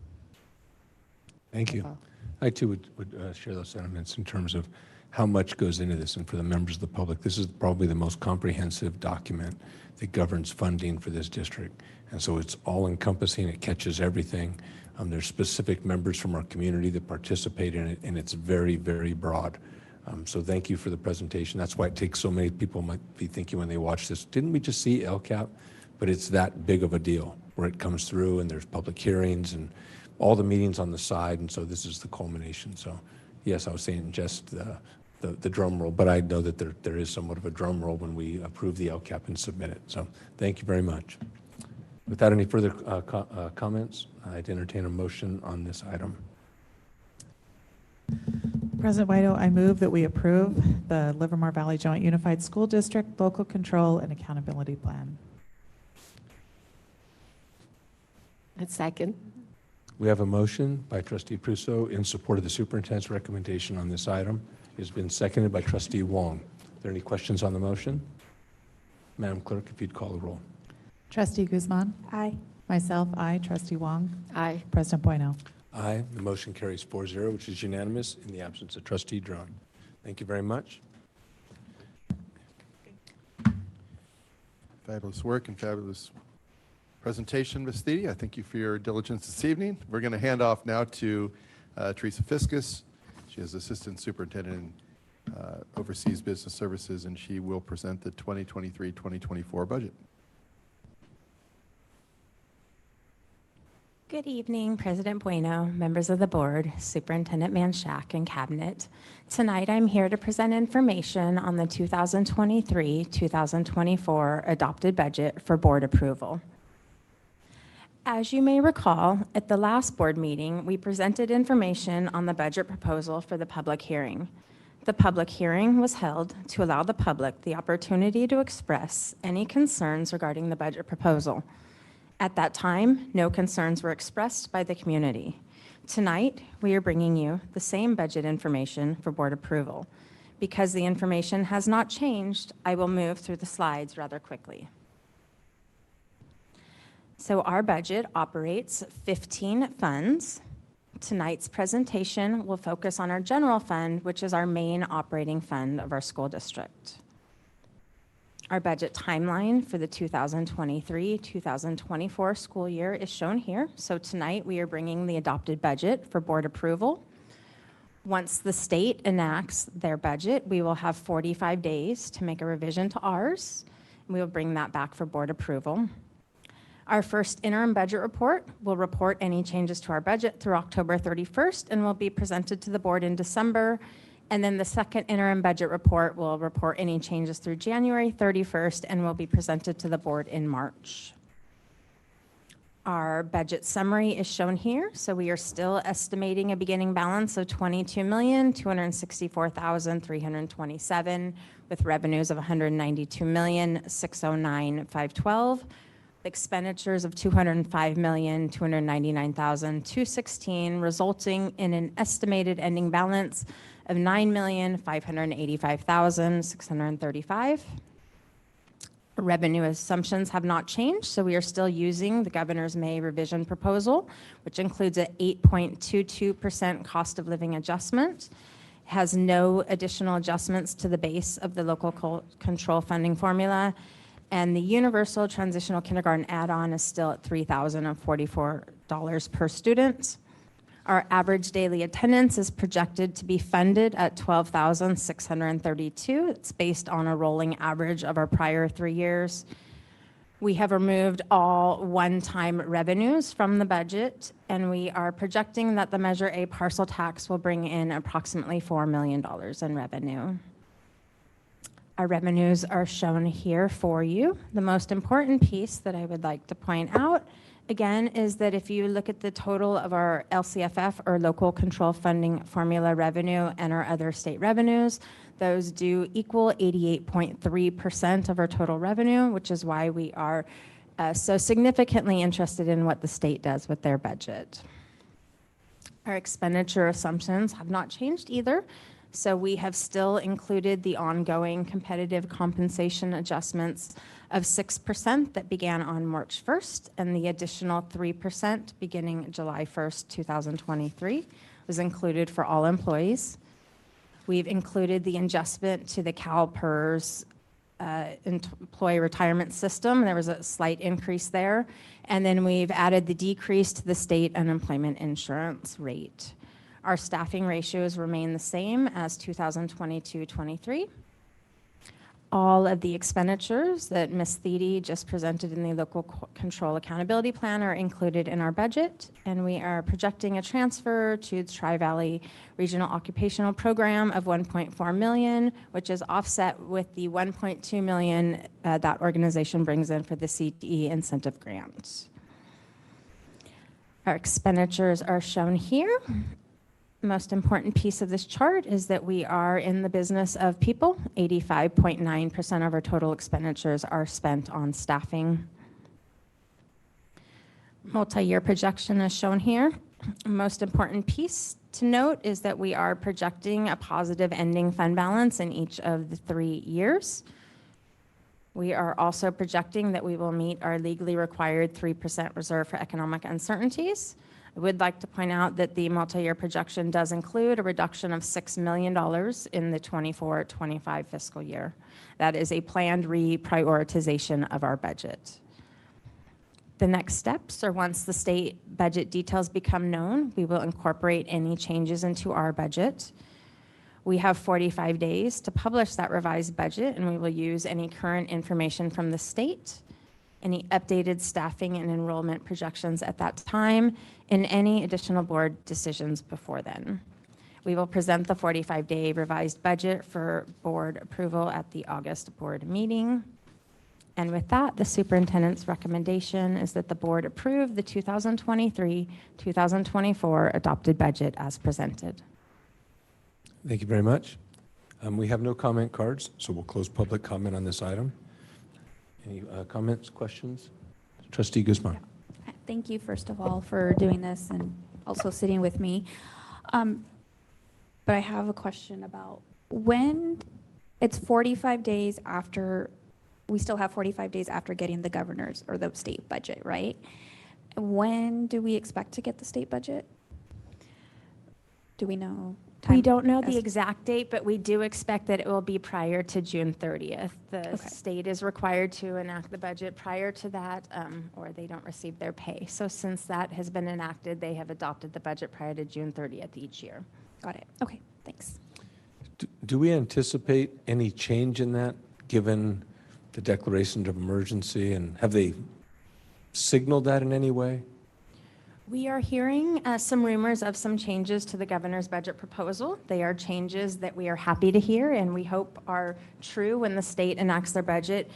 Thank you. I too would share those sentiments in terms of how much goes into this. And for the members of the public, this is probably the most comprehensive document that governs funding for this district. And so it's all encompassing, it catches everything. There's specific members from our community that participate in it, and it's very, very broad. So thank you for the presentation. That's why it takes so many people might be thinking when they watch this, didn't we just see LCAP? But it's that big of a deal where it comes through and there's public hearings and all the meetings on the side, and so this is the culmination. So yes, I was saying just the drum roll, but I know that there is somewhat of a drum roll when we approve the LCAP and submit it. So thank you very much. Without any further comments, I'd entertain a motion on this item. President Whiteo, I move that we approve the Livermore Valley Joint Unified School District Local Control and Accountability Plan. A second. We have a motion by Trustee Prusso in support of the superintendent's recommendation on this item. It has been seconded by Trustee Wong. Are there any questions on the motion? Madam Clerk, if you'd call the roll. Trustee Guzman? Aye. Myself, aye. Trustee Wong? Aye. President Bueno? Aye. The motion carries 4-0, which is unanimous in the absence of Trustee Drone. Thank you very much. Fabulous work and fabulous presentation, Ms. Thede. I thank you for your diligence this evening. We're going to hand off now to Teresa Fiscus. She is Assistant Superintendent and oversees business services, and she will present the 2023-2024 budget. Good evening, President Bueno, members of the board, Superintendent Manshak, and Cabinet. Tonight, I'm here to present information on the 2023-2024 adopted budget for board approval. As you may recall, at the last board meeting, we presented information on the budget proposal for the public hearing. The public hearing was held to allow the public the opportunity to express any concerns regarding the budget proposal. At that time, no concerns were expressed by the community. Tonight, we are bringing you the same budget information for board approval. Because the information has not changed, I will move through the slides rather quickly. So our budget operates 15 funds. Tonight's presentation will focus on our general fund, which is our main operating fund of our school district. Our budget timeline for the 2023-2024 school year is shown here. So tonight we are bringing the adopted budget for board approval. Once the state enacts their budget, we will have 45 days to make a revision to ours. We will bring that back for board approval. Our first interim budget report will report any changes to our budget through October 31st and will be presented to the board in December. And then the second interim budget report will report any changes through January 31st and will be presented to the board in March. Our budget summary is shown here. So we are still estimating a beginning balance of $22,264,327 with revenues of $192,609,512. Expenditures of $205,299,216, resulting in an estimated ending balance of $9,585,635. Revenue assumptions have not changed, so we are still using the governor's May revision proposal, which includes an 8.22% cost of living adjustment, has no additional adjustments to the base of the local control funding formula, and the universal transitional kindergarten add-on is still at $3,044 per student. Our average daily attendance is projected to be funded at 12,632. It's based on a rolling average of our prior 3 years. We have removed all one-time revenues from the budget, and we are projecting that the Measure A parcel tax will bring in approximately $4 million in revenue. Our revenues are shown here for you. The most important piece that I would like to point out again is that if you look at the total of our LCFF or local control funding formula revenue and our other state revenues, those do equal 88.3% of our total revenue, which is why we are so significantly interested in what the state does with their budget. Our expenditure assumptions have not changed either. So we have still included the ongoing competitive compensation adjustments of 6% that began on March 1st, and the additional 3% beginning July 1st, 2023 was included for all employees. We've included the adjustment to the CalPERS employee retirement system. There was a slight increase there. And then we've added the decrease to the state unemployment insurance rate. Our staffing ratios remain the same as 2022-23. All of the expenditures that Ms. Thiede just presented in the local control accountability plan are included in our budget, and we are projecting a transfer to the Tri-Valley Regional Occupational Program of $1.4 million, which is offset with the $1.2 million that organization brings in for the CTE incentive grants. Our expenditures are shown here. Most important piece of this chart is that we are in the business of people. 85.9% of our total expenditures are spent on staffing. Multi-year projection is shown here. Most important piece to note is that we are projecting a positive ending fund balance in each of the 3 years. We are also projecting that we will meet our legally required 3% reserve for economic uncertainties. I would like to point out that the multi-year projection does include a reduction of $6 million in the 24-25 fiscal year. That is a planned reprioritization of our budget. The next steps are once the state budget details become known, we will incorporate any changes into our budget. We have 45 days to publish that revised budget, and we will use any current information from the state, any updated staffing and enrollment projections at that time, and any additional board decisions before then. We will present the 45-day revised budget for board approval at the August board meeting. And with that, the superintendent's recommendation is that the board approve the 2023-2024 adopted budget as presented. Thank you very much. We have no comment cards, so we'll close public comment on this item. Any comments, questions? Trustee Guzman. Thank you, first of all, for doing this and also sitting with me. But I have a question about when it's 45 days after, we still have 45 days after getting the governor's or the state budget, right? When do we expect to get the state budget? Do we know? We don't know the exact date, but we do expect that it will be prior to June 30th. The state is required to enact the budget prior to that, or they don't receive their pay. So since that has been enacted, they have adopted the budget prior to June 30th each year. Got it. Okay, thanks. Do we anticipate any change in that, given the declaration of emergency, and have they signaled that in any way? We are hearing some rumors of some changes to the governor's budget proposal. They are changes that we are happy to hear and we hope are true when the state enacts their budget.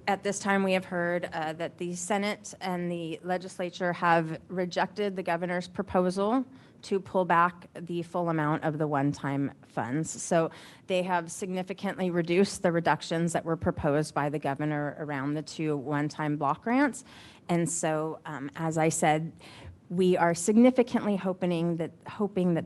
At this time, we have heard that the Senate and the legislature have rejected the governor's proposal to pull back the full amount of the one-time funds. So they have significantly reduced the reductions that were proposed by the governor around the 2 one-time block grants. And so, as I said, we are significantly hoping that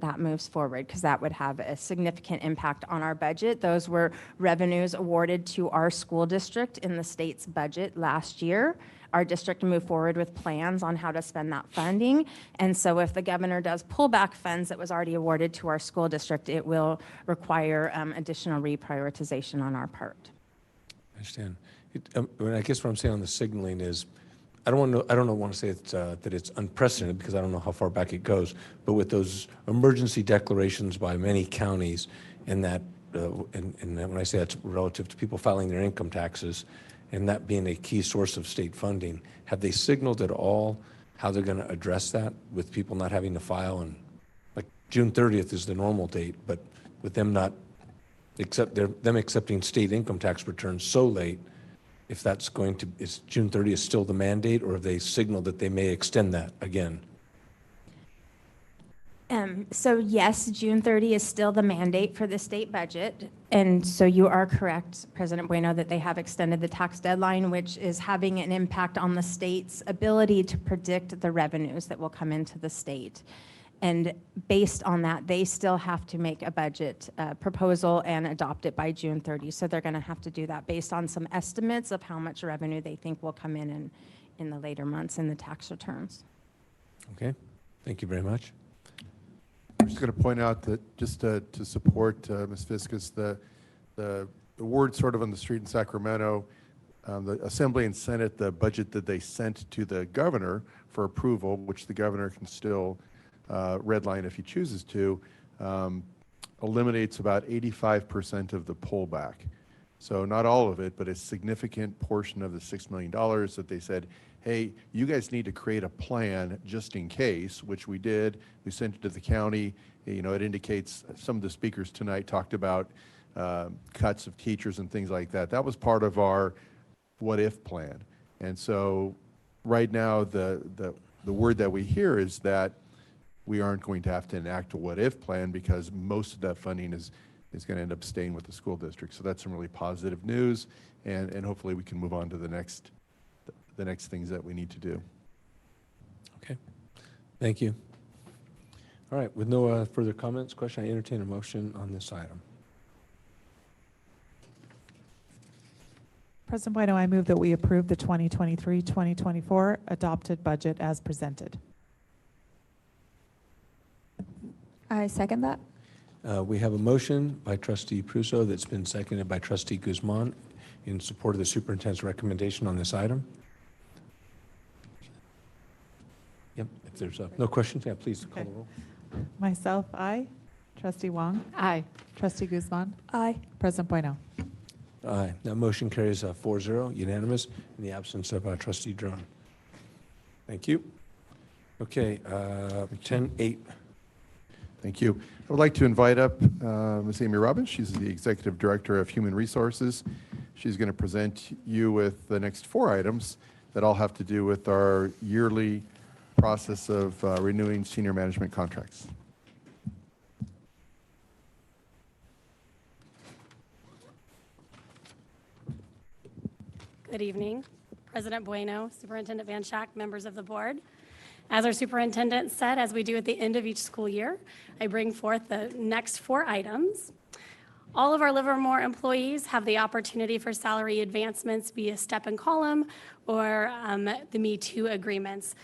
that moves forward, because that would have a significant impact on our budget. Those were revenues awarded to our school district in the state's budget last year. Our district moved forward with plans on how to spend that funding. And so if the governor does pull back funds that was already awarded to our school district, it will require additional reprioritization on our part. I understand. I guess what I'm saying on the signaling is, I don't want to say that it's unprecedented, because I don't know how far back it goes, but with those emergency declarations by many counties, and that, and when I say that's relative to people filing their income taxes, and that being a key source of state funding, have they signaled at all how they're going to address that with people not having to file? And like June 30th is the normal date, but with them not them accepting state income tax returns so late, if that's going to, is June 30th still the mandate, or have they signaled that they may extend that again? So yes, June 30 is still the mandate for the state budget. And so you are correct, President Bueno, that they have extended the tax deadline, which is having an impact on the state's ability to predict the revenues that will come into the state. And based on that, they still have to make a budget proposal and adopt it by June 30. So they're going to have to do that based on some estimates of how much revenue they think will come in the later months in the tax returns. Okay, thank you very much. I'm just going to point out that just to support Ms. Fiskus, the word sort of on the street in Sacramento, the Assembly and Senate, the budget that they sent to the governor for approval, which the governor can still redline if he chooses to, eliminates about 85% of the pullback. So not all of it, but a significant portion of the $6 million that they said, hey, you guys need to create a plan just in case, which we did. We sent it to the county. You know, it indicates, some of the speakers tonight talked about cuts of teachers and things like that. That was part of our what if plan. And so right now, the word that we hear is that we aren't going to have to enact a what if plan, because most of that funding is going to end up staying with the school district. So that's some really positive news, and hopefully we can move on to the next things that we need to do. Okay, thank you. All right, with no further comments, question, I entertain a motion on this item. President Bueno, I move that we approve the 2023-2024 adopted budget as presented. I second that. We have a motion by Trustee Pruso that's been seconded by Trustee Guzman in support of the superintendent's recommendation on this item. Yep, if there's no questions, yeah, please call the roll. Myself, aye. Trustee Wong? Aye. Trustee Guzman? Aye. President Bueno? Aye. That motion carries 4-0, unanimous, in the absence of Trustee Drone. Thank you. Okay, 10-8. Thank you. I would like to invite up Ms. Amy Robbins. She's the Executive Director of Human Resources. She's going to present you with the next 4 items that all have to do with our yearly process of renewing senior management contracts. Good evening, President Bueno, Superintendent Van Schack, members of the board. As our superintendent said, as we do at the end of each school year, I bring forth the next 4 items. All of our Livermore employees have the opportunity for salary advancements via step and column or the Me Too agreements.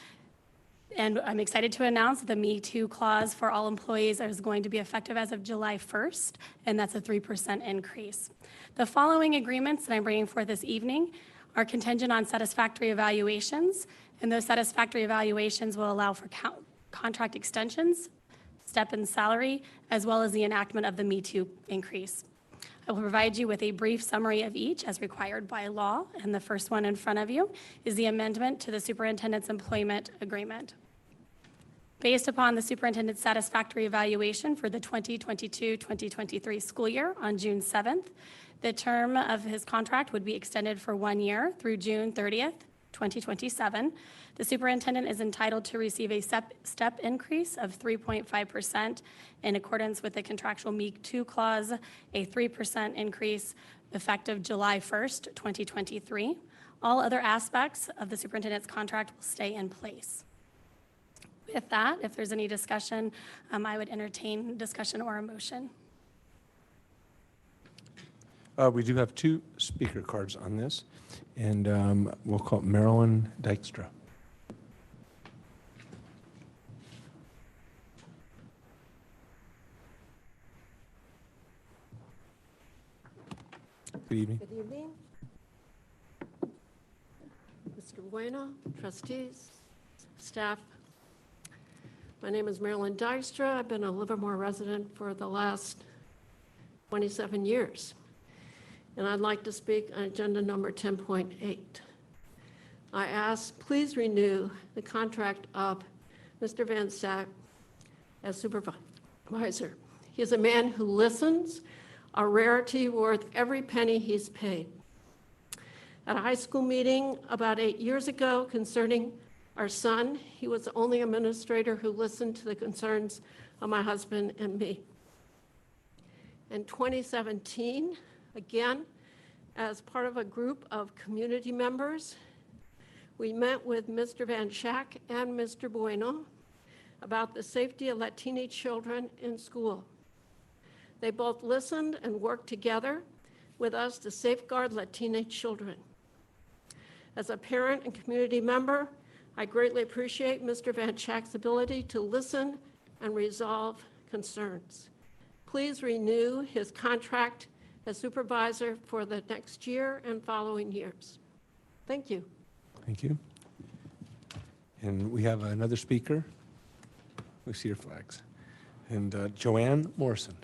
And I'm excited to announce the Me Too clause for all employees is going to be effective as of July 1st, and that's a 3% increase. The following agreements that I'm bringing forth this evening are contingent on satisfactory evaluations, and those satisfactory evaluations will allow for contract extensions, step in salary, as well as the enactment of the Me Too increase. I will provide you with a brief summary of each as required by law, and the first one in front of you is the amendment to the superintendent's employment agreement. Based upon the superintendent's satisfactory evaluation for the 2022-2023 school year on June 7th, the term of his contract would be extended for 1 year through June 30th, 2027. The superintendent is entitled to receive a step increase of 3.5% in accordance with the contractual Me Too clause, a 3% increase effective July 1st, 2023. All other aspects of the superintendent's contract will stay in place. With that, if there's any discussion, I would entertain discussion or a motion. We do have two speaker cards on this, and we'll call Marilyn Dykstra. Good evening. Good evening. Mr. Bueno, trustees, staff. My name is Marilyn Dykstra. I've been a Livermore resident for the last 27 years. And I'd like to speak on agenda number 10.8. I ask, please renew the contract of Mr. Van Sack as supervisor. He is a man who listens, a rarity worth every penny he's paid. At a high school meeting about 8 years ago concerning our son, he was the only administrator who listened to the concerns of my husband and me. In 2017, again, as part of a group of community members, we met with Mr. Van Schack and Mr. Bueno about the safety of Latino children in school. They both listened and worked together with us to safeguard Latino children. As a parent and community member, I greatly appreciate Mr. Van Schack's ability to listen and resolve concerns. Please renew his contract as supervisor for the next year and following years. Thank you. Thank you. And we have another speaker. We see your flags. And Joanne Morrison.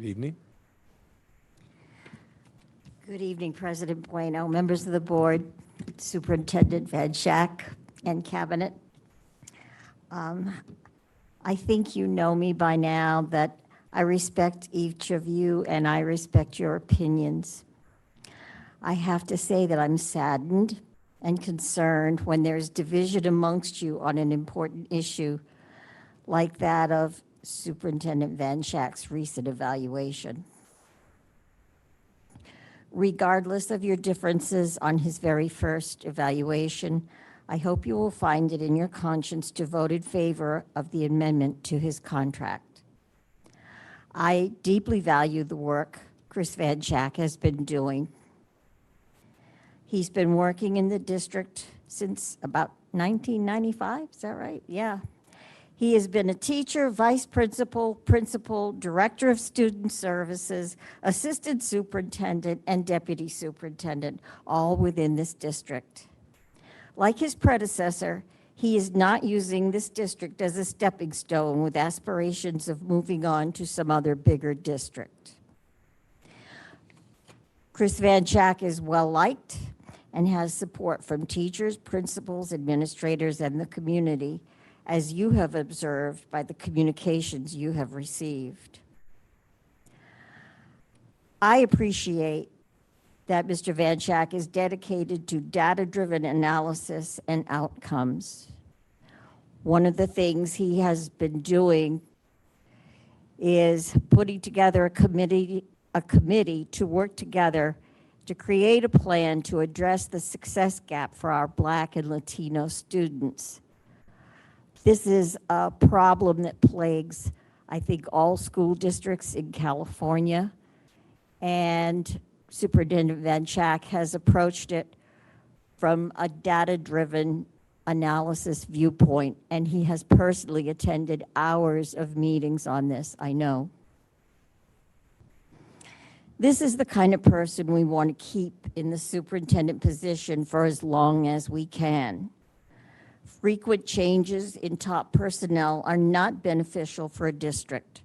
Good evening. Good evening, President Bueno, members of the board, Superintendent Van Schack, and Cabinet. I think you know me by now that I respect each of you and I respect your opinions. I have to say that I'm saddened and concerned when there's division amongst you on an important issue like that of Superintendent Van Schack's recent evaluation. Regardless of your differences on his very first evaluation, I hope you will find it in your conscience to vote in favor of the amendment to his contract. I deeply value the work Chris Van Schack has been doing. He's been working in the district since about 1995, is that right? Yeah. He has been a teacher, vice principal, principal, director of student services, assistant superintendent, and deputy superintendent, all within this district. Like his predecessor, he is not using this district as a stepping stone with aspirations of moving on to some other bigger district. Chris Van Schack is well-liked and has support from teachers, principals, administrators, and the community, as you have observed by the communications you have received. I appreciate that Mr. Van Schack is dedicated to data-driven analysis and outcomes. One of the things he has been doing is putting together a committee to work together to create a plan to address the success gap for our Black and Latino students. This is a problem that plagues, I think, all school districts in California, and Superintendent Van Schack has approached it from a data-driven analysis viewpoint, and he has personally attended hours of meetings on this, I know. This is the kind of person we want to keep in the superintendent position for as long as we can. Frequent changes in top personnel are not beneficial for a district.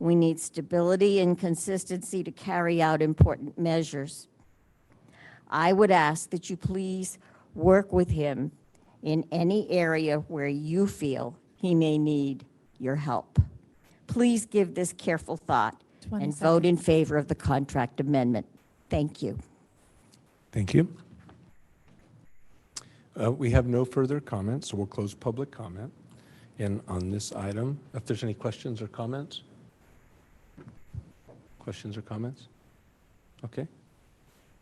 We need stability and consistency to carry out important measures. I would ask that you please work with him in any area where you feel he may need your help. Please give this careful thought and vote in favor of the contract amendment. Thank you. Thank you. We have no further comments, so we'll close public comment. And on this item, if there's any questions or comments? Questions or comments? Okay.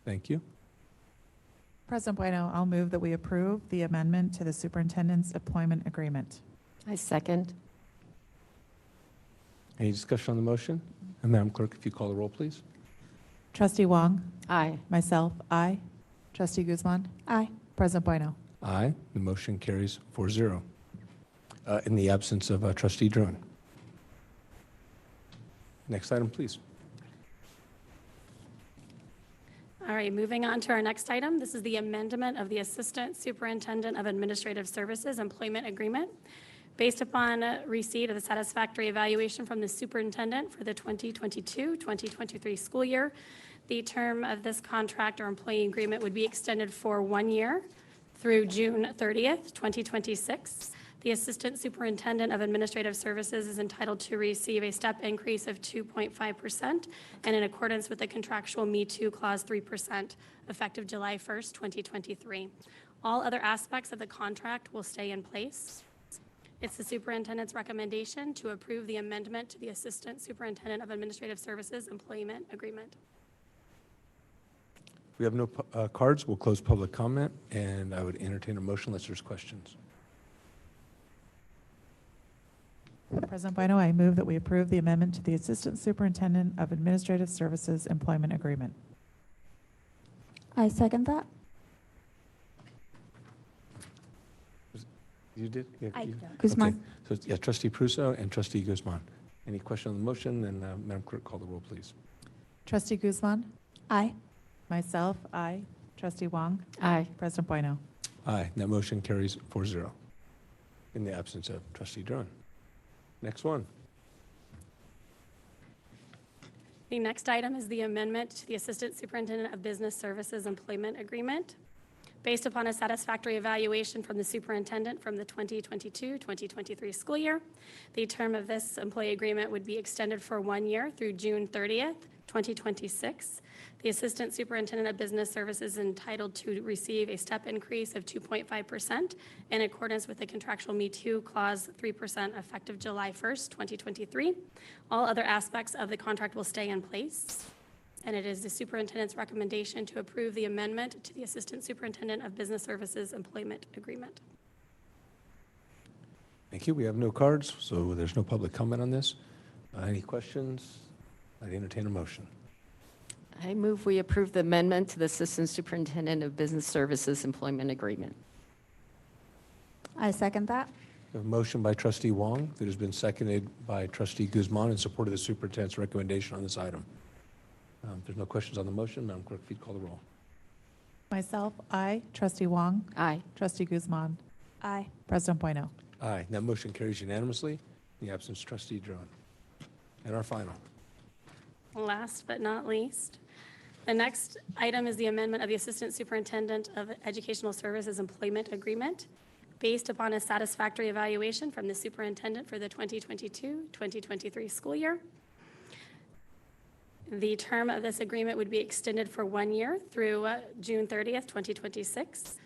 Thank you. President Bueno, I'll move that we approve the amendment to the superintendent's employment agreement. I second. Any discussion on the motion? And Madam Clerk, if you call the roll, please. Trustee Wong. Aye. Myself, aye. Trustee Guzman. Aye. President Bueno. Aye. The motion carries 4-0. In the absence of Trustee Druin. Next item, please. All right, moving on to our next item. This is the amendment of the Assistant Superintendent of Administrative Services Employment Agreement. Based upon receipt of the satisfactory evaluation from the superintendent for the 2022-2023 school year, the term of this contract or employee agreement would be extended for 1 year through June 30th, 2026. The Assistant Superintendent of Administrative Services is entitled to receive a step increase of 2.5% and in accordance with the contractual Me Too Clause 3% effective July 1st, 2023. All other aspects of the contract will stay in place. It's the superintendent's recommendation to approve the amendment to the Assistant Superintendent of Administrative Services Employment Agreement. We have no cards. We'll close public comment, and I would entertain a motion unless there's questions. President Bueno, I move that we approve the amendment to the Assistant Superintendent of Administrative Services Employment Agreement. I second that. You did? Yeah, I you- did. Guzman. Okay. So, yeah, Trustee Pruso and Trustee Guzman. Any question on the motion? Then, Madam Clerk, call the roll, please. Trustee Guzman. Aye. Myself, aye. Trustee Wong. Aye. President Bueno. Aye. That motion carries 4-0 in the absence of Trustee Druin. Next one. The next item is the amendment to the Assistant Superintendent of Business Services Employment Agreement. Based upon a satisfactory evaluation from the superintendent from the 2022-2023 school year, the term of this employee agreement would be extended for 1 year through June 30th, 2026. The Assistant Superintendent of Business Services is entitled to receive a step increase of 2.5% in accordance with the contractual Me Too Clause 3% effective July 1st, 2023. All other aspects of the contract will stay in place. And it is the superintendent's recommendation to approve the amendment to the Assistant Superintendent of Business Services Employment Agreement. Thank you. We have no cards, so there's no public comment on this. Any questions? I'd entertain a motion. I move we approve the amendment to the Assistant Superintendent of Business Services Employment Agreement. I second that. We have a motion by Trustee Wong that has been seconded by Trustee Guzman in support of the superintendent's recommendation on this item. If there's no questions on the motion, Madam Clerk, if you'd call the roll. Myself, aye. Trustee Wong. Aye. Trustee Guzman. Aye. President Bueno. Aye. That motion carries unanimously in the absence of Trustee Druin. And our final. Last but not least, the next item is the amendment of the Assistant Superintendent of Educational Services Employment Agreement. Based upon a satisfactory evaluation from the superintendent for the 2022-2023 school year, the term of this agreement would be extended for 1 year through June 30th, 2026.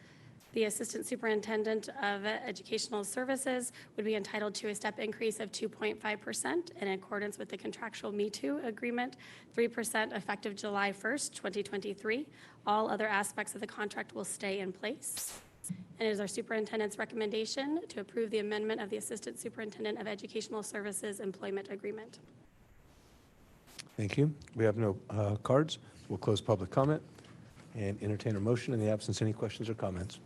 The Assistant Superintendent of Educational Services would be entitled to a step increase of 2.5% in accordance with the contractual Me Too agreement, 3% effective July 1st, 2023. All other aspects of the contract will stay in place. And it is our superintendent's recommendation to approve the amendment of the Assistant Superintendent of Educational Services Employment Agreement. Thank you. We have no cards. We'll close public comment and entertain a motion in the absence of any questions or comments.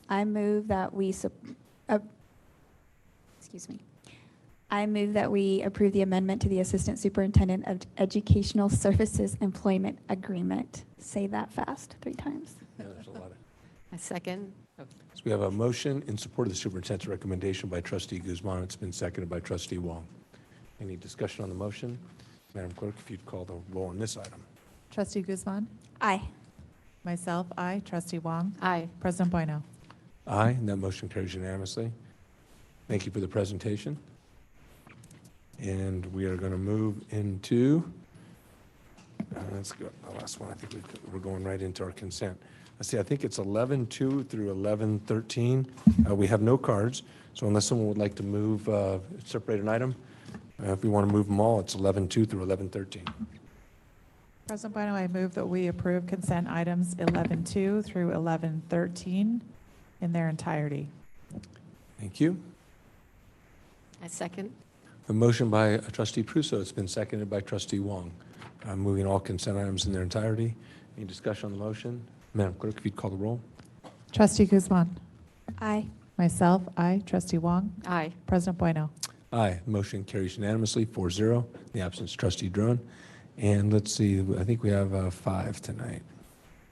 I move that we, I move that we approve the amendment to the Assistant Superintendent of Educational Services Employment Agreement. Say that fast 3 times. Yeah, there's a lot of. I second. So we have a motion in support of the superintendent's recommendation by Trustee Guzman. It's been seconded by Trustee Wong. Any discussion on the motion? Madam Clerk, if you'd call the roll on this item. Trustee Guzman. Aye. Myself, aye. Trustee Wong. Aye. President Bueno. Aye, and that motion carries unanimously. Thank you for the presentation. And we are going to move into, let's go, the last one. I think we're going right into our consent. Let's see, I think it's 11-2 through 11-13. We have no cards, so unless someone would like to move, separate an item, if we want to move them all, it's 11-2 through 11-13. President Bueno, I move that we approve consent items 11.2 through 11.13 in their entirety. Thank you. I second. A motion by trustee Pruso. It's been seconded by trustee Wong. Moving all consent items in their entirety. Any discussion on the motion? Madam Clerk, if you'd call the roll. Trustee Guzman. Aye. Myself, aye. Trustee Wong. Aye. President Bueno. Aye. Motion carries unanimously, 4-0. In the absence of trustee Drone. And let's see, I think we have 5 tonight.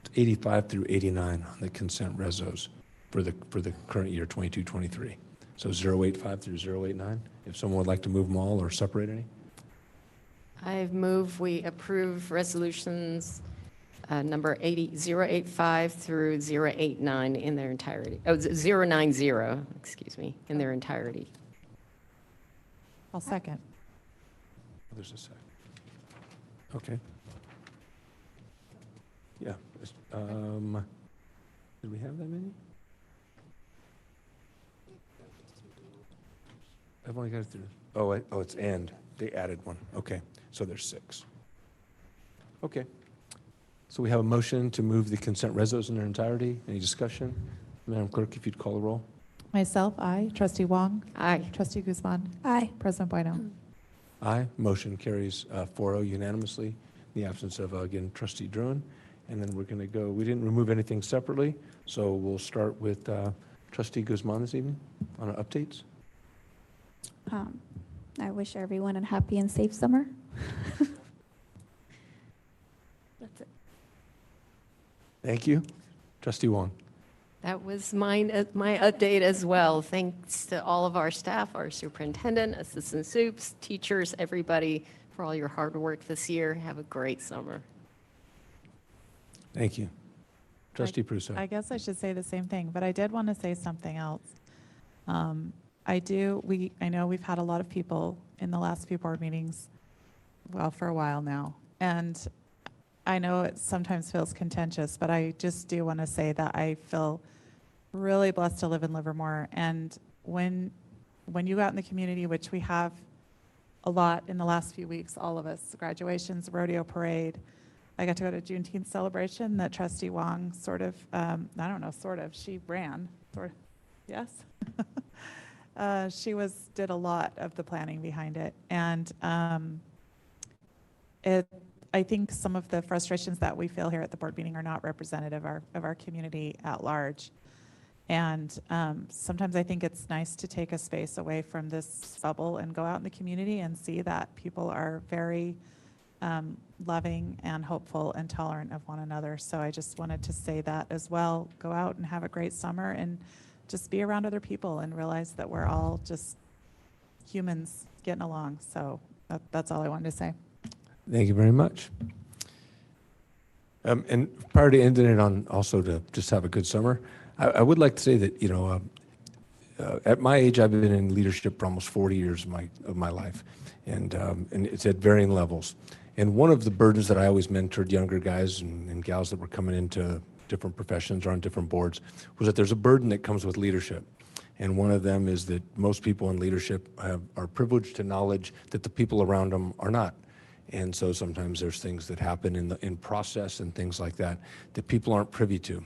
It's 85 through 89 on the consent resos for the current year, 22-23. So 085 through 089. If someone would like to move them all or separate any. I move we approve resolutions number 085 through 089 in their entirety. Oh, 090, excuse me, in their entirety. I'll second. There's a second. Okay. Yeah. Did we have that many? I've only got it through. Oh, it's and. They added one. Okay. So there's 6. Okay. So we have a motion to move the consent resos in their entirety. Any discussion? Madam Clerk, if you'd call the roll. Myself, aye. Trustee Wong. Aye. Trustee Guzman. Aye. President Bueno. Aye. Motion carries 4-0 unanimously in the absence of, again, trustee Druin. And then we're going to go, we didn't remove anything separately, so we'll start with trustee Guzman this evening on our updates. I wish everyone a happy and safe summer. That's it. Thank you. Trustee Wong. That was my update as well. Thanks to all of our staff, our superintendent, assistant soups, teachers, everybody for all your hard work this year. Have a great summer. Thank you. Trustee Pruso. I guess I should say the same thing, but I did want to say something else. I know we've had a lot of people in the last few board meetings, well, for a while now. And I know it sometimes feels contentious, but I just do want to say that I feel really blessed to live in Livermore. And when you go out in the community, which we have a lot in the last few weeks, all of us, graduations, rodeo parade. I got to go to Juneteenth celebration that trustee Wong she ran, yes. She did a lot of the planning behind it. And I think some of the frustrations that we feel here at the board meeting are not representative of our community at large. And sometimes I think it's nice to take a space away from this bubble and go out in the community and see that people are very loving and hopeful and tolerant of one another. So I just wanted to say that as well. Go out and have a great summer and just be around other people and realize that we're all just humans getting along. So that's all I wanted to say. Thank you very much. And prior to ending it on also to just have a good summer, I would like to say that, at my age, I've been in leadership for almost 40 years of my life, and it's at varying levels. And one of the burdens that I always mentored younger guys and gals that were coming into different professions or on different boards was that there's a burden that comes with leadership. And one of them is that most people in leadership are privileged to knowledge that the people around them are not. And so sometimes there's things that happen in process and things like that that people aren't privy to.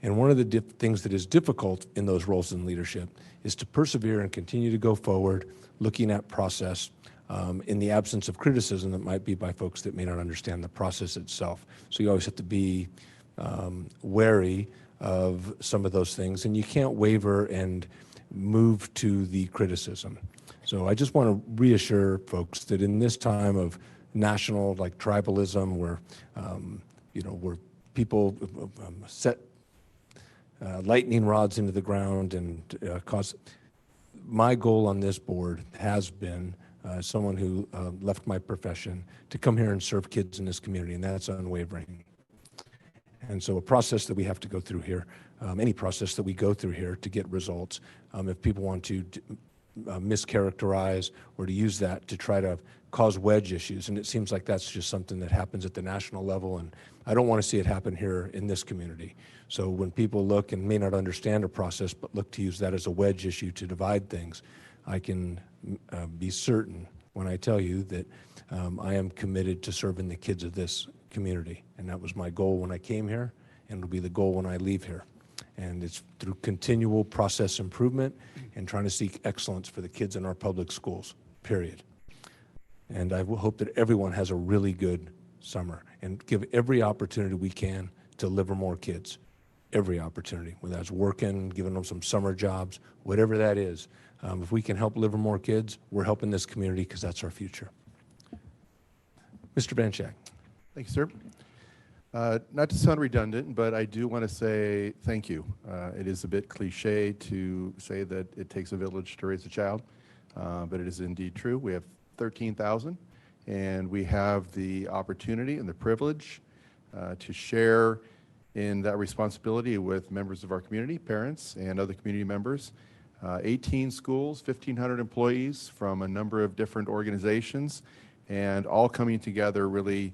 And one of the things that is difficult in those roles in leadership is to persevere and continue to go forward, looking at process in the absence of criticism that might be by folks that may not understand the process itself. So you always have to be wary of some of those things, and you can't waver and move to the criticism. So I just want to reassure folks that in this time of national tribalism, where where people set lightning rods into the ground and cause. My goal on this board has been, someone who left my profession, to come here and serve kids in this community, and that's unwavering. And so a process that we have to go through here, any process that we go through here to get results, if people want to mischaracterize or to use that to try to cause wedge issues, and it seems like that's just something that happens at the national level, and I don't want to see it happen here in this community. So when people look and may not understand a process but look to use that as a wedge issue to divide things, I can be certain when I tell you that I am committed to serving the kids of this community. And that was my goal when I came here, and it'll be the goal when I leave here. And it's through continual process improvement and trying to seek excellence for the kids in our public schools, period. And I hope that everyone has a really good summer and give every opportunity we can to Livermore kids, every opportunity, whether that's working, giving them some summer jobs, whatever that is. If we can help Livermore kids, we're helping this community because that's our future. Mr. Banchak. Thank you, sir. Not to sound redundant, but I do want to say thank you. It is a bit cliche to say that it takes a village to raise a child, but it is indeed true. We have 13,000, and we have the opportunity and the privilege to share in that responsibility with members of our community, parents, and other community members. 18 schools, 1,500 employees from a number of different organizations, and all coming together really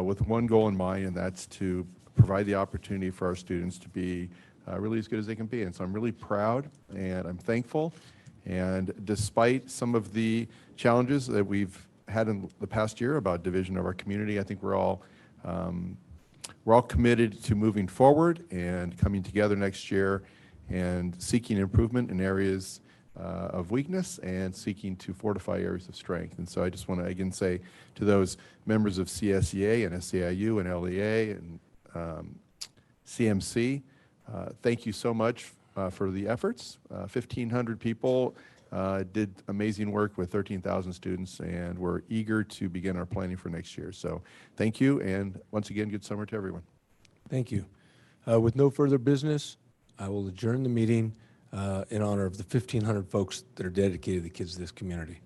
with one goal in mind, and that's to provide the opportunity for our students to be really as good as they can be. And so I'm really proud and I'm thankful. And despite some of the challenges that we've had in the past year about division of our community, I think we're all committed to moving forward and coming together next year and seeking improvement in areas of weakness and seeking to fortify areas of strength. And so I just want to again say to those members of CSEA and SAIU and LEA and CMC, thank you so much for the efforts. 1,500 people did amazing work with 13,000 students, and we're eager to begin our planning for next year. So thank you, and once again, good summer to everyone. Thank you. With no further business, I will adjourn the meeting in honor of the 1,500 folks that are dedicated to the kids of this community.